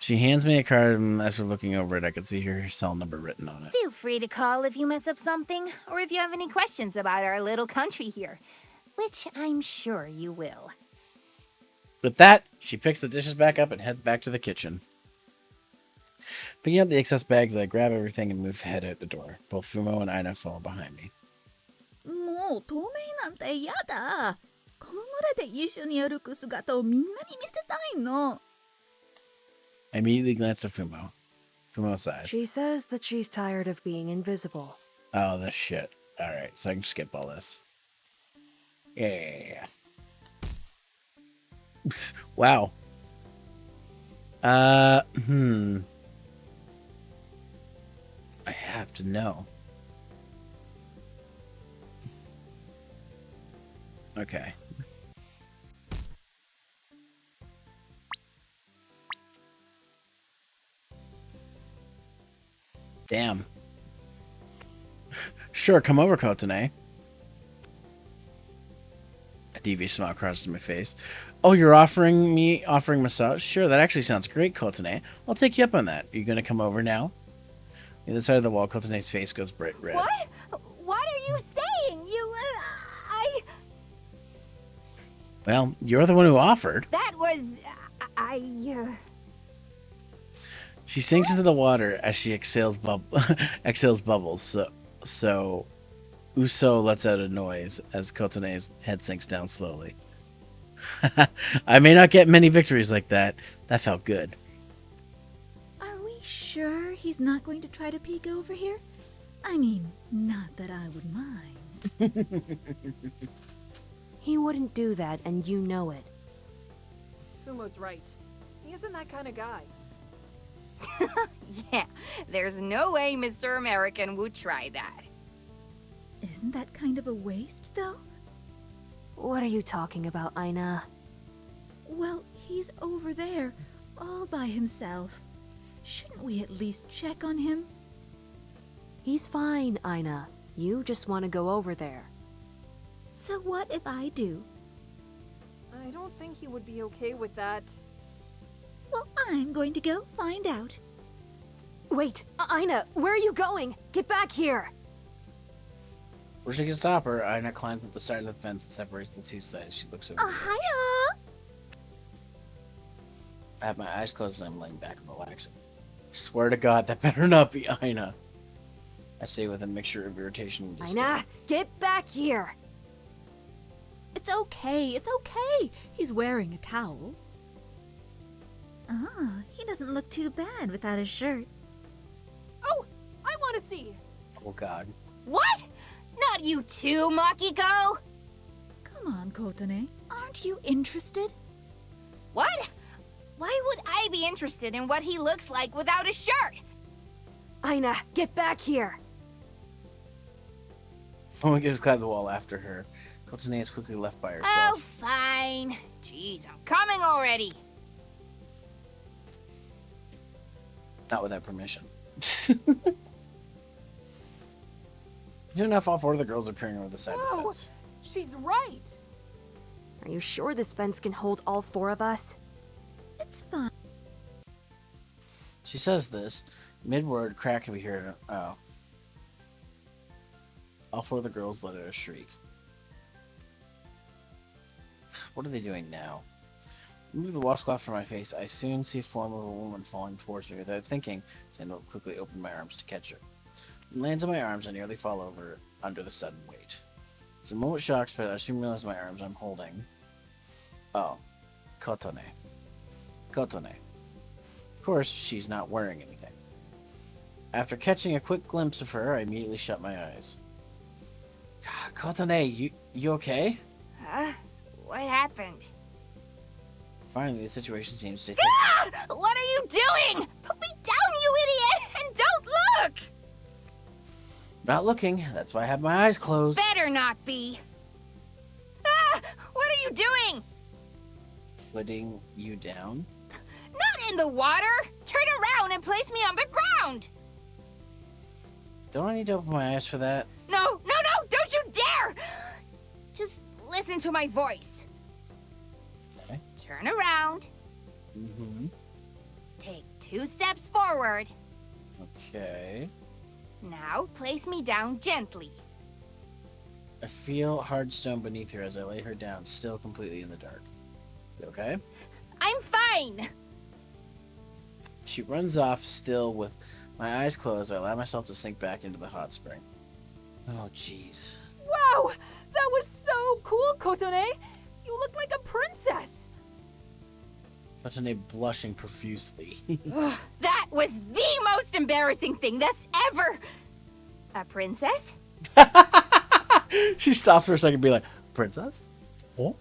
She hands me a card, and after looking over it, I could see her cell number written on it. Feel free to call if you mess up something, or if you have any questions about our little country here, which I'm sure you will. With that, she picks the dishes back up and heads back to the kitchen. Picking up the excess bags, I grab everything and move head out the door. Both Fumo and Aina follow behind me. もう透明なんて嫌だ。この村で一緒に歩く姿をみんなに見せたいの。I immediately glance at Fumo. Fumo sighs. She says that she's tired of being invisible. Oh, this shit. Alright, so I can skip all this. Yeah. Oops, wow. I have to know. Okay. Damn. Sure, come over, Kotone. A devious smile crosses my face. Oh, you're offering massage? Sure, that actually sounds great, Kotone. I'll take you up on that. Are you gonna come over now? The other side of the wall, Kotone's face goes bright red. What? What are you saying? Well, you're the one who offered. That was... She sinks into the water as she exhales bubbles. So Uso lets out a noise as Kotone's head sinks down slowly. I may not get many victories like that. That felt good. Are we sure he's not going to try to peek over here? I mean, not that I would mind. He wouldn't do that, and you know it. Fumo's right. He isn't that kind of guy. Yeah, there's no way Mr. American would try that. Isn't that kind of a waste, though? What are you talking about, Aina? Well, he's over there, all by himself. Shouldn't we at least check on him? He's fine, Aina. You just want to go over there. So what if I do? I don't think he would be okay with that. Well, I'm going to go find out. Wait, Aina, where are you going? Get back here! Before she can stop her, Aina climbs up the side of the fence that separates the two sides. She looks over. Hiya! I have my eyes closed and I'm laying back and relaxing. I swear to God, that better not be Aina. I say with a mixture of irritation and disdain. Aina, get back here! It's okay. He's wearing a towel. Ah, he doesn't look too bad without his shirt. Oh, I want to see. Oh God. What? Not you too, Makiko? Come on, Kotone. Aren't you interested? What? Why would I be interested in what he looks like without a shirt? Aina, get back here! Someone gets climb the wall after her. Kotone is quickly left by Oh, herself. fine. Jeez, I'm coming already. Not without permission. Good enough, all four of the girls are peering over the side of the Whoa, fence. she's right. Are you sure this fence can hold all four of us? It's fine. She says this. Mid-word, crack can be heard. Oh. All four of the girls let out a shriek. What are they doing now? Move the washcloth from my face. I soon see a form of a woman falling towards me without thinking, so I quickly open my arms to catch her. It lands on my arms, I nearly fall over under the sudden weight. It's a moment shocks, but I soon realize my arms I'm holding. Oh. Kotone. Kotone. Of course, she's not wearing anything. After catching a quick glimpse of her, I immediately shut my eyes. Kotone, you okay? Huh? What happened? Finally, the situation seems to... Ah! What are you doing? Put me down, you idiot! And don't look! Not looking. That's why I have my eyes closed. Better not be. Ah! What are you doing? Putting you down? Not in the water! Turn around and place me on the ground! Don't I need to open my eyes for that? No! Don't you dare! Just listen to my voice. Okay. Turn around. Mm-hmm. Take 2 steps forward. Okay. Now place me down gently. I feel hard stone beneath her as I lay her down, still completely in the dark. You okay? I'm fine! She runs off, still with my eyes closed. I allow myself to sink back into the hot spring. Oh, jeez. Wow, that was so cool, Kotone. You look like a princess. Kotone blushing profusely. That was the most embarrassing thing that's ever... A princess? She stops for a second and be like, princess? Oh?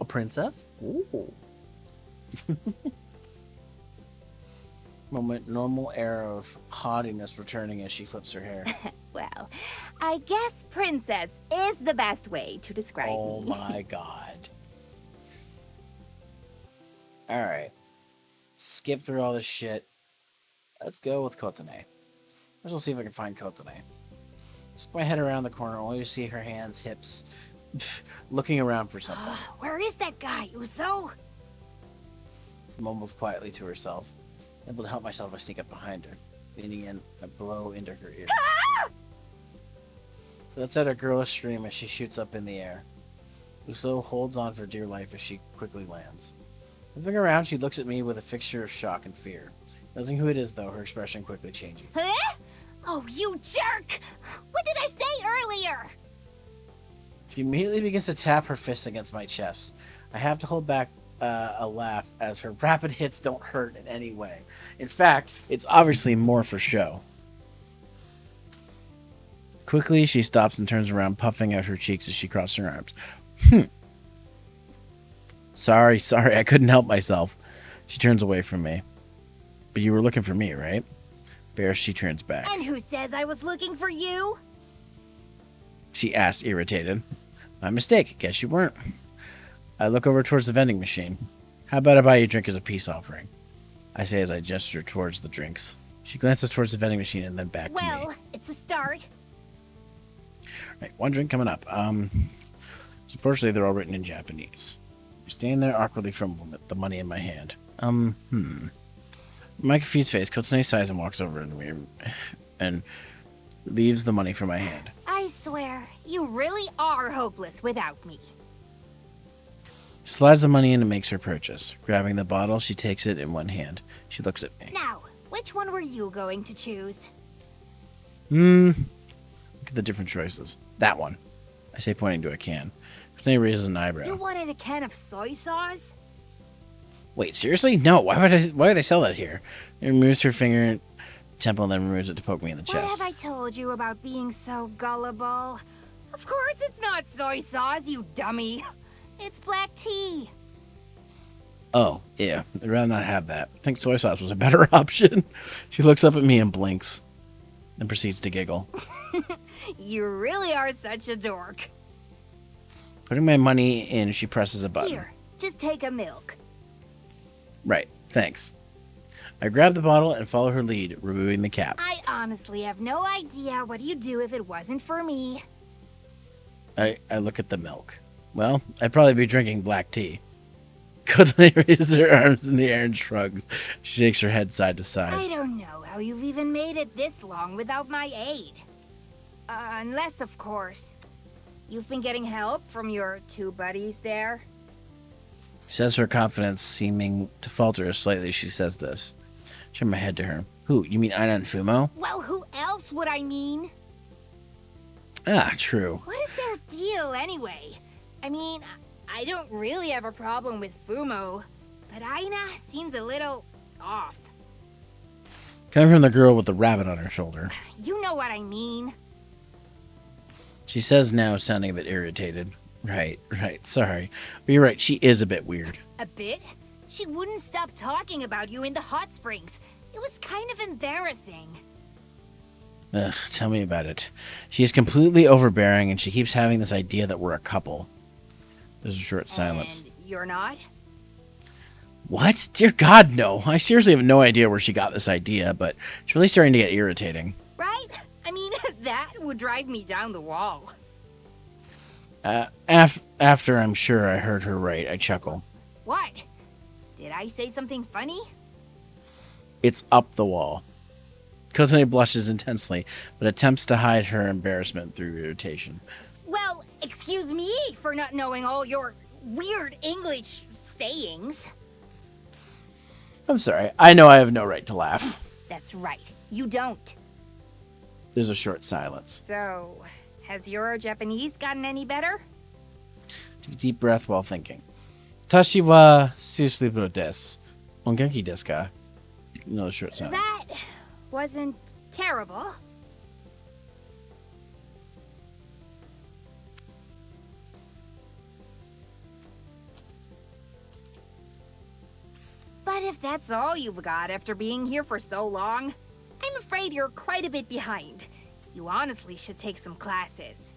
A princess? Ooh. Moment, normal air of haughtiness returning as she flips her hair. Well, I guess princess is the best way to describe Oh me. my god. Alright. Skip through all this shit. Let's go with Kotone. First, we'll see if I can find Kotone. Just my head around the corner, only to see her hands, hips, looking around for something. Where is that guy, Uso? She mumbles quietly to herself. Able to help myself, I sneak up behind her. Leaning in, I blow into her ear. Let's out a girlish scream as she shoots up in the air. Uso holds on for dear life as she quickly lands. Looking around, she looks at me with a fixture of shock and fear. Noticing who it is, though, her expression quickly changes. Huh? Oh, you jerk! What did I say earlier? She immediately begins to tap her fists against my chest. I have to hold back a laugh as her rapid hits don't hurt in any way. In fact, it's obviously more for show. Quickly, she stops and turns around, puffing out her cheeks as she crosses her arms. Sorry, I couldn't help myself. She turns away from me. But you were looking for me, right? Embarrassed, she turns back. And who says I was looking for you? She asked, irritated. My mistake. Guess you weren't. I look over towards the vending machine. How about I buy you a drink as a peace offering? I say as I gesture towards the drinks. She glances towards the vending machine and then back to me. Well, it's a start. Right, one drink coming up. Unfortunately, they're all written in Japanese. I stand there awkwardly for a moment, the money in my hand. My confused face, Kotone sighs and walks over to me and leaves the money from my hand. I swear, you really are hopeless without me. She slides the money in and makes her purchase. Grabbing the bottle, she takes it in one hand. She looks at me. Now, which one were you going to choose? Look at the different choices. That one. I say, pointing to a can. Kotone raises an eyebrow. You wanted a can of soy sauce? Wait, seriously? No, why would they sell that here? She removes her finger and temple and then removes it to poke me in the chest. What have I told you about being so gullible? Of course it's not soy sauce, you dummy. It's black tea. Oh, yeah. I'd rather not have that. I think soy sauce was a better option. She looks up at me and blinks, then proceeds to giggle. You really are such a dork. Putting my money in, she presses a button. Here, just take a milk. Right, thanks. I grab the bottle and follow her lead, removing the cap. I honestly have no idea what you'd do if it wasn't for me. I look at the milk. Well, I'd probably be drinking black tea. Kotone raises her arms in the air and shrugs. She shakes her head side to side. I don't know how you've even made it this long without my aid. Unless, of course, you've been getting help from your two buddies there. Says her confidence seeming to falter slightly as she says this. Turn my head to her. Who, you mean Aina and Fumo? Well, who else would I mean? Ah, true. What is their deal, anyway? I mean, I don't really have a problem with Fumo, but Aina seems a little off. Coming from the girl with the rabbit on her shoulder. You know what I mean. She says now, sounding a bit irritated. Right, sorry. But you're right, she is a bit weird. A bit? She wouldn't stop talking about you in the hot springs. It was kind of embarrassing. Ugh, tell me about it. She is completely overbearing and she keeps having this idea that we're a couple. There's a short silence. And you're not? What? Dear God, no. I seriously have no idea where she got this idea, but it's really starting to get irritating. Right? I mean, that would drive me down the wall. After I'm sure I heard her right, I chuckle. What? Did I say something funny? It's up the wall. Kotone blushes intensely, but attempts to hide her embarrassment through irritation. Well, excuse me for not knowing all your weird English sayings. I'm sorry. I know I have no right to laugh. That's right. You don't. There's a short silence. So, has your Japanese gotten any better? Take a deep breath while thinking. Tashi wa suislibro desu. Ongenki desu ka? Another short silence. That wasn't terrible. But if that's all you've got after being here for so long, I'm afraid you're quite a bit behind. You honestly should take some classes.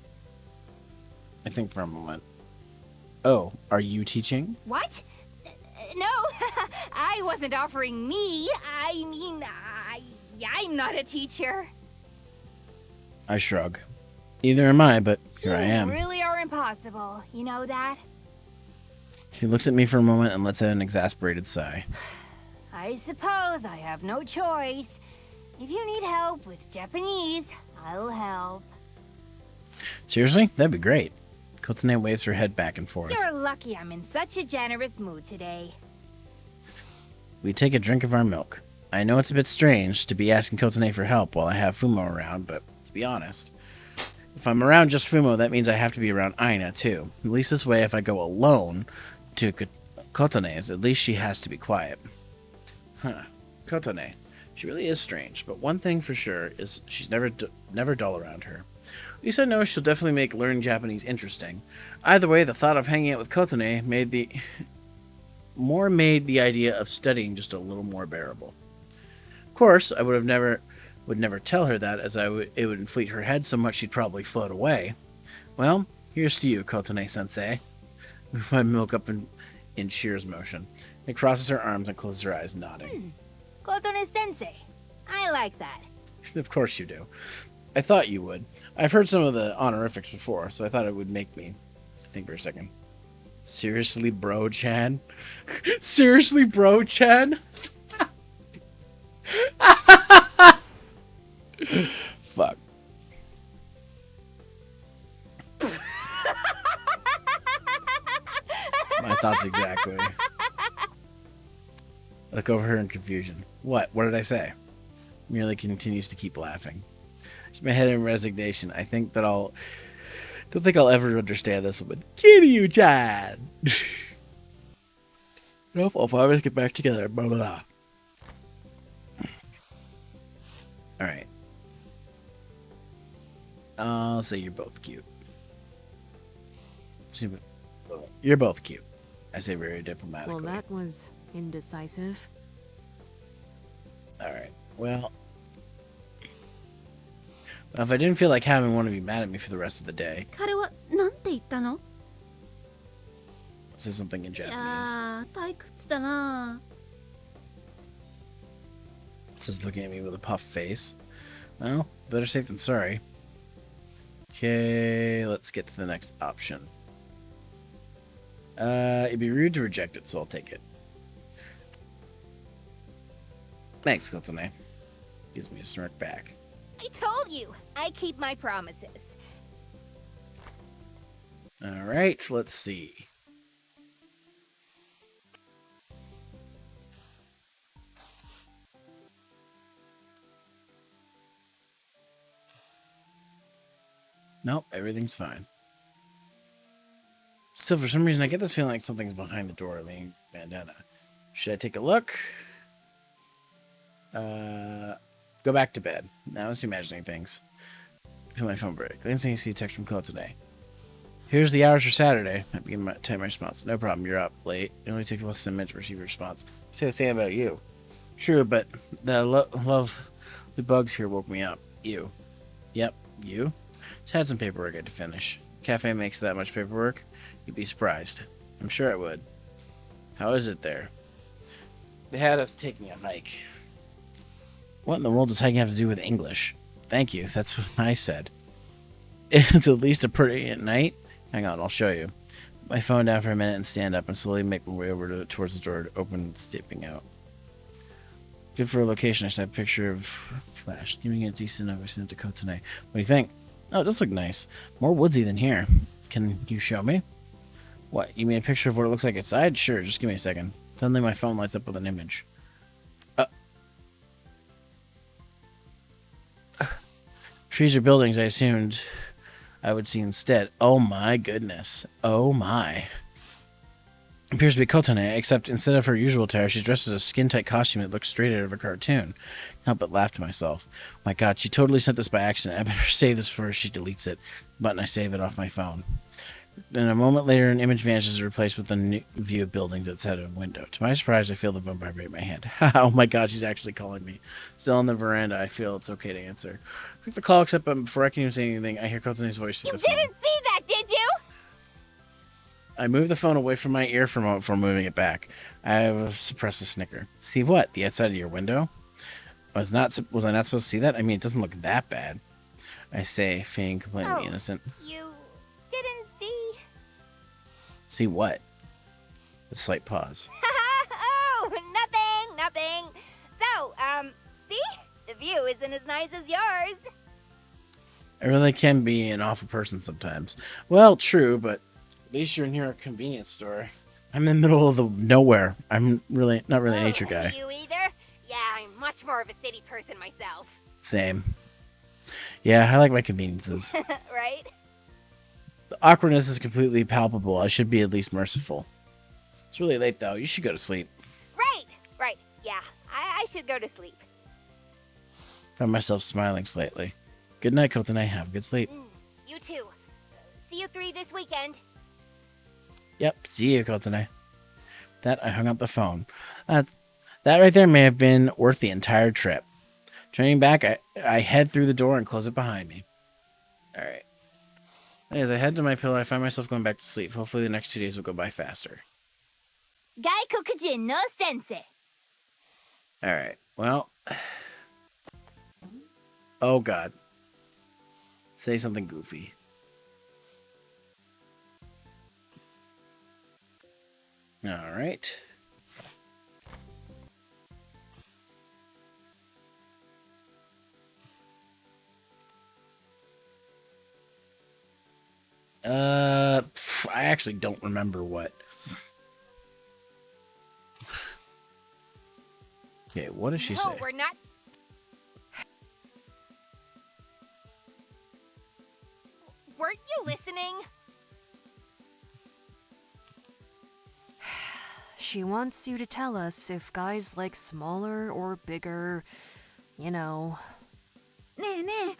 I think for a moment. Oh, are you teaching? What? No, I wasn't offering me. I mean, I'm not a teacher. I shrug. Neither am I, but here I am. You really are impossible, you know that? She looks at me for a moment and lets out an exasperated sigh. I suppose I have no choice. If you need help with Japanese, I'll help. Seriously? That'd be great. Kotone waves her head back and forth. You're lucky I'm in such a generous mood today. We take a drink of our milk. I know it's a bit strange to be asking Kotone for help while I have Fumo around, but to be honest, if I'm around just Fumo, that means I have to be around Aina, too. At least this way, if I go alone to Kotone's, at least she has to be quiet. Huh. Kotone. She really is strange, but one thing for sure is she's never dull around her. At least I know she'll definitely make learning Japanese interesting. Either way, the thought of hanging out with Kotone made the idea of studying just a little more bearable. Of course, I would never tell her that, as it would inflate her head so much she'd probably float away. Well, here's to you, Kotone Sensei. With my milk up in cheers motion. It crosses her arms and closes her eyes, nodding. Kotone Sensei. I like that. Of course you do. I thought you would. I've heard some of the honorifics before, so I thought it would make me think for a second. Seriously, bro, Chan? Seriously, bro, Chan? Fuck. My thoughts exactly. I look over her in confusion. What? What did I say? Merely continues to keep laughing. My head in resignation. I think that don't think I'll ever understand this one, but Kiryu-chan! No, if I always get back together, blah blah blah. Alright. I'll say you're both cute. You're both cute. I say very diplomatically. Well, that was indecisive. Alright. Well, if I didn't feel like having one of you mad at me for the rest of the day, 彼はなんて言ったの？ this is something in い Japanese. やー、退屈だな。 It says looking at me with a puffed face. Well, better safe than sorry. Okay, let's get to the next option. It'd be rude to reject it, so I'll take it. Thanks, Kotone. Gives me a smirk back. I told you, I keep my promises. Alright, let's see. Nope, everything's fine. Still, for some reason, I get this feeling like something's behind the door, leaning bandana. Should I take a look? Go back to bed. Now let's imagining things. Feel my phone break. Glancing, I see a text from Kotone. Here's the hours for Saturday. I begin my type my response. No problem, you're up late. It only takes less than a minute to receive a response. Say the same about you. True, but the the bugs here woke me up. You. Yep, you. Just had some paperwork I had to finish. Cafe makes that much paperwork? You'd be surprised. I'm sure it would. How is it there? They had us taking a hike. What in the world does hiking have to do with English? Thank you, that's what I said. It's at least a pretty at night. Hang on, I'll show you. Put my phone down for a minute and stand up and slowly make my way over towards the door to open, stepping out. Good for a location. I snapped a picture of Flash. Giving it decent enough. I sent it to Kotone. What do you think? Oh, it does look nice. More woodsy than here. Can you show me? What, you mean a picture of what it looks like outside? Sure, just give me a second. Suddenly my phone lights up with an image. Trees or buildings I assumed I would see instead. Oh my goodness. Oh my. Appears to be Kotone, except instead of her usual attire, she's dressed as a skin-tight costume that looks straight out of a cartoon. Can't help but laugh to myself. My god, she totally sent this by accident. I better save this before she deletes it. Button, I save it off my phone. Then a moment later, an image vanishes, replaced with a new view of buildings outside of a window. To my surprise, I feel the phone vibrate in my hand. Oh my god, she's actually calling me. Still on the veranda, I feel it's okay to answer. Click the call accept button before I can even say anything. I hear Kotone's voice through the phone. You didn't see that, did you? I move the phone away from my ear for a moment before moving it back. I suppress a snicker. See what? The outside of your window? Was I not supposed to see that? I mean, it doesn't look that bad. I say, feigning completely innocent. You didn't see. See what? A slight pause. Oh, nothing. So, see? The view isn't as nice as yours. I really can be an awful person sometimes. Well, true, but at least you're near a convenience store. I'm in the middle of the nowhere. I'm not really a nature guy. You either? Yeah, I'm much much more of a city person myself. Same. Yeah, I like my conveniences. Right? The awkwardness is completely palpable. I should be at least merciful. It's really late, though. You should go to sleep. Right. Yeah, I should go to sleep. Found myself smiling slightly. Good night, Kotone. Have a good sleep. You too. See you 3 this weekend. Yep, see you, Kotone. That I hung up the phone. That right there may have been worth the entire trip. Turning back, I head through the door and close it behind me. Alright. As I head to my pillow, I find myself going back to sleep. Hopefully the next 2 days will go by faster. Gaikokujin no Sensei. Alright, well. Oh god. Say something goofy. Alright. I actually don't remember what. Okay, what does she say? No, we're not. Weren't you listening? She wants you to tell us if guys like smaller or bigger, you know. ねえねえ、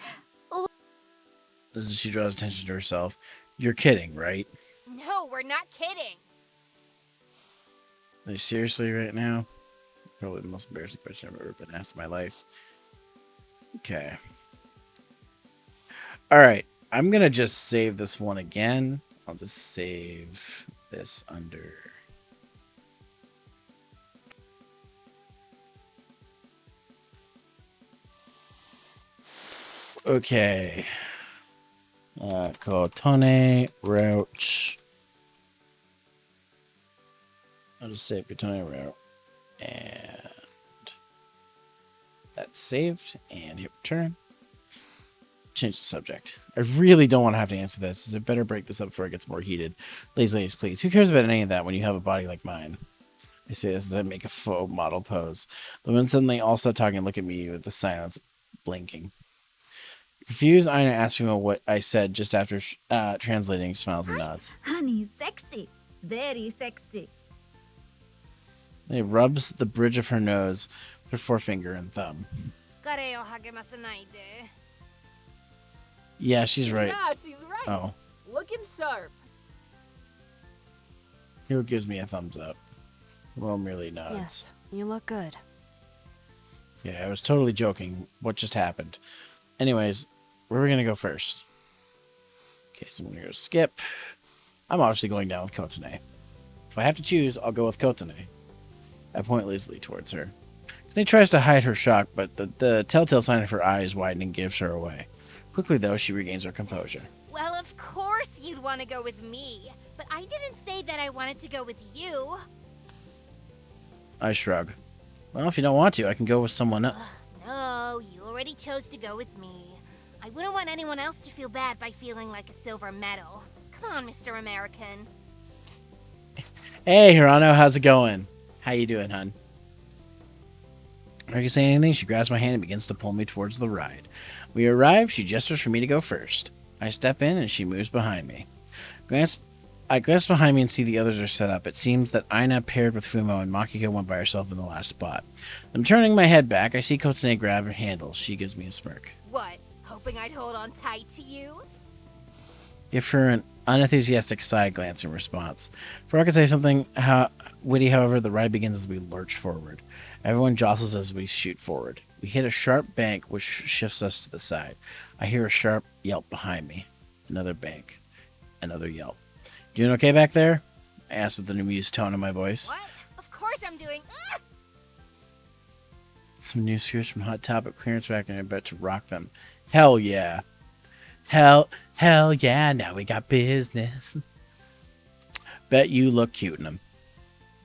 As she draws attention to herself. You're kidding, right? No, we're not kidding. Like, seriously right now? Probably the most embarrassing question I've ever been asked in my life. Okay. Alright. I'm gonna just save this one again. I'll just save this under... Okay. Kotone route. I'll just save Kotone route. And that's saved. And hit return. Change the subject. I really don't want to have to answer this. I better break this up before it gets more heated. Ladies, please. Who cares about any of that when you have a body like mine? I say this as I make a faux model pose. The women suddenly all stop talking and look at me with the silence blinking. Confused, Aina asks me what I said just after translating, smiles and nods. Honey, sexy. Very sexy. He rubs the bridge of her nose with her forefinger and thumb. Yeah, she's right. Yeah, she's right. Oh. Looking sharp. Hiro gives me a thumbs up. Well, merely nods. Yes, you look good. Yeah, I was totally joking. What just happened? Anyways, where are we going to go first? Okay, so I'm going to go skip. I'm obviously going down with Kotone. If I have to choose, I'll go with Kotone. I point lazily towards her. Kotone tries to hide her shock, but the telltale sign of her eyes widening gives her away. Quickly, though, she regains her composure. Well, of course you'd want to go with me, but I didn't say that I wanted to go with you. I shrug. Well, if you don't want to, I can go with someone else. No, you already chose to go with me. I wouldn't want anyone else to feel bad by feeling like a silver medal. Come on, Mr. American. Hey, Hirano, how's it going? How you doing, hun? Are you saying anything? She grabs my hand and begins to pull me towards the ride. We arrive. She gestures for me to go first. I step in, and she moves behind me. I glance behind me and see the others are set up. It seems that Aina paired with Fumo and Makiko went by herself in the last spot. I'm turning my head back. I see Kotone grab her handle. She gives me a smirk. What? Hoping I'd hold on tight to you? Give her an unenthusiastic side glance in response. Before I can say something witty, however, the ride begins as we lurch forward. Everyone jostles as we shoot forward. We hit a sharp bank, which shifts us to the side. I hear a sharp yelp behind me. Another bank. Another yelp. Doing okay back there? I asked with an amused tone in my voice. What? Of course I'm doing. Some new screws from Hot Topic clearance rack, and I bet to rock them. Hell yeah. Hell yeah, now we got business. Bet you look cute in them.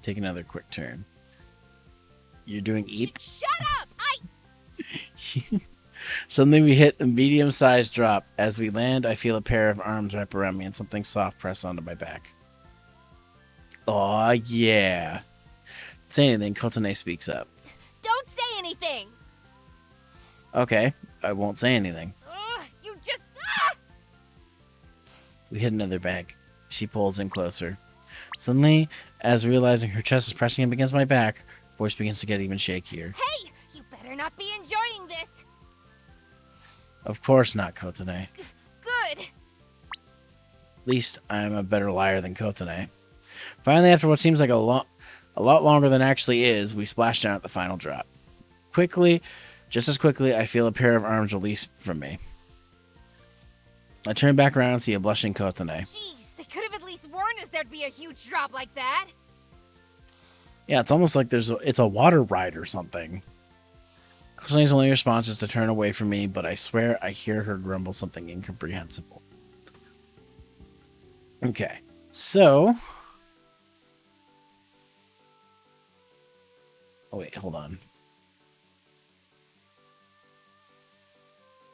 Take another quick turn. You're doing eep? Shut up! Suddenly we hit a medium-sized drop. As we land, I feel a pair of arms wrap around me and something soft press onto my back. Aw, yeah. Say anything, Kotone speaks up. Don't say anything! Okay, I won't say anything. Ugh, you just. We hit another bag. She pulls in closer. Suddenly, as realizing her chest is pressing up against my back, her voice begins to get even shakier. Hey, you better not be enjoying this. Of course not, Kotone. Good. At least I'm a better liar than Kotone. Finally, after what seems like a lot longer than actually is, we splash down at the final drop. Just as quickly, I feel a pair of arms release from me. I turn back around and see a blushing Kotone. Jeez, they could have at least warned us there'd be a huge drop like that. Yeah, it's almost like it's a water ride or something. Kotone's only response is to turn away from me, but I swear I hear her grumble something incomprehensible. Okay, so... Oh wait, hold on.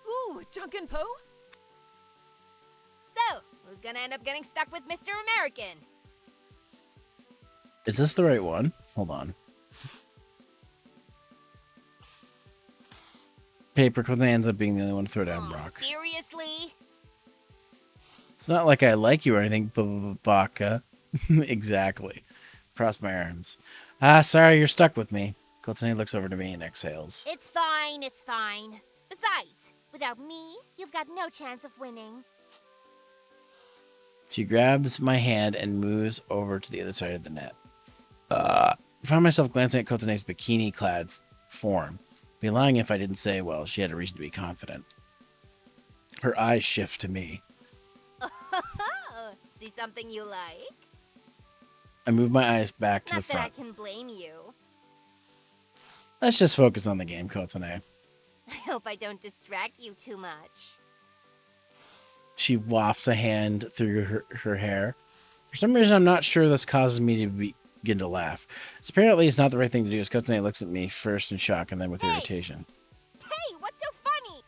Ooh, Junkin Poe? So, who's gonna end up getting stuck with Mr. American? Is this the right one? Hold on. Paper Kotone ends up being the only one to throw down Brock. Seriously? It's not like I like you or anything, Baka. Exactly. Cross my arms. Sorry, you're stuck with me. Kotone looks over to me and exhales. It's fine, it's fine. Besides, without me, you've got no chance of winning. She grabs my hand and moves over to the other side of the net. I found myself glancing at Kotone's bikini-clad form. I'd be lying if I didn't say, well, she had a reason to be confident. Her eyes shift to me. See something you like? I move my eyes back to Not the front. that I can blame you. Let's just focus on the game, Kotone. I hope I don't distract you too much. She wafts a hand through her hair. For some reason, I'm not sure this causes me to begin to laugh. Apparently, it's not the right thing to do, as Kotone looks at me first in shock and then with irritation. Hey, what's so funny?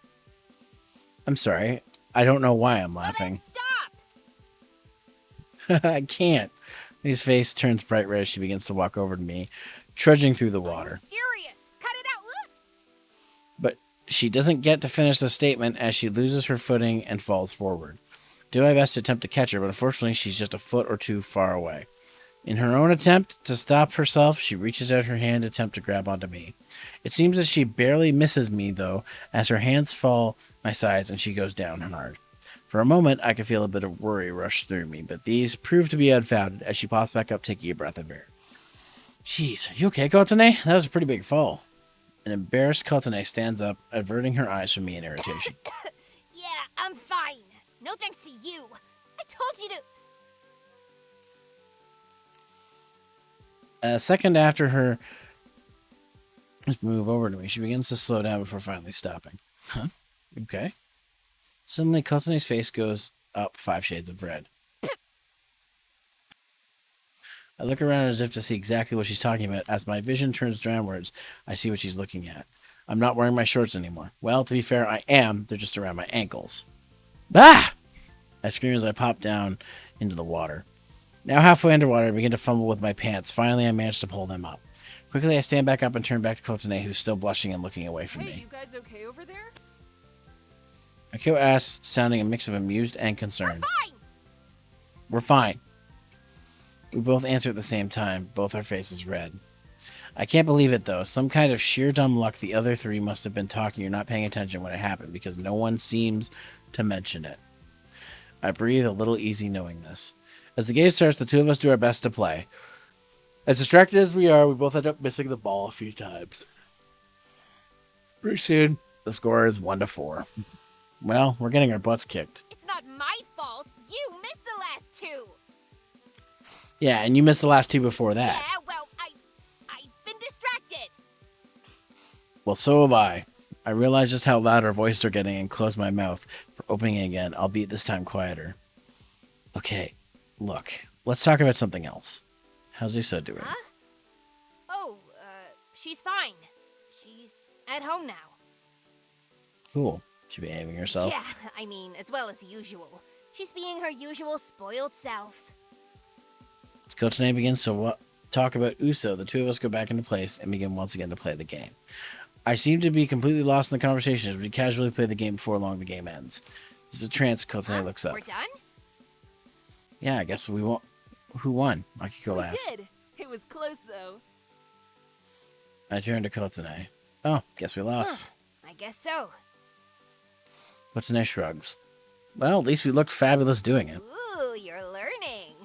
I'm sorry. I don't know why I'm laughing. Stop! I can't. His face turns bright red as she begins to walk over to me, trudging through the water. I'm serious. Cut it out. Look. But she doesn't get to finish the statement as she loses her footing and falls forward. I do my best to attempt to catch her, but unfortunately she's just a foot or two far away. In her own attempt to stop herself, she reaches out her hand to attempt to grab onto me. It seems that she barely misses me, though, as her hands fall my sides and she goes down hard. For a moment, I could feel a bit of worry rush through me, but these prove to be unfounded as she pops back up, taking a breath of air. Jeez, are you okay, Kotone? That was a pretty big fall. An embarrassed Kotone stands up, averting her eyes from me in irritation. Yeah, I'm fine. No thanks to you. I told you to... A second after her move over to me, she begins to slow down before finally stopping. Huh? Okay. Suddenly, Kotone's face goes up 5 shades of red. I look around as if to see exactly what she's talking about. As my vision turns downwards, I see what she's looking at. I'm not wearing my shorts anymore. Well, to be fair, I am. They're just around my ankles. Ah! I scream as I pop down into the water. Now halfway underwater, I begin to fumble with my pants. Finally, I manage to pull them up. Quickly, I stand back up and turn back to Kotone, who's still blushing and looking away from Hey, me. you guys okay over there? Akio asks, sounding a mix of amused and concerned. Fine! We're fine. We both answer at the same time, both our faces red. I can't believe it, though. Some kind of sheer dumb luck the other three must have been talking or not paying attention when it happened, because no one seems to mention it. I breathe a little easy knowing this. As the game starts, the two of us do our best to play. As distracted as we are, we both end up missing the ball a few times. Pretty soon, the score is 1-4. Well, we're getting our butts kicked. It's not my fault. You missed the last two. Yeah, and you missed the last two before that. Yeah, well, I've been distracted. Well, so have I. I realize just how loud our voices are getting and close my mouth for opening it again, albeit this time quieter. Okay, look, let's talk about something else. How's Uso doing? Huh? Oh, she's fine. She's at home now. Cool. She behaving herself? Yeah, I mean, as well as usual. She's being her usual spoiled self. As Kotone begins to talk about Uso, the two of us go back into place and begin once again to play the game. I seem to be completely lost in the conversation as we casually play the game before long the game ends. This is a trance Kotone looks up. We're done? Yeah, I guess we won't. Who won? Akiko We laughs. did. It was close though. I turn to Kotone. Oh, guess we lost. I guess so. Kotone shrugs. Well, at least we looked fabulous doing it. Ooh, you're learning.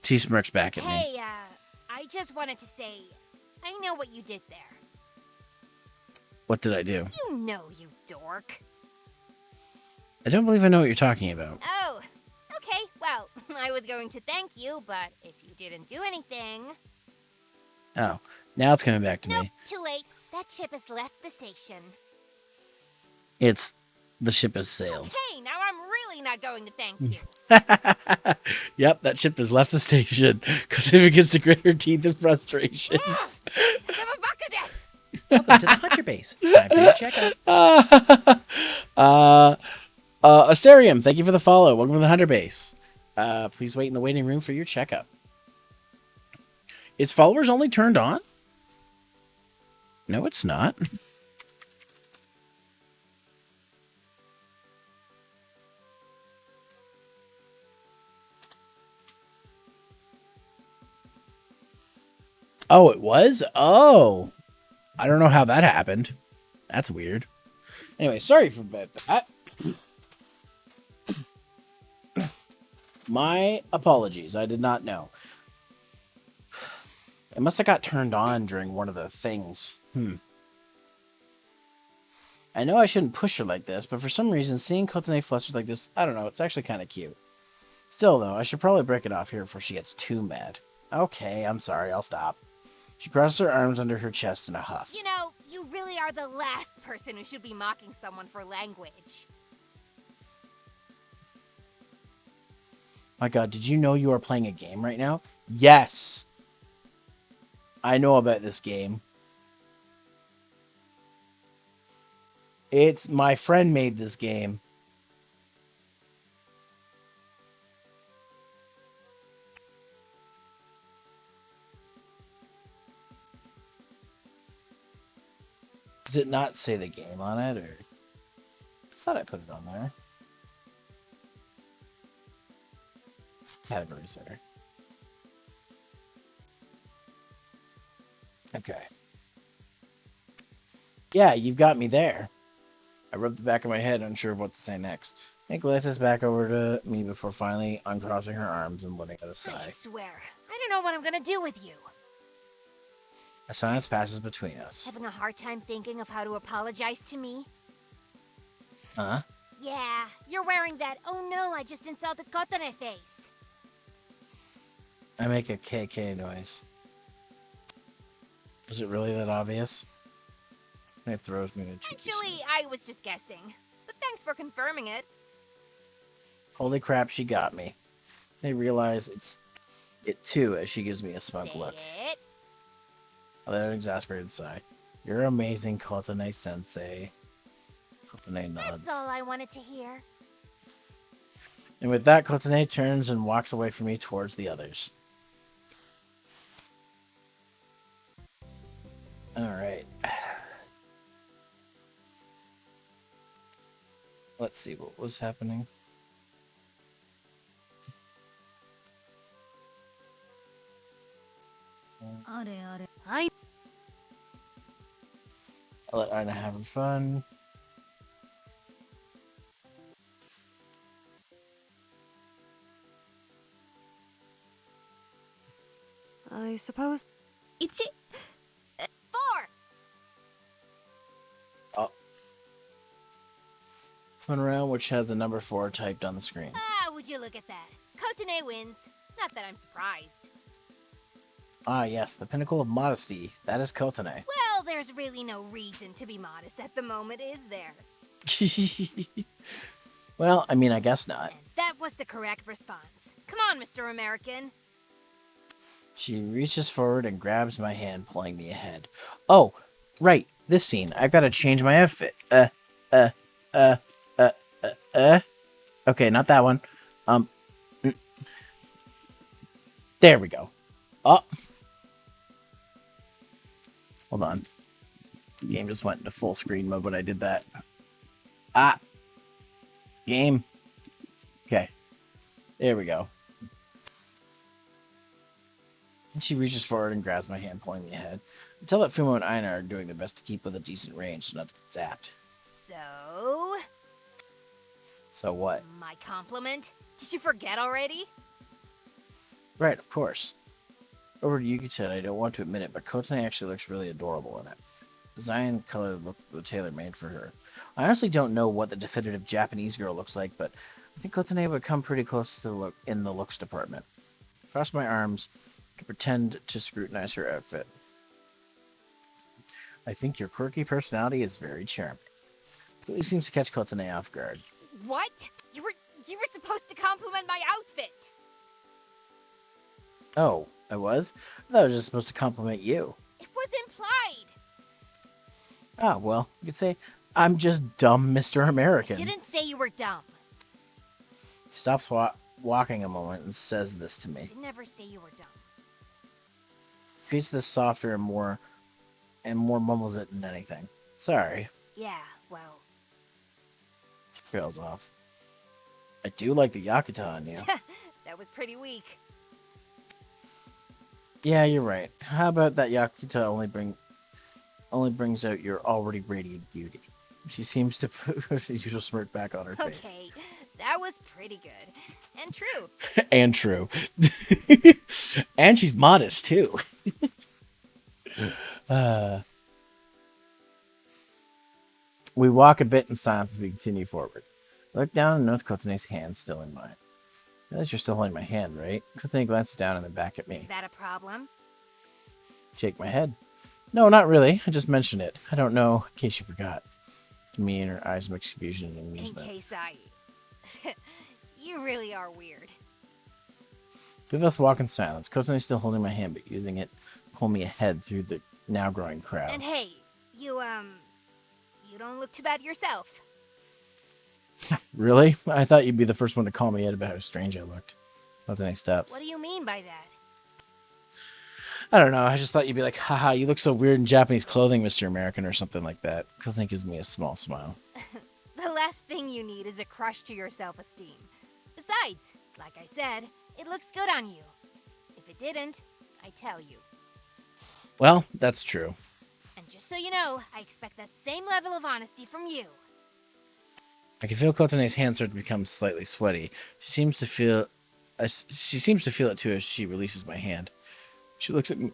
T smirks back at me. Hey, I just wanted to say, I know what you did there. What did I do? You know, you dork. I don't believe I know what you're talking about. Oh, okay, well, I was going to thank you, but if you didn't do anything... Oh, now it's coming back to Nope, me. too late. That ship has left the station. It's the ship has sailed. Okay, now I'm really not going to thank you. Yep, that ship has left the station because it begins to grit her teeth in frustration. Welcome to the Hunter Base. Time for your checkup. Asarium, thank you for the follow. Welcome to the Hunter Base. Please wait in the waiting room for your checkup. Is followers only turned on? No, it's not. Oh, it was? Oh. I don't know how that happened. That's weird. Anyway, sorry for that. My apologies. I did not know. It must have got turned on during one of the things. I know I shouldn't push her like this, but for some reason, seeing Kotone flustered like this, I don't know, it's actually kind of cute. Still, though, I should probably break it off here before she gets too mad. Okay, I'm sorry, I'll stop. She crosses her arms under her chest in a huff. You know, you really are the last person who should be mocking someone for language. My god, did you know you are playing a game right now? Yes! I know about this game. It's my friend made this game. Does it not say the game on it, or? I thought I put it on there. Categories there. Okay. Yeah, you've got me there. I rubbed the back of my head, unsure of what to say next. Nick glances back over to me before finally uncrossing her arms and letting out a sigh. I swear, I don't know what I'm gonna do with you. A silence passes between us. Having a hard time thinking of how to apologize to me? Huh? Yeah, you're wearing that oh no, I just insulted Kotone face. I make a KK noise. Is it really that obvious? It throws me to cheeky Actually, smile. I was just guessing. But thanks for confirming it. Holy crap, she got me. I realize it's it too as she gives me a smug look. Say it. I let an exasperated sigh. You're amazing, Kotone Sensei. Kotone nods. That's all I wanted to hear. And with that, Kotone turns and walks away from me towards the others. Alright. Let's see what was happening. I let Aina have her fun. I suppose 1, 4. Oh. Fun round, which has the number 4 typed on the screen. Ah, would you look at that? Kotone wins. Not that I'm surprised. Ah, yes, the pinnacle of modesty. That is Kotone. Well, there's really no reason to be modest at the moment, is there? Well, I mean, I guess not. And that was the correct response. Come on, Mr. American. She reaches forward and grabs my hand, pulling me ahead. Oh, right, this scene. I've got to change my outfit. Okay, not that one. There we go. Oh. Hold on. Game just went into full screen mode when I did that. Ah! Game. Okay. There we go. And she reaches forward and grabs my hand, pulling me ahead. I tell that Fumo and Aina are doing their best to keep with a decent range so not to get zapped. So? So what? My compliment? Did you forget already? Right, of course. Over to Yuki-chan, I don't want to admit it, but Kotone actually looks really adorable in it. Design and color look tailor-made for her. I honestly don't know what the definitive Japanese girl looks like, but I think Kotone would come pretty close to the look in the looks department. Cross my arms to pretend to scrutinize her outfit. I think your quirky personality is very charming. It seems to catch Kotone off guard. What? You were supposed to compliment my outfit. Oh, I was? I thought I was just supposed to compliment you. It was implied. Ah, well, you could say, I'm just dumb Mr. American. I didn't say you were dumb. She stops walking a moment and says this to me. I did never say you were dumb. Treats this softer and more mumbles it than anything. Sorry. Yeah, well. She trails off. I do like the Yakuta on you. That was pretty weak. Yeah, you're right. How about that Yakuta only brings out your already radiant beauty? She seems to put the usual smirk back on her face. Okay, that was pretty good. And true. And true. And she's modest, too. We walk a bit in silence as we continue forward. I look down and notice Kotone's hand still in mine. I realize you're still holding my hand, right? Kotone glances down and then back at me. Is that a problem? Shake my head. No, not really. I just mentioned it. I don't know, in case you forgot. Me and her eyes mix confusion and amusement. In case I... You really are weird. Two of us walk in silence. Kotone is still holding my hand, but using it to pull me ahead through the now growing crowd. And hey, you don't look too bad yourself. Really? I thought you'd be the first one to call me out about how strange I looked. Kotone steps. What do you mean by that? I don't know. I just thought you'd be like, haha, you look so weird in Japanese clothing, Mr. American, or something like that. Kotone gives me a small smile. The last thing you need is a crush to your self-esteem. Besides, like I said, it looks good on you. If it didn't, I tell you. Well, that's true. And just so you know, I expect that same level of honesty from you. I can feel Kotone's hand start to become slightly sweaty. She seems to feel it too as she releases my hand. She looks at me.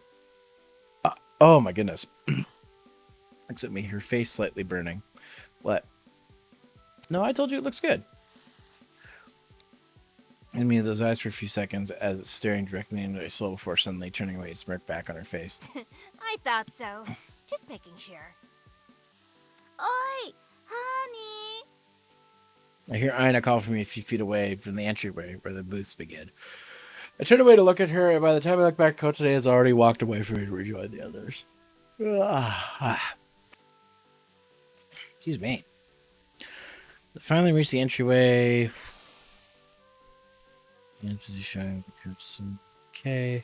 Oh my goodness. Looks at me, her face slightly burning. What? No, I told you it looks good. And me those eyes for a few seconds as it's staring directly into my soul before suddenly turning away to smirk back on her face. I thought so. Just making sure. Oi, honey. I hear Aina call for me a few feet away from the entryway where the booths begin. I turn away to look at her, and by the time I look back, Kotone has already walked away from me to rejoin the others. Excuse me. I finally reached the entryway. In position, okay.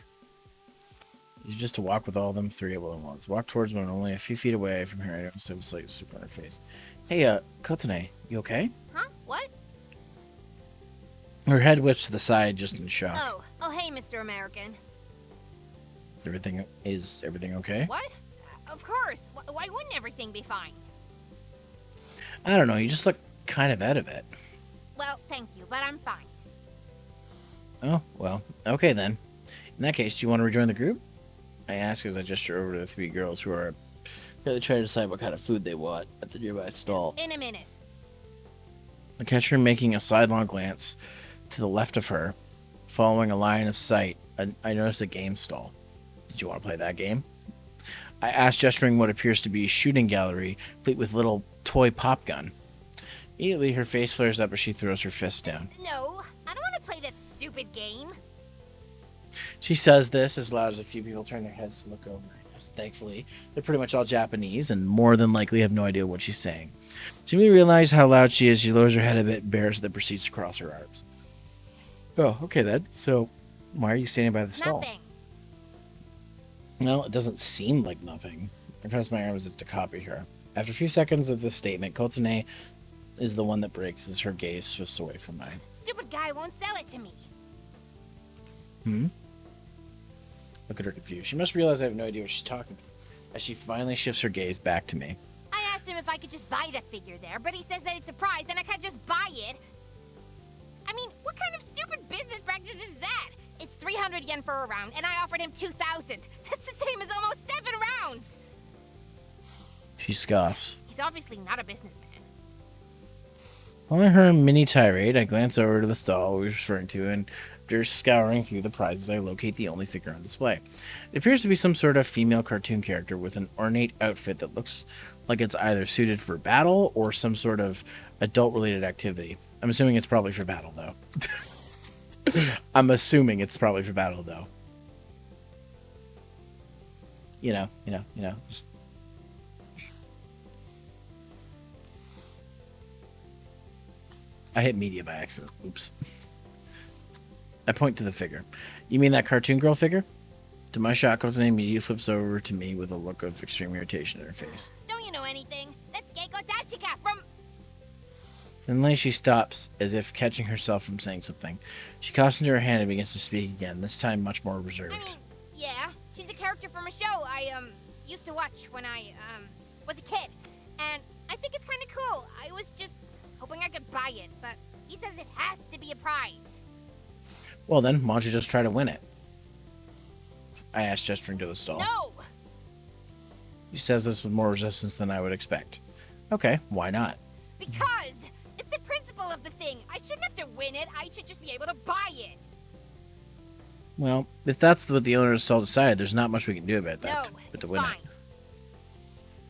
It's just to walk with all of them three at once. Walk towards one, only a few feet away from here. I don't have a slight soup on her face. Hey, Kotone, you okay? Huh? What? Her head whips to the side, just in shock. Oh, hey, Mr. American. Is everything okay? What? Of course. Why wouldn't everything be fine? I don't know. You just look kind of out of it. Well, thank you, but I'm fine. Oh, well, okay then. In that case, do you want to rejoin the group? I ask as I gesture over to the three girls who are trying to decide what kind of food they want at the nearby stall. In a minute. I catch her making a sidelong glance to the left of her. Following a line of sight, I notice a game stall. Did you want to play that game? I ask, gesturing what appears to be a shooting gallery, complete with little toy pop gun. Immediately, her face flares up as she throws her fist down. No, I don't want to play that stupid game. She says this as loud as a few people turn their heads to look over. Yes, thankfully, they're pretty much all Japanese and more than likely have no idea what she's saying. She immediately realizes how loud she is. She lowers her head a bit, bears, then proceeds to cross her arms. Oh, okay then. So, why are you standing by the stall? Nothing. No, it doesn't seem like nothing. I press my arm as if to copy her. After a few seconds of this statement, Kotone is the one that breaks as her gaze swifts away from mine. Stupid guy won't sell it to me. Look at her confused. She must realize I have no idea what she's talking about, as she finally shifts her gaze back to me. I asked him if I could just buy the figure there, but he says that it's a prize and I can't just buy it. I mean, what kind of stupid business practice is that? It's 300 yen for a round, and I offered him 2,000. That's the same as almost 7 rounds. She scoffs. He's obviously not a businessman. Following her mini tirade, I glance over to the stall we were referring to, and after scouring through the prizes, I locate the only figure on display. It appears to be some sort of female cartoon character with an ornate outfit that looks like it's either suited for battle or some sort of adult-related activity. I'm assuming it's probably for battle, though. You know, just... I hit media by accident. Oops. I point to the figure. You mean that cartoon girl figure? To my shock, Kotone immediately flips over to me with a look of extreme irritation in her face. Don't you know anything? That's Gaikokujin from... Suddenly she stops, as if catching herself from saying something. She coughs into her hand and begins to speak again, this time much more reserved. I mean, yeah, she's a character from a show I, used to watch when I, was a kid. And I think it's kind of cool. I was just hoping I could buy it, but he says it has to be a prize. Well then, why don't you just try to win it? I asked, gesturing to the stall. No! She says this with more resistance than I would expect. Okay, why not? Because it's the principle of the thing. I shouldn't have to win it. I should just be able to buy it. Well, if that's what the owner of the stall decided, there's not much we can do about that. No, but it's to win fine. it.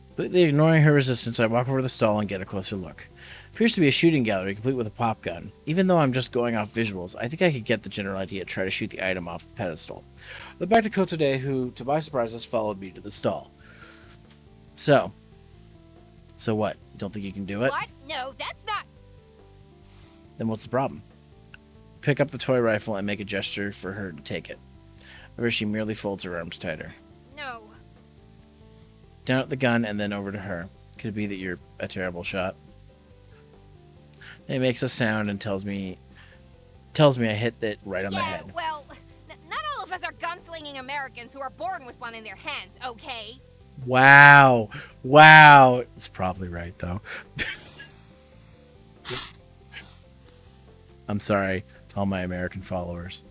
Completely ignoring her resistance, I walk over to the stall and get a closer look. It appears to be a shooting gallery, complete with a pop gun. Even though I'm just going off visuals, I think I could get the general idea to try to shoot the item off the pedestal. Then back to Kotone, who, to my surprise, has followed me to the stall. So what? You don't think you can do it? What? No, that's not... Then what's the problem? Pick up the toy rifle and make a gesture for her to take it. However, she merely folds her arms tighter. No. Down at the gun and then over to her. Could it be that you're a terrible shot? It makes a sound and tells me I hit it right on the head. Well, not all of us are gunslinging Americans who are born with one in their hands, okay? Wow. It's probably right, though. I'm sorry to all my American followers.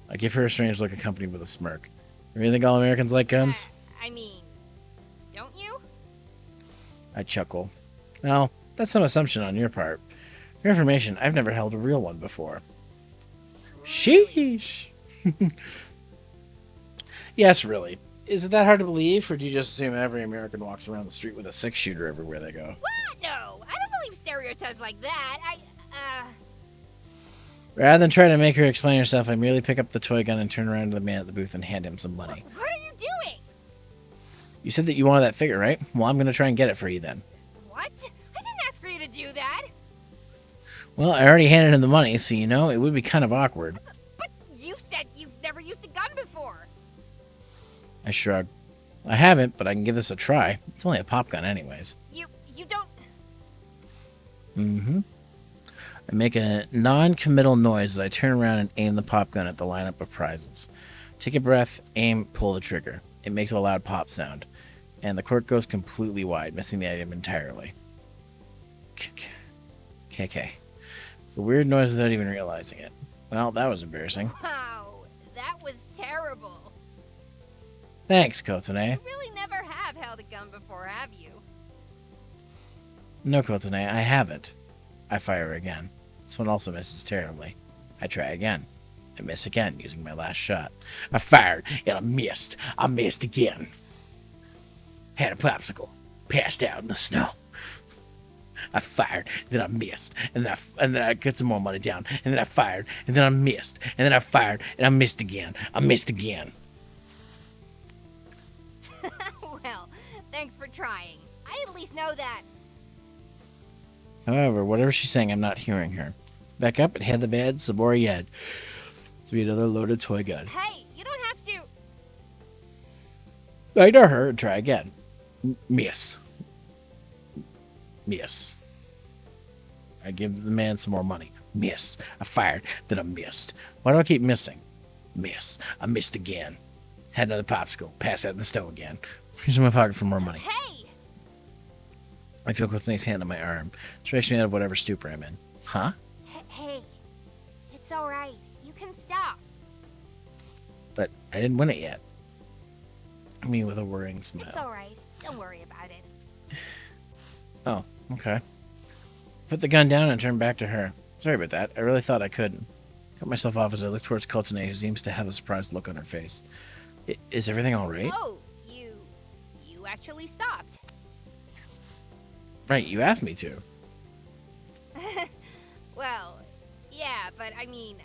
I give her a strange look accompanied with a smirk. You really think all Americans like guns? I mean, don't you? I chuckle. Well, that's some assumption on your part. For your information, I've never held a real one before. Sheesh. Yes, really. Is it that hard to believe, or do you just assume every American walks around the street with a 6-shooter everywhere they go? What? No, I don't believe stereotypes like that. Rather than try to make her explain herself, I merely pick up the toy gun and turn around to the man at the booth and hand him some money. What are you doing? You said that you wanted that figure, right? Well, I'm going to try and get it for you then. What? I didn't ask for you to do that. Well, I already handed him the money, so you know, it would be kind of awkward. But you said you've never used a gun before. I shrug. I haven't, but I can give this a try. It's only a pop gun anyways. You don't... Mm-hmm. I make a non-committal noise as I turn around and aim the pop gun at the lineup of prizes. Take a breath, aim, pull the trigger. It makes a loud pop sound, and the cork goes completely wide, missing the item entirely. KK. The weird noise without even realizing it. Well, that was embarrassing. Wow, that was terrible. Thanks, Kotone. You really never have held a gun before, have you? No, Kotone, I haven't. I fire again. This one also misses terribly. I try again. I miss again, using my last shot. I fired, and I missed. I missed again. Had a popsicle. Passed out in the snow. I fired, then I missed, and then I got some more money down, and then I fired, and then I missed, and then I fired, and I missed again. I missed again. Well, thanks for trying. I at least know that. However, whatever she's saying, I'm not hearing her. Back up and head the bed some more yet. To be another loaded toy gun. Hey, you don't have to... I ignore her and try again. Miss. Miss. I give the man some more money. Miss. I fired, then I missed. Why do I keep missing? Miss. I missed again. Had another popsicle. Pass that in the stove again. Reach in my pocket for more money. Hey! I feel Kotone's hand on my arm. She makes me out of whatever stupor I'm in. Huh? Hey. It's alright. You can stop. But I didn't win it yet. Me with a worrying smile. It's alright. Don't worry about it. Oh, okay. Put the gun down and turn back to her. Sorry about that. I really thought I could. Cut myself off as I look towards Kotone, who seems to have a surprised look on her face. Is everything all right? Oh, you actually stopped. Right, you asked me to. Well, yeah, but I mean,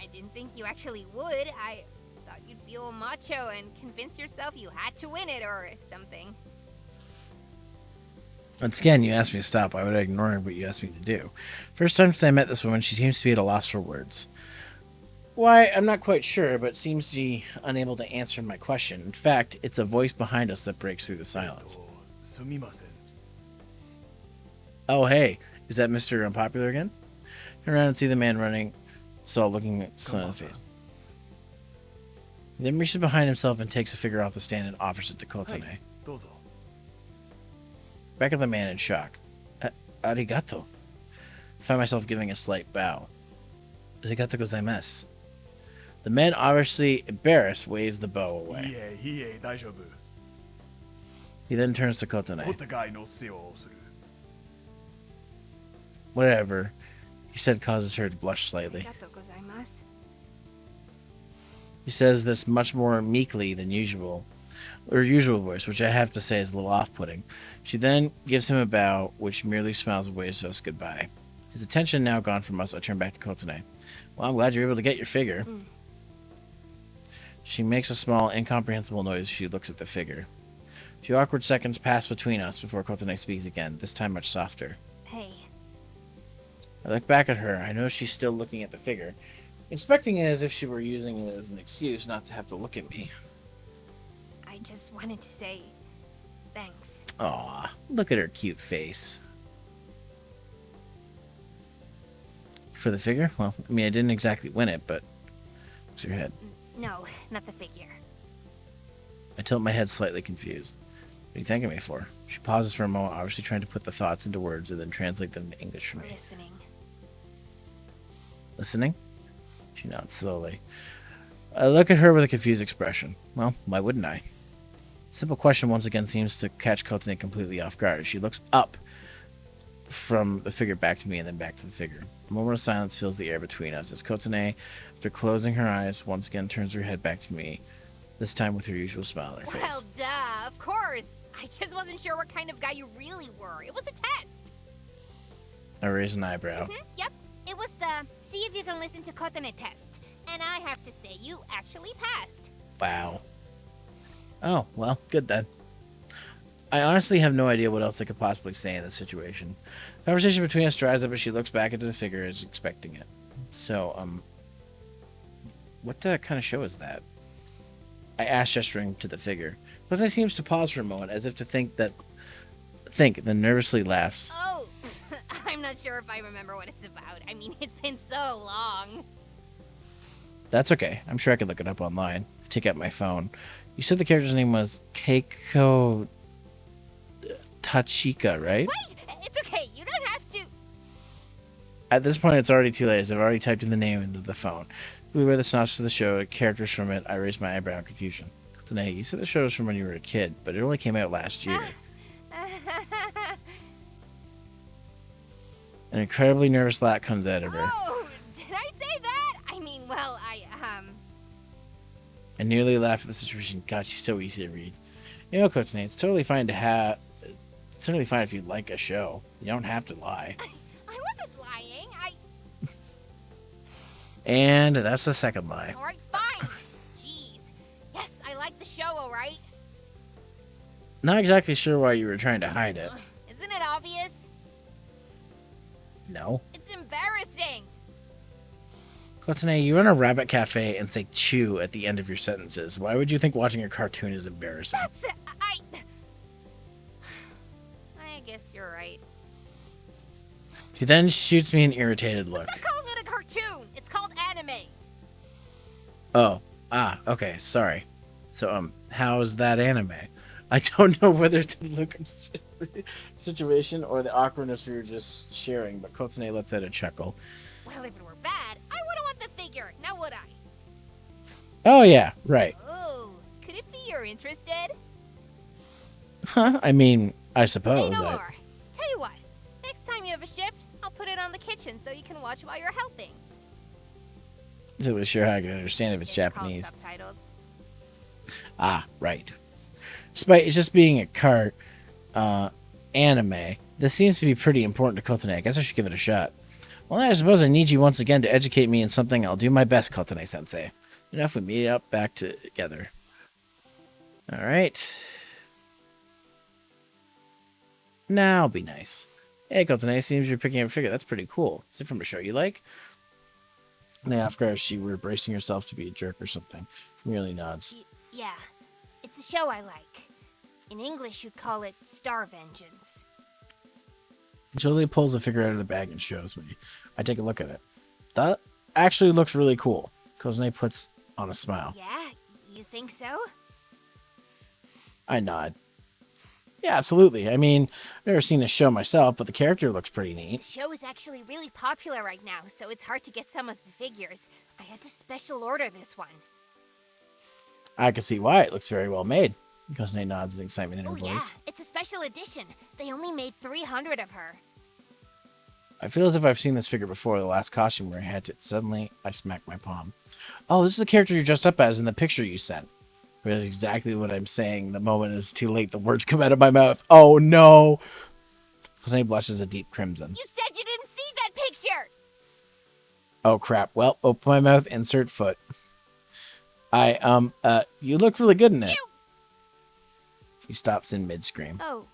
I didn't think you actually would. I thought you'd be all macho and convince yourself you had to win it or something. Once again, you asked me to stop. Why would I ignore what you asked me to do? First time since I met this woman, she seems to be at a loss for words. Why, I'm not quite sure, but seems to be unable to answer my question. In fact, it's a voice behind us that breaks through the silence. すみません。 Oh, hey, is that Mr. Unpopular again? Turn around and see the man running, saw looking at Sun in the face. He then reaches behind himself and takes a figure off the stand and offers it to Kotone. どうぞ。 Back at the man in shock. Arigato. Find myself giving a slight bow. Arigato gozaimasu. The man, obviously embarrassed, waves the bow いい away. え、いいえ、大丈夫。 He then turns to Kotone. お互いの世話をする。 Whatever, he said, causes her to blush slightly. Arigatou gozaimasu. He says this much more meekly than usual, or usual voice, which I have to say is a little off-putting. She then gives him a bow, which merely smiles and waves us goodbye. His attention now gone from us, I turn back to Kotone. Well, I'm glad you're able to get your figure. She makes a small, incomprehensible noise as she looks at the figure. A few awkward seconds pass between us before Kotone speaks again, this time much softer. Hey. I look back at her. I know she's still looking at the figure, inspecting it as if she were using it as an excuse not to have to look at me. I just wanted to say thanks. Aw, look at her cute face. For the figure? Well, I mean, I didn't exactly win it, but... What's your head? No, not the figure. I tilt my head slightly confused. What are you thanking me for? She pauses for a moment, obviously trying to put the thoughts into words and then translate them into English for me. Listening. Listening? She nods slowly. I look at her with a confused expression. Well, why wouldn't I? Simple question once again seems to catch Kotone completely off guard as she looks up from the figure back to me and then back to the figure. A moment of silence fills the air between us as Kotone, after closing her eyes, once again turns her head back to me, this time with her usual smile on her face. Well, duh, of course. I just wasn't sure what kind of guy you really were. It was a test. I raise an eyebrow. Yep. It was the see if you can listen to Kotone test. And I have to say, you actually passed. Wow. Oh, well, good then. I honestly have no idea what else I could possibly say in this situation. Conversation between us dries up as she looks back into the figure as expecting it. So, what kind of show is that? I ask, gesturing to the figure. Kotone seems to pause for a moment, as if to think, then nervously laughs. Oh, I'm not sure if I remember what it's about. I mean, it's been so long. That's okay. I'm sure I could look it up online. I take out my phone. You said the character's name was Keiko Tachika, right? Wait! It's okay. You don't have to. At this point, it's already too late, as I've already typed in the name into the phone. Quickly read the synopsis of the show, characters from it. I raised my eyebrow in confusion. Kotone, you said the show was from when you were a kid, but it only came out last year. An incredibly nervous laugh comes out of her. Oh, did I say that? I mean, well, I nearly laughed at the situation. God, she's so easy to read. You know, Kotone, it's totally fine to have... It's totally fine if you like a show. You don't have to lie. I wasn't lying. And that's the second lie. Alright, fine. Jeez. Yes, I like the show, alright? Not exactly sure why you were trying to hide it. Isn't it obvious? No. It's embarrassing. Kotone, you run a rabbit cafe and say chew at the end of your sentences. Why would you think watching a cartoon is embarrassing? That's I guess you're right. She then shoots me an irritated look. Stop calling it a cartoon. It's called anime. Oh, okay, sorry. So, how's that anime? I don't know whether to look at the situation or the awkwardness we were just sharing, but Kotone lets out a chuckle. Well, if it were bad, I wouldn't want the figure, now would I? Oh, yeah, right. Oh, could it be you're interested? Huh? I mean, I Say suppose. no more. Tell you what, next time you have a shift, I'll put it on the kitchen so you can watch while you're helping. I'm not really sure how I can understand if it's Called Japanese. subtitles. Ah, right. Despite it's just being a cart anime, this seems to be pretty important to Kotone. I guess I should give it a shot. Well, I suppose I need you once again to educate me in something. I'll do my best, Kotone Sensei. Enough, we meet up back together. All right. Now I'll be nice. Hey, Kotone, seems you're picking up a figure. That's pretty cool. Is it from a show you like? Now, of course, she were bracing herself to be a jerk or something. She merely nods. Yeah, it's a show I like. In English, you'd call it Star Vengeance. She totally pulls the figure out of the bag and shows me. I take a look at it. That actually looks really cool. Kotone puts on a smile. Yeah, you think so? I nod. Yeah, absolutely. I mean, I've never seen the show myself, but the character looks pretty The neat. show is actually really popular right now, so it's hard to get some of the figures. I had to special order this one. I can see why. It looks very well made. Kotone nods in excitement in her Oh yeah, voice. it's a special edition. They only made 300 of her. I feel as if I've seen this figure before. The last costume where I had to. Suddenly, I smack my palm. Oh, this is the character you're dressed up as in the picture you sent. That's exactly what I'm saying. The moment is too late. The words come out of my mouth. Oh no! Kotone blushes a deep crimson. You said you didn't see that picture! Oh crap. Well, open my mouth, insert foot. You look really good in it. She stops in mid-scream. Oh.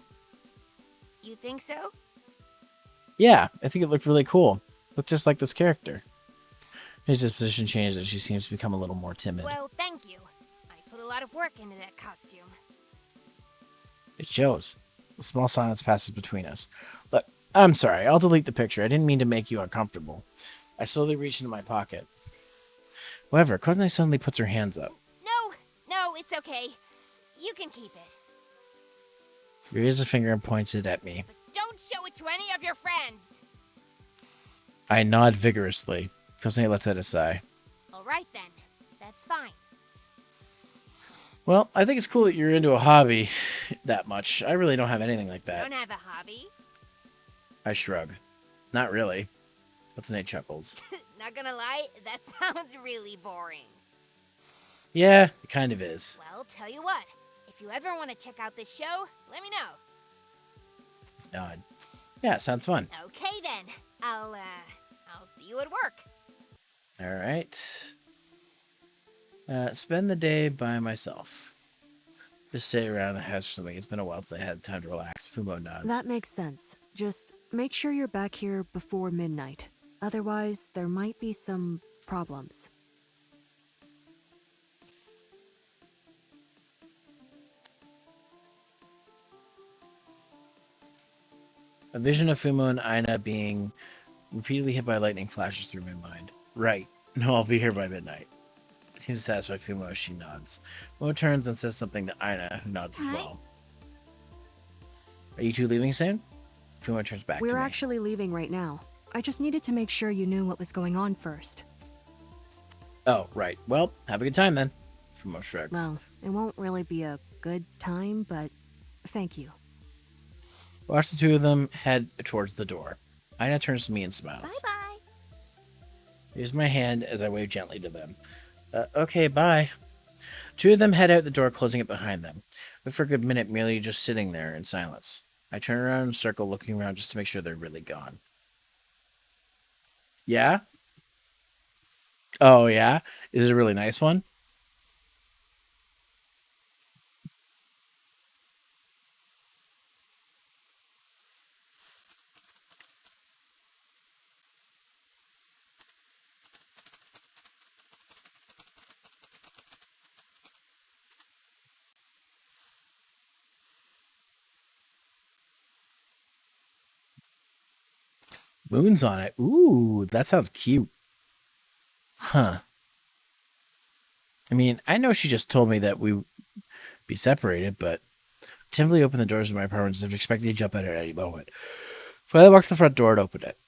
You think so? Yeah, I think it looked really cool. Looked just like this character. His disposition changed as she seems to become a little more timid. Well, thank you. I put a lot of work into that costume. It shows. A small silence passes between us. Look, I'm sorry. I'll delete the picture. I didn't mean to make you uncomfortable. I slowly reach into my pocket. However, Kotone suddenly puts her hands up. No, it's okay. You can keep it. She raises a finger and points it at me. But don't show it to any of your friends. I nod vigorously. Kotone lets out a sigh. All right then. That's fine. Well, I think it's cool that you're into a hobby that much. I really don't have anything like I that. don't have a hobby. I shrug. Not really. Kotone chuckles. Not gonna lie, that sounds really boring. Yeah, it kind of is. Well, tell you what. If you ever want to check out this show, let me know. Nod. Yeah, sounds fun. Okay then. I'll see you at work. All right. Spend the day by myself. Just stay around the house or something. It's been a while since I had time to relax. Fumo nods. That makes sense. Just make sure you're back here before midnight. Otherwise, there might be some problems. A vision of Fumo and Aina being repeatedly hit by lightning flashes through my mind. Right. No, I'll be here by midnight. Seems to satisfy Fumo as she nods. Mo turns and says something to Aina, who nods as well. Are you two leaving soon? Fumo turns back to me. We're actually leaving right now. I just needed to make sure you knew what was going on first. Oh, right. Well, have a good time then. Fumo shrugs. Well, it won't really be a good time, but thank you. Watch the two of them head towards the door. Aina turns to me and smiles. Bye-bye. Here's my hand as I wave gently to them. Okay, bye. Two of them head out the door, closing it behind them. But for a good minute, merely just sitting there in silence. I turn around in a circle, looking around just to make sure they're really gone. Yeah? Oh, yeah? Is it a really nice one? Moons on it. Ooh, that sounds cute. Huh. I mean, I know she just told me that we be separated, but timidly opened the doors of my apartment as if expecting to jump out at any moment. Finally walked to the front door and opened it.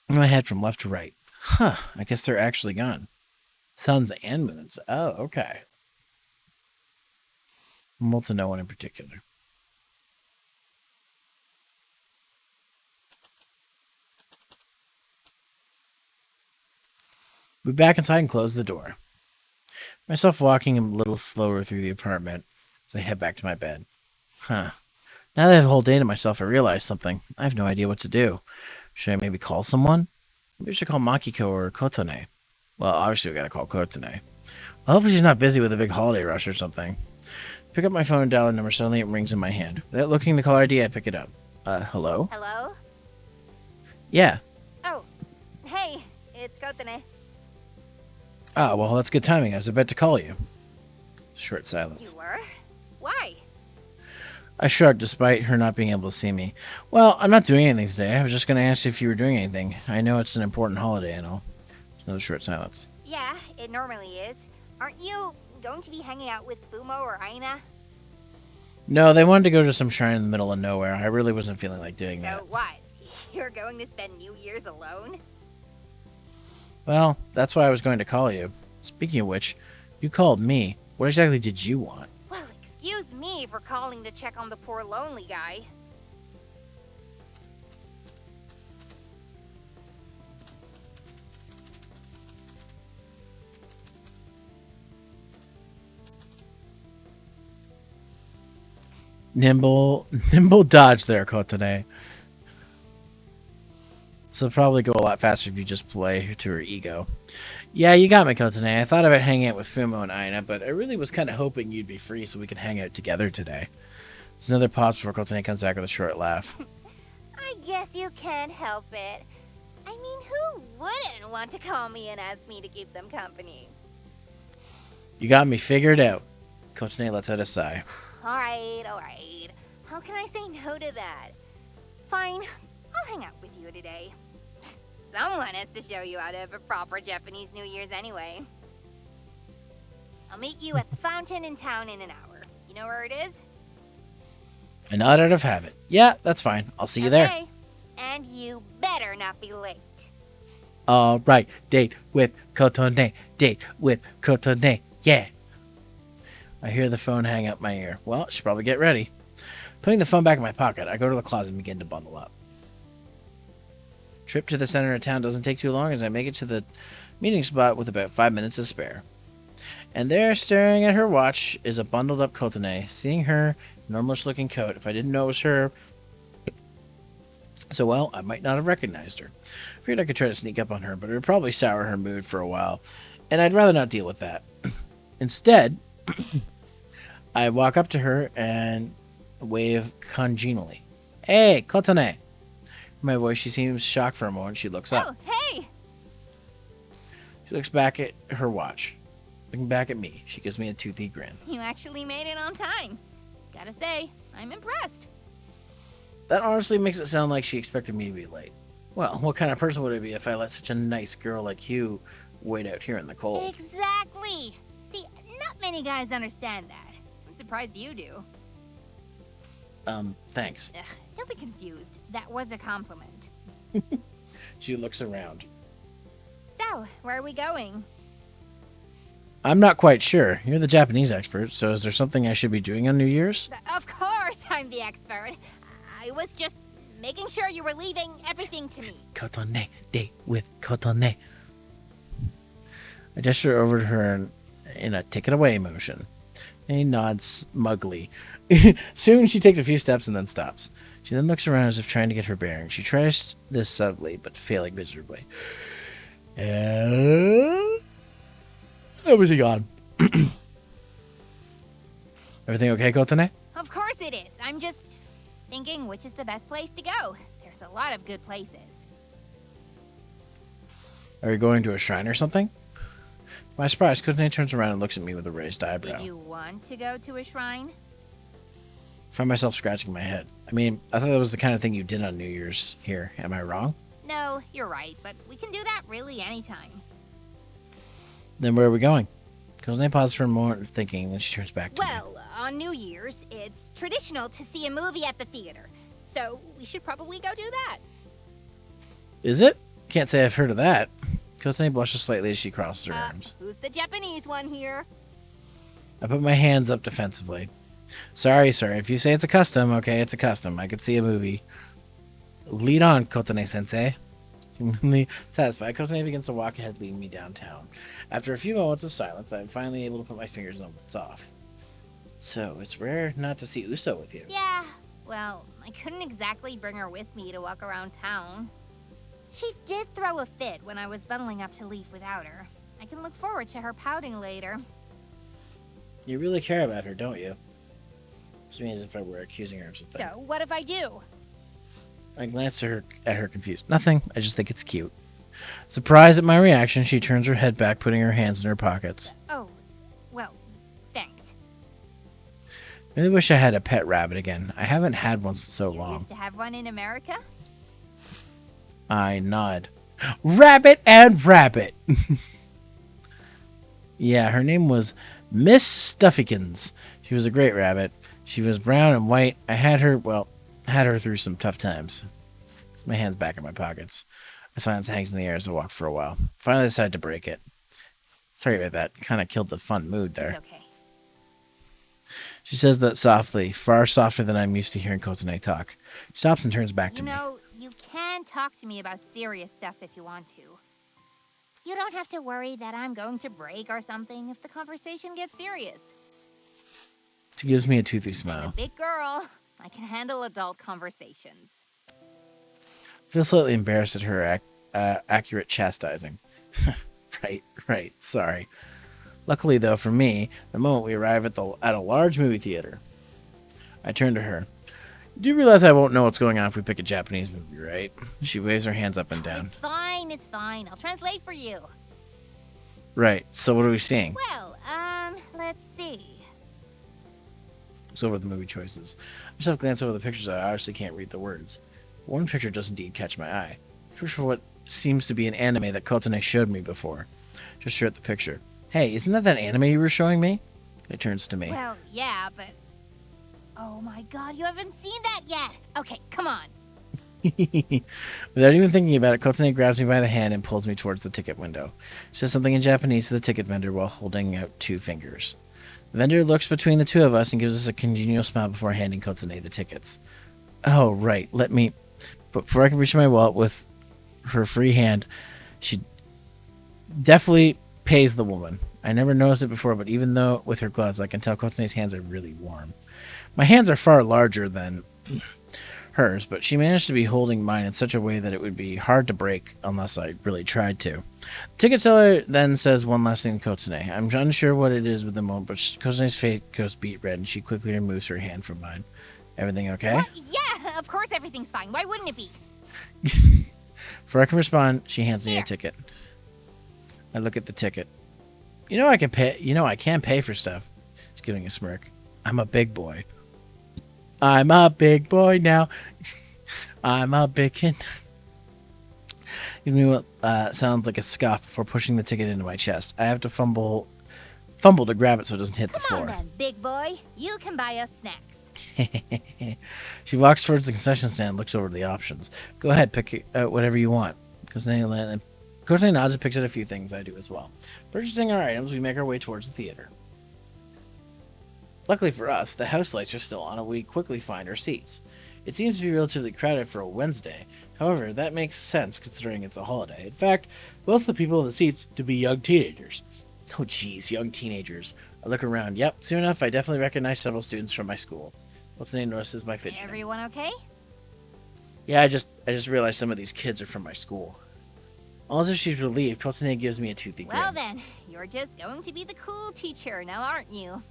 In my head from left to right. Huh, I guess they're actually gone. Suns and moons. Oh, okay. Well, to no one in particular. Moved back inside and closed the door. Myself walking a little slower through the apartment as I head back to my bed. Huh. Now that I have a whole day to myself, I realize something. I have no idea what to do. Should I maybe call someone? Maybe I should call Makiko or Kotone. Well, obviously we gotta call Kotone. Well, hopefully she's not busy with a big holiday rush or something. Pick up my phone and dial a number. Suddenly it rings in my hand. Without looking at the caller ID, I pick it up. Hello? Hello? Yeah. Oh, hey, it's Kotone. Ah, well, that's good timing. I was about to call you. Short silence. You were? Why? I shrugged, despite her not being able to see me. Well, I'm not doing anything today. I was just going to ask if you were doing anything. I know it's an important holiday and all. There's another short silence. Yeah, it normally is. Aren't you going to be hanging out with Fumo or Aina? No, they wanted to go to some shrine in the middle of nowhere. I really wasn't feeling like doing that. So what? You're going to spend New Year's alone? Well, that's why I was going to call you. Speaking of which, you called me. What exactly did you want? Well, excuse me for calling to check on the poor lonely guy. Nimble dodge there, Kotone. So it'll probably go a lot faster if you just play to her ego. Yeah, you got me, Kotone. I thought about hanging out with Fumo and Aina, but I really was kind of hoping you'd be free so we could hang out together today. There's another pause before Kotone comes back with a short laugh. I guess you can't help it. I mean, who wouldn't want to call me and ask me to keep them company? You got me figured out. Kotone lets out a sigh. Alright. How can I say no to that? Fine, I'll hang out with you today. Someone has to show you how to have a proper Japanese New Year's anyway. I'll meet you at the fountain in town in an hour. You know where it is? I nod out of habit. Yeah, that's fine. I'll see you there. And you better not be late. All right, date with Kotone. Date with Kotone. Yeah. I hear the phone hang up my ear. Well, should probably get ready. Putting the phone back in my pocket, I go to the closet and begin to bundle up. Trip to the center of town doesn't take too long as I make it to the meeting spot with about 5 minutes to spare. And there, staring at her watch, is a bundled up Kotone. Seeing her normalish looking coat, if I didn't know it was her, so well, I might not have recognized her. Figured I could try to sneak up on her, but it would probably sour her mood for a while, and I'd rather not deal with that. Instead, I walk up to her and wave congenially. Hey, Kotone! My voice, she seems shocked for a moment. She looks up. Oh, hey! She looks back at her watch. Looking back at me, she gives me a toothy grin. You actually made it on time. Gotta say, I'm impressed. That honestly makes it sound like she expected me to be late. Well, what kind of person would I be if I let such a nice girl like you wait out here in the cold? Exactly! See, not many guys understand that. I'm surprised you do. Thanks. Ugh, don't be confused. That was a compliment. She looks around. So, where are we going? I'm not quite sure. You're the Japanese expert, so is there something I should be doing on New Year's? Of course I'm the expert. I was just making sure you were leaving everything to me. Kotone, date with Kotone. I gesture over to her in a take it away motion. He nods smugly. Soon she takes a few steps and then stops. She then looks around as if trying to get her bearings. She tries this subtly, but failing miserably. That was he gone. Everything okay, Kotone? Of course it is. I'm just thinking which is the best place to go. There's a lot of good places. Are you going to a shrine or something? To my surprise, Kotone turns around and looks at me with a raised eyebrow. Did you want to go to a shrine? Find myself scratching my head. I mean, I thought that was the kind of thing you did on New Year's here. Am I wrong? No, you're right, but we can do that really anytime. Then where are we going? Kotone pauses for a moment of thinking, then she turns back to me. Well, on New Year's, it's traditional to see a movie at the theater. So we should probably go do that. Is it? Can't say I've heard of that. Kotone blushes slightly as she crosses her arms. Who's the Japanese one here? I put my hands up defensively. Sorry. If you say it's a custom, okay, it's a custom. I could see a movie. Lead on, Kotone Sensei. Seemingly satisfied, Kotone begins to walk ahead, leading me downtown. After a few moments of silence, I'm finally able to put my fingers on what's off. So, it's rare not to see Uso with you. Yeah, well, I couldn't exactly bring her with me to walk around town. She did throw a fit when I was bundling up to leave without her. I can look forward to her pouting later. You really care about her, don't you? To me as if I were accusing her of something. So, what if I do? I glance at her confused. Nothing. I just think it's cute. Surprised at my reaction, she turns her head back, putting her hands in her pockets. Oh, well, thanks. I really wish I had a pet rabbit again. I haven't had one in so long. Used to have one in America? I nod. Rabbit and Rabbit! Yeah, her name was Miss Stuffykins. She was a great rabbit. She was brown and white. I had her through some tough times. With my hands back in my pockets. My silence hangs in the air as I walk for a while. Finally decided to break it. Sorry about that. Kind of killed the fun mood there. It's okay. She says that softly, far softer than I'm used to hearing Kotone talk. She stops and turns back to me. You know, you can talk to me about serious stuff if you want to. You don't have to worry that I'm going to break or something if the conversation gets serious. She gives me a toothy I'm a smile. big girl. I can handle adult conversations. I feel slightly embarrassed at her accurate chastising. Right, sorry. Luckily, though, for me, the moment we arrive at a large movie theater, I turn to her. You do realize I won't know what's going on if we pick a Japanese movie, right? She waves her hands up and down. It's fine. I'll translate for you. Right, so what are we seeing? Well, let's see. Looks over the movie choices. I just have to glance over the pictures. I obviously can't read the words. One picture does indeed catch my eye. First for what seems to be an anime that Kotone showed me before. Just stare at the picture. Hey, isn't that anime you were showing me? It turns to me. Well, yeah, but... Oh my god, you haven't seen that yet! Okay, come on. Without even thinking about it, Kotone grabs me by the hand and pulls me towards the ticket window. She says something in Japanese to the ticket vendor while holding out 2 fingers. The vendor looks between the two of us and gives us a congenial smile before handing Kotone the tickets. Oh, right, let me... But before I can reach my wallet with her free hand, she definitely pays the woman. I never noticed it before, but even though with her gloves, I can tell Kotone's hands are really warm. My hands are far larger than hers, but she managed to be holding mine in such a way that it would be hard to break unless I really tried to. The ticket seller then says one last thing to Kotone. I'm unsure what it is with the moment, but Kotone's face goes beet red, and she quickly removes her hand from mine. Everything okay? What? Yeah, of course everything's fine. Why wouldn't it be? Before I can respond, she hands me a ticket. I look at the ticket. You know I can pay for stuff. She's giving a smirk. I'm a big boy. I'm a big boy now. I'm a big kid. Give me what sounds like a scoff before pushing the ticket into my chest. I have to fumble to grab it so it doesn't hit the floor. Come on then, big boy. You can buy us snacks. She walks towards the concession stand and looks over the options. Go ahead, pick out whatever you want. Kotone nods and picks out a few things. I do as well. Purchasing our items, we make our way towards the theater. Luckily for us, the house lights are still on and we quickly find our seats. It seems to be relatively crowded for a Wednesday. However, that makes sense considering it's a holiday. In fact, most of the people in the seats to be young teenagers. Oh geez, young teenagers. I look around. Yep, soon enough I definitely recognize several students from my school. What's the name notices my fidgeting. Everyone okay? Yeah, I just realized some of these kids are from my school. All as if she's relieved, Kotone gives me a toothy grin. Well then, you're just going to be the cool teacher now, aren't you?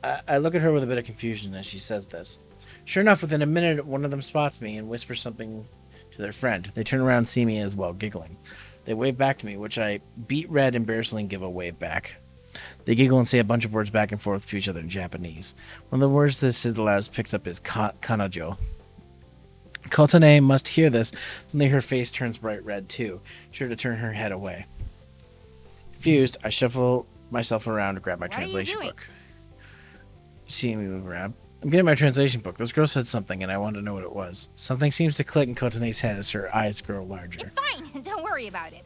I look at her with a bit of confusion as she says this. Sure enough, within a minute, one of them spots me and whispers something to their friend. They turn around and see me as well, giggling. They wave back to me, which I beat red embarrassingly give a wave back. They giggle and say a bunch of words back and forth to each other in Japanese. One of the words they said aloud picked up is kanajo. Kotone must hear this, suddenly her face turns bright red too, sure to turn her head away. Confused, I shuffle myself around to grab my translation book. You see me move around? I'm getting my translation book. This girl said something, and I wanted to know what it was. Something seems to click in Kotone's head as her eyes grow larger. It's fine. Don't worry about it.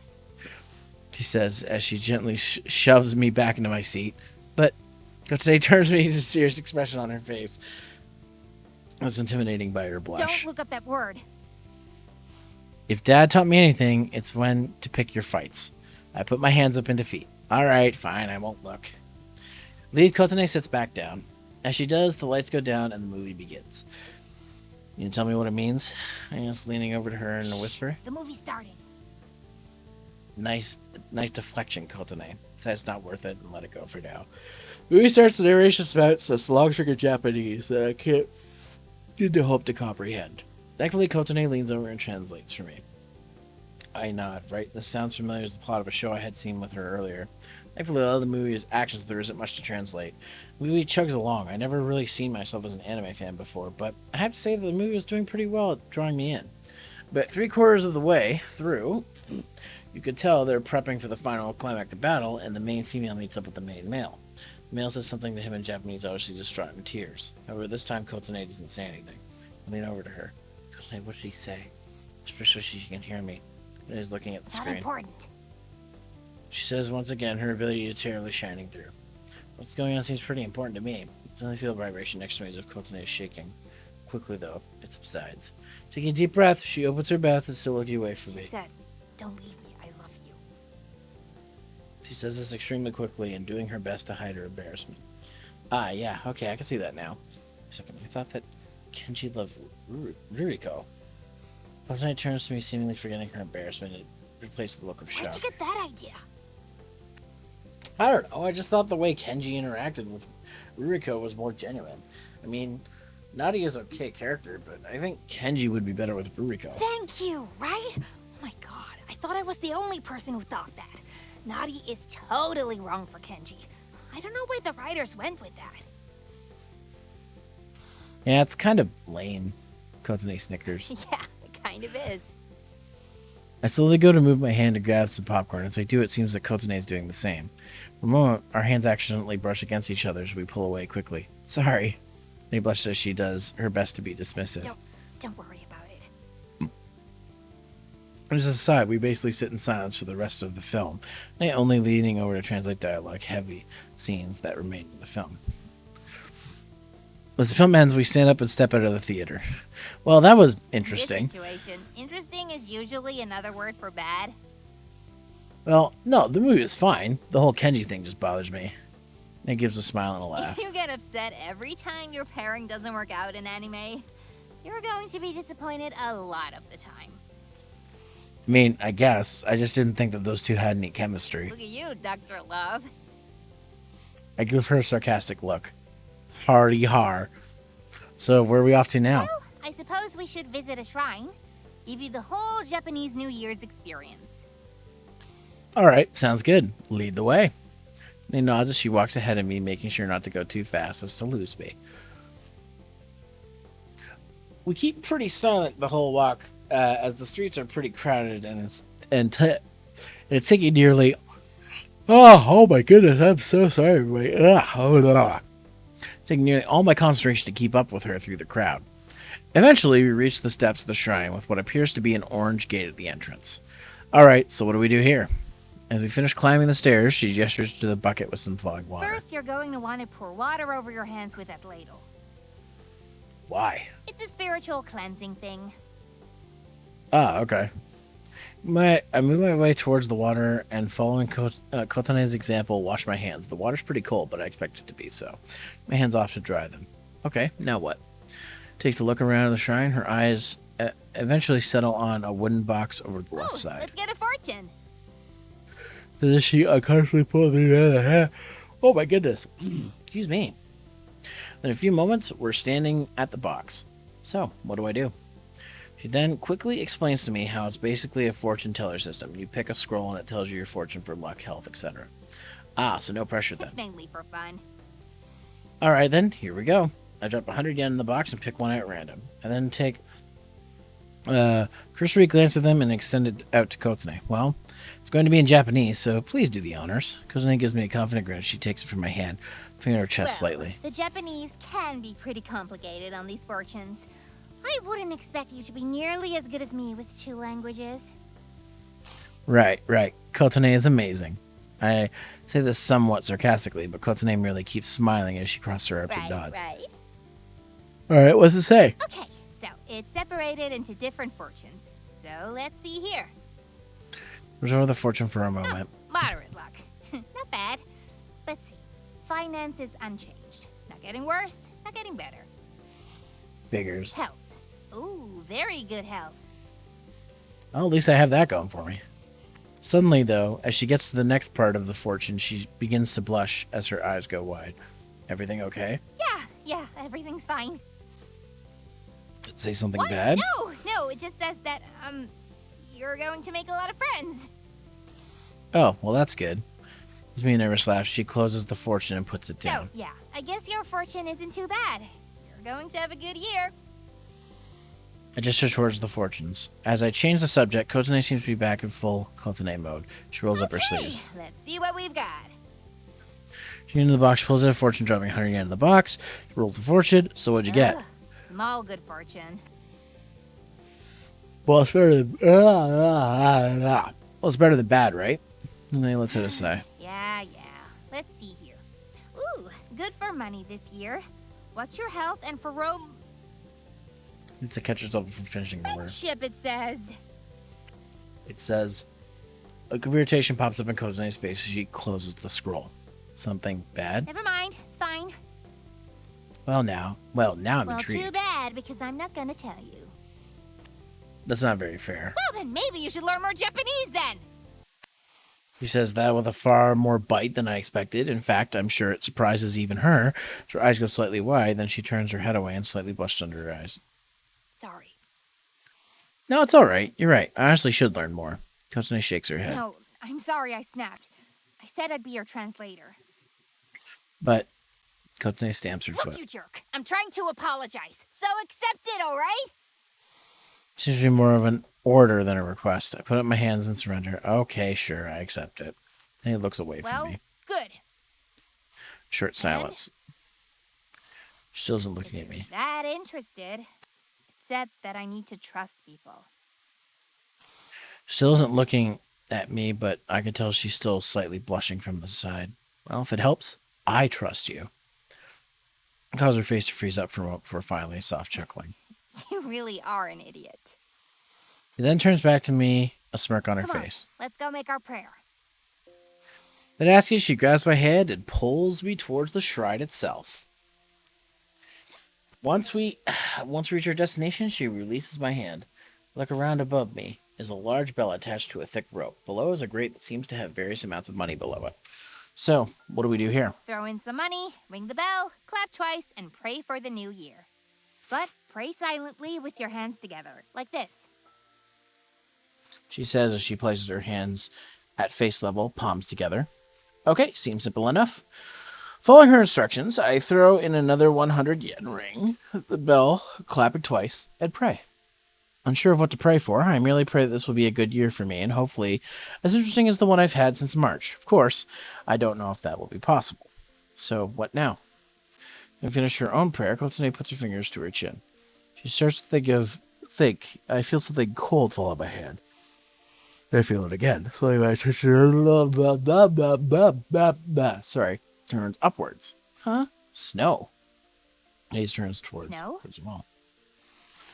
She says as she gently shoves me back into my seat. But Kotone turns me to a serious expression on her face. That's intimidating by her blush. Don't look up that word. If Dad taught me anything, it's when to pick your fights. I put my hands up in defeat. All right, fine, I won't look. Lead Kotone sits back down. As she does, the lights go down and the movie begins. You can tell me what it means? I asked, leaning over to her in a whisper. The movie's starting. Nice deflection, Kotone. Says it's not worth it and let it go for now. The movie starts, the narration spouts a long string of Japanese that I can't get to hope to comprehend. Thankfully, Kotone leans over and translates for me. I nod. Right, this sounds familiar as the plot of a show I had seen with her earlier. Thankfully, all the movie's actions, there isn't much to translate. The movie chugs along. I never really seen myself as an anime fan before, but I have to say that the movie was doing pretty well at drawing me in. But 3/4 of the way through, you could tell they're prepping for the final climactic battle, and the main female meets up with the main male. The male says something to him in Japanese, obviously distraught in tears. However, this time Kotone doesn't say anything. I lean over to her. Kotone, what did he say? Especially so she can hear me. He's looking at the screen. Not important. She says once again, her ability is terribly shining through. What's going on seems pretty important to me. I suddenly feel a vibration next to me as if Kotone is shaking. Quickly, though, it subsides. Taking a deep breath, she opens her mouth and still looking away from me. She said, "Don't leave me. I love you." She says this extremely quickly and doing her best to hide her embarrassment. Ah, yeah, okay, I can see that now. For a second, I thought that Kenji loved Ruriko. Kotone turns to me, seemingly forgetting her embarrassment, and replaced the look of shock. Where'd you get that idea? I don't know, I just thought the way Kenji interacted with Ruriko was more genuine. I mean, Nadi is an okay character, but I think Kenji would be better with Ruriko. Thank you, right? Oh my god, I thought I was the only person who thought that. Nadi is totally wrong for Kenji. I don't know where the writers went with that. Yeah, it's kind of lame. Kotone snickers. Yeah, it kind of is. I slowly go to move my hand to grab some popcorn. As I do, it seems that Kotone is doing the same. For a moment, our hands accidentally brush against each other as we pull away quickly. Sorry. They blush as she does her best to be dismissive. Don't worry about it. As an aside, we basically sit in silence for the rest of the film, I only leaning over to translate dialogue-heavy scenes that remain in the film. As the film ends, we stand up and step out of the theater. Well, that was interesting. In this situation, interesting is usually another word for bad. Well, no, the movie is fine. The whole Kenji thing just bothers me. It gives a smile and a laugh. You get upset every time your pairing doesn't work out in anime. You're going to be disappointed a lot of the time. I mean, I guess. I just didn't think that those two had any chemistry. Look at you, Dr. Love. I give her a sarcastic look. Hardy har. So, where are we off to now? Well, I suppose we should visit a shrine. Give you the whole Japanese New Year's experience. Alright, sounds good. Lead the way. And he nods as she walks ahead of me, making sure not to go too fast as to lose me. We keep pretty silent the whole walk, as the streets are pretty crowded, and it's taking nearly... Oh my goodness, I'm so sorry, everybody. Taking nearly all my concentration to keep up with her through the crowd. Eventually, we reach the steps of the shrine with what appears to be an orange gate at the entrance. Alright, so what do we do here? As we finish climbing the stairs, she gestures to the bucket with some flowing water. First, you're going to want to pour water over your hands with that ladle. Why? It's a spiritual cleansing thing. Ah, okay. I move my way towards the water and, following Kotone's example, wash my hands. The water's pretty cold, but I expect it to be so. My hands off to dry them. Okay, now what? Takes a look around the shrine. Her eyes eventually settle on a wooden box over the left side. Let's get a fortune. Does she unconsciously pull me out of the hair? Oh my goodness. Excuse me. In a few moments, we're standing at the box. So, what do I do? She then quickly explains to me how it's basically a fortune teller system. You pick a scroll and it tells you your fortune for luck, health, etc. Ah, so no pressure then. It's mainly for fun. Alright then, here we go. I drop 100 yen in the box and pick one at random. And then take cursory glance at them and extend it out to Kotone. Well, it's going to be in Japanese, so please do the honors. Kotone gives me a confident grin as she takes it from my hand, putting her chest slightly. The Japanese can be pretty complicated on these fortunes. I wouldn't expect you to be nearly as good as me with 2 languages. Right. Kotone is amazing. I say this somewhat sarcastically, but Kotone merely keeps smiling as she crosses her arms and nods. Right. Alright, what's it say? Okay, so it's separated into different fortunes. So let's see here. Restore the fortune for a moment. Moderate luck. Not bad. Let's see. Finance is unchanged. Not getting worse, not getting better. Figures. Health. Ooh, very good health. Well, at least I have that going for me. Suddenly, though, as she gets to the next part of the fortune, she begins to blush as her eyes go wide. Everything okay? Yeah, everything's fine. Did it say something What? bad? No, it just says that, you're going to make a lot of friends. Oh, well, that's good. As me nervous laughs, she closes the fortune and puts it down. So, yeah, I guess your fortune isn't too bad. You're going to have a good year. I gesture towards the fortunes. As I change the subject, Kotone seems to be back in full Kotone mode. She rolls up her sleeves. Let's see what we've got. She into the box, pulls out a fortune, dropping 100 yen in the box. She rolls the fortune. So what'd you get? Small good fortune. Well, it's better than well, it's better than bad, right? And then let's hit a sigh. Yeah. Let's see here. Ooh, good for money this year. What's your health and for Rome? It's to catch herself from finishing the word. Friendship, it says. It says a irritation pops up in Kotone's face as she closes the scroll. Something bad? Never mind, it's fine. Well, now I'm intrigued. Too bad, because I'm not gonna tell you. That's not very fair. Well, then maybe you should learn more Japanese then. She says that with a far more bite than I expected. In fact, I'm sure it surprises even her. Her eyes go slightly wide, then she turns her head away and slightly blushes under her eyes. Sorry. No, it's all right. You're right. I honestly should learn more. Kotone shakes her head. No, I'm sorry I snapped. I said I'd be your translator. But Kotone stamps her foot. Look, you jerk. I'm trying to apologize, so accept it, all right? Seems to be more of an order than a request. I put up my hands and surrender. Okay, sure, I accept it. Then he looks away from me. Good. Short silence. She still isn't looking at me. That interested, except that I need to trust people. Still isn't looking at me, but I can tell she's still slightly blushing from the side. Well, if it helps, I trust you. I cause her face to freeze up for a moment before finally a soft chuckling. You really are an idiot. She then turns back to me, a smirk on her face. Let's go make our prayer. Then asking, she grabs my hand and pulls me towards the shrine itself. Once we reach our destination, she releases my hand. Look around above me is a large bell attached to a thick rope. Below is a grate that seems to have various amounts of money below it. So, what do we do here? Throw in some money, ring the bell, clap twice, and pray for the new year. But pray silently with your hands together, like this. She says as she places her hands at face level, palms together. Okay, seems simple enough. Following her instructions, I throw in another 100 yen ring, the bell, clap it twice, and pray. Unsure of what to pray for, I merely pray that this will be a good year for me, and hopefully as interesting as the one I've had since March. Of course, I don't know if that will be possible. So, what now? And finish her own prayer, Kotone puts her fingers to her chin. She starts to think. I feel something cold fall on my hand. I feel it again. So I touch Sorry, turns upwards. Huh? Snow. Haze turns towards the wall.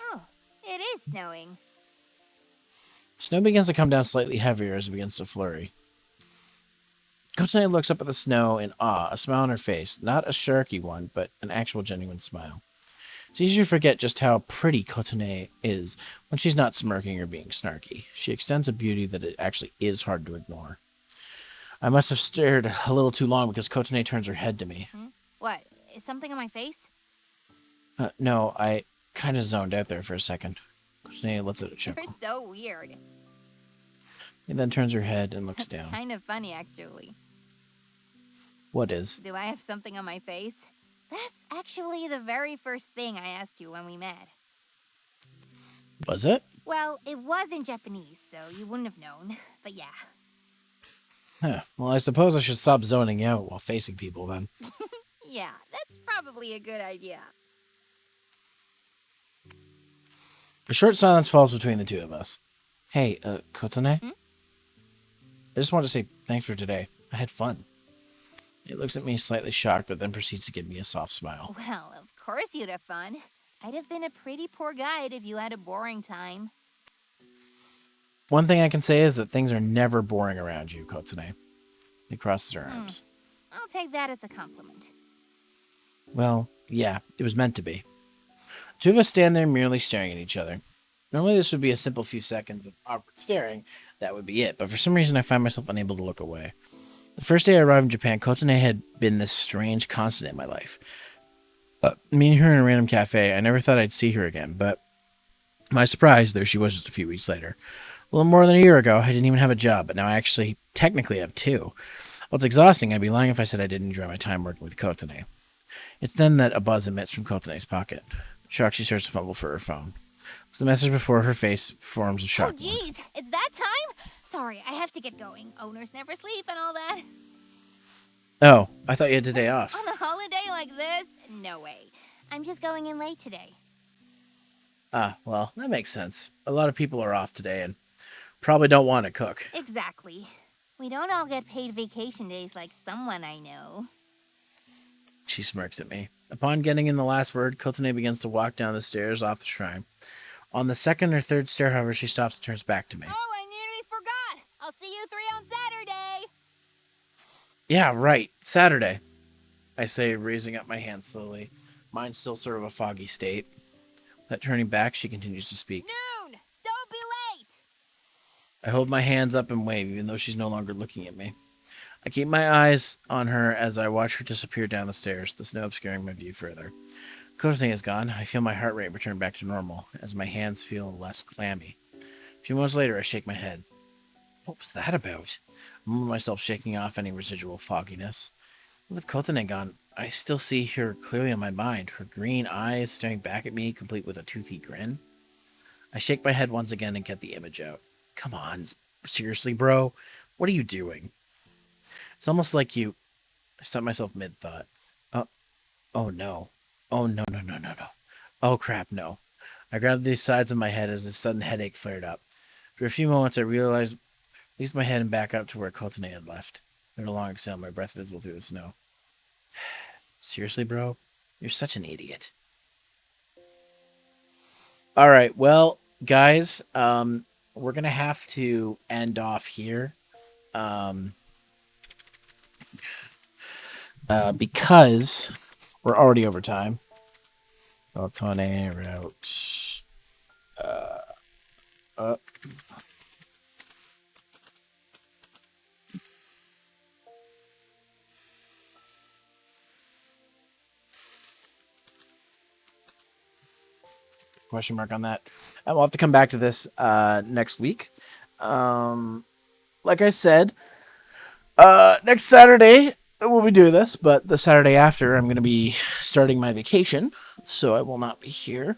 Oh, it is snowing. Snow begins to come down slightly heavier as it begins to flurry. Kotone looks up at the snow in awe, a smile on her face. Not a sharky one, but an actual genuine smile. It's easy to forget just how pretty Kotone is when she's not smirking or being snarky. She extends a beauty that it actually is hard to ignore. I must have stared a little too long because Kotone turns her head to me. What? Is something on my face? No, I kind of zoned out there for a second. Kotone lets out a chuckle. You're so weird. He then turns her head and looks down. Kind of funny, actually. What is? Do I have something on my face? That's actually the very first thing I asked you when we met. Was it? Well, it was in Japanese, so you wouldn't have known. But yeah. Huh. Well, I suppose I should stop zoning out while facing people then. Yeah, that's probably a good idea. A short silence falls between the two of us. Hey, Kotone? Hmm? I just wanted to say thanks for today. I had fun. He looks at me slightly shocked, but then proceeds to give me a soft smile. Well, of course you'd have fun. I'd have been a pretty poor guide if you had a boring time. One thing I can say is that things are never boring around you, Kotone. He crosses her arms. I'll take that as a compliment. Well, yeah, it was meant to be. Two of us stand there merely staring at each other. Normally this would be a simple few seconds of awkward staring. That would be it, but for some reason I find myself unable to look away. The first day I arrived in Japan, Kotone had been this strange constant in my life. Meeting her in a random cafe, I never thought I'd see her again, but to my surprise, there she was just a few weeks later. A little more than a year ago, I didn't even have a job, but now I actually technically have two. Well, it's exhausting. I'd be lying if I said I didn't enjoy my time working with Kotone. It's then that a buzz emits from Kotone's pocket. Shocked, she starts to fumble for her phone. The message before her face forms a shock. Oh, jeez, it's that time? Sorry, I have to get going. Owners never sleep and all that. Oh, I thought you had today off. On a holiday like this? No way. I'm just going in late today. Ah, well, that makes sense. A lot of people are off today and probably don't want to cook. Exactly. We don't all get paid vacation days like someone I know. She smirks at me. Upon getting in the last word, Kotone begins to walk down the stairs off the shrine. On the second or third stair, however, she stops and turns back to me. Oh, I nearly forgot. I'll see you 3 on Saturday. Yeah, right. Saturday. I say, raising up my hand slowly. Mine's still sort of a foggy state. Without turning back, she continues to speak. Noon! Don't be late! I hold my hands up and wave, even though she's no longer looking at me. I keep my eyes on her as I watch her disappear down the stairs, the snow obscuring my view further. Kotone is gone. I feel my heart rate return back to normal, as my hands feel less clammy. A few moments later, I shake my head. What was that about? I mumble myself, shaking off any residual fogginess. With Kotone gone, I still see her clearly in my mind, her green eyes staring back at me, complete with a toothy grin. I shake my head once again and get the image out. Come on, seriously, bro? What are you doing? It's almost like you... I stop myself mid-thought. Oh no. Oh, no. Oh, crap, no. I grabbed the sides of my head as a sudden headache flared up. For a few moments, I realized, released my head and back up to where Kotone had left. With a long exhale, my breath visible through the snow. Seriously, bro? You're such an idiot. All right, well, guys, we're going to have to end off here. Because we're already over time. Kotone route. Question mark on that. And we'll have to come back to this next week. Like I said, next Saturday we'll be doing this, but the Saturday after I'm going to be starting my vacation, so I will not be here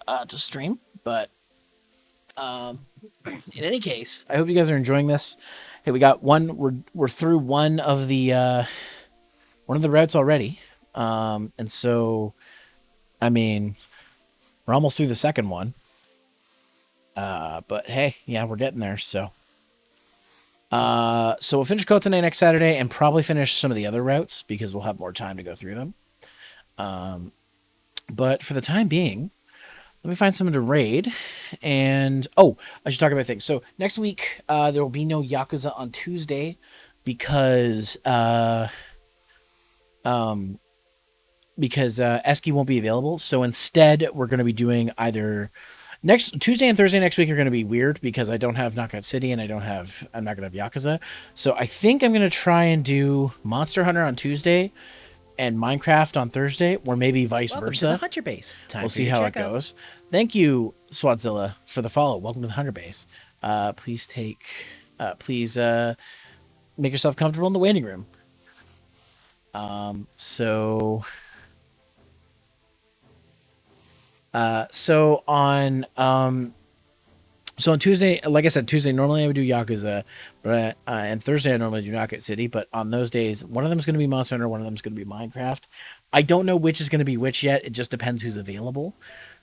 to stream. But in any case, I hope you guys are enjoying this. Hey, we got one. We're through one of the routes already, and so I mean, we're almost through the second one. But hey, yeah, we're getting there. So we'll finish Kotone next Saturday and probably finish some of the other routes because we'll have more time to go through them. But for the time being, let me find someone to raid. And I should talk about things. So next week, there will be no Yakuza on Tuesday because Eski won't be available. So instead, we're going to be doing either next Tuesday and Thursday next week are going to be weird because I don't have Knockout City and I'm not going to have Yakuza. So I think I'm going to try and do Monster Hunter on Tuesday and Minecraft on Thursday, or maybe vice versa. To the Hunter Base. We'll see how it goes. Thank you, Swatzilla, for the follow. Welcome to the Hunter Base. Please make yourself comfortable in the waiting room. So so on so on Tuesday, like I said, Tuesday normally I would do Yakuza, but and Thursday I normally do Knockout City. But on those days, one of them is going to be Monster Hunter, one of them is going to be Minecraft. I don't know which is going to be which yet. It just depends who's available.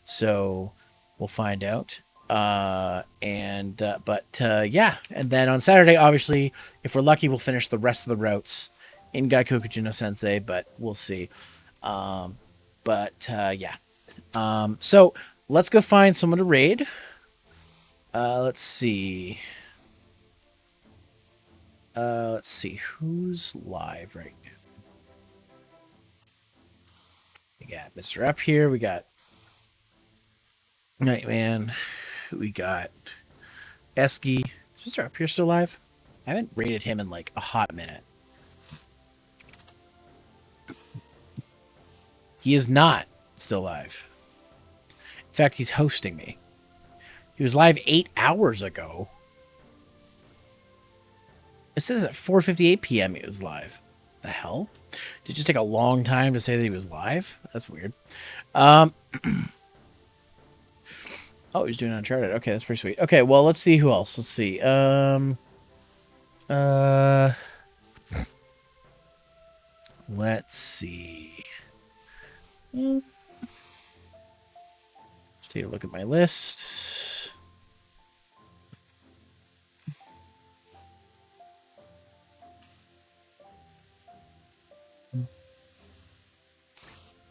So we'll find out. Yeah, and then on Saturday, obviously, if we're lucky, we'll finish the rest of the routes in Gaikokujin no Sensei, but we'll see. Yeah. So let's go find someone to raid. Let's see. Let's see who's live right now. We got Mr. Up here. We got Nightman. We got Esky. Is Mr. Up here still live? I haven't rated him in like a hot minute. He is not still live. In fact, he's hosting me. He was live 8 hours ago. It says at 4:58 p.m. he was live. The hell? Did it just take a long time to say that he was live? That's weird. Oh, he was doing Uncharted. Okay, that's pretty sweet. Okay, well, let's see who else. Let's see. Let's see. Let's take a look at my list.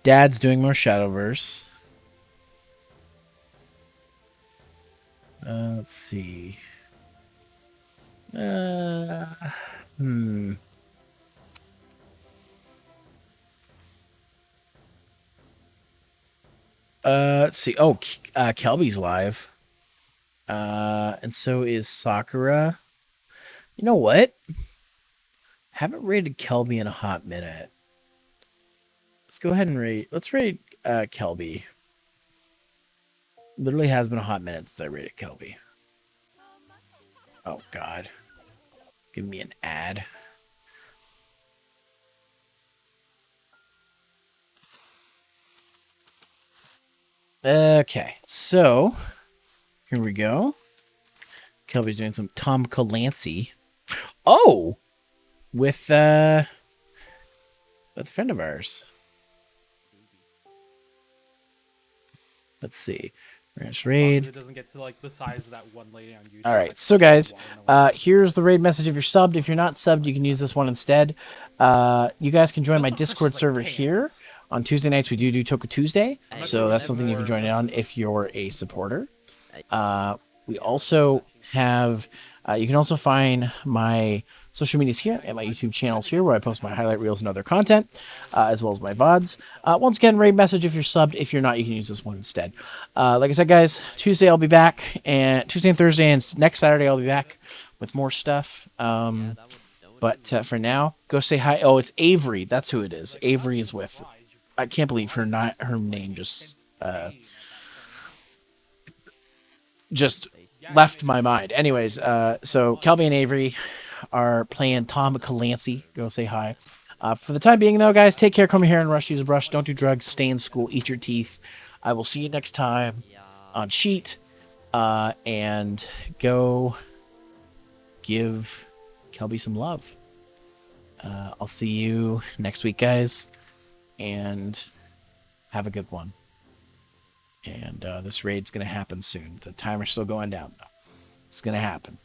Dad's doing more Shadowverse. Let's see. Let's see. Oh, Kelby's live. And so is Sakura. You know what? Haven't rated Kelby in a hot minute. Let's go ahead and rate. Let's rate Kelby. Literally has been a hot minute since I rated Kelby. Oh God. It's giving me an ad. Okay, so here we go. Kelby's doing some Tom Clancy. Oh, with a friend of ours. Let's see. Raid. It doesn't get to like the size of that one lady on YouTube. All right, so guys, here's the raid message. If you're subbed, if you're not subbed, you can use this one instead. You guys can join my Discord server here. On Tuesday nights, we do Toku Tuesday, so that's something you can join in on if you're a supporter. We also have, you can also find my social medias here and my YouTube channels here where I post my highlight reels and other content, as well as my VODs. Once again, raid message if you're subbed. If you're not, you can use this one instead. Like I said, guys, Tuesday I'll be back, and Tuesday and Thursday and next Saturday I'll be back with more stuff. But for now, go say hi. Oh, it's Avery. That's who it is. Avery is with. I can't believe her name just left my mind. Anyways, so Kelby and Avery are playing Tom Clancy. Go say hi. For the time being, though, guys, take care. Comb your hair and brush. Use a brush. Don't do drugs. Stay in school. Eat your teeth. I will see you next time on Sheet. And go give Kelby some love. I'll see you next week, guys. And have a good one. And this raid's going to happen soon. The timer's still going down, though. It's going to happen.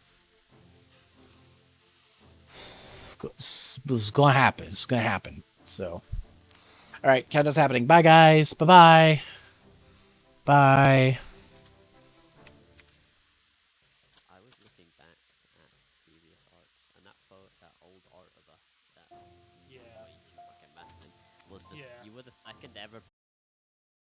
It's going to happen. It's going to happen. So, all right, countdown's happening. Bye, guys. Bye-bye. Bye. I was looking back at previous arts, and that old art of that fucking Batman was you were the second ever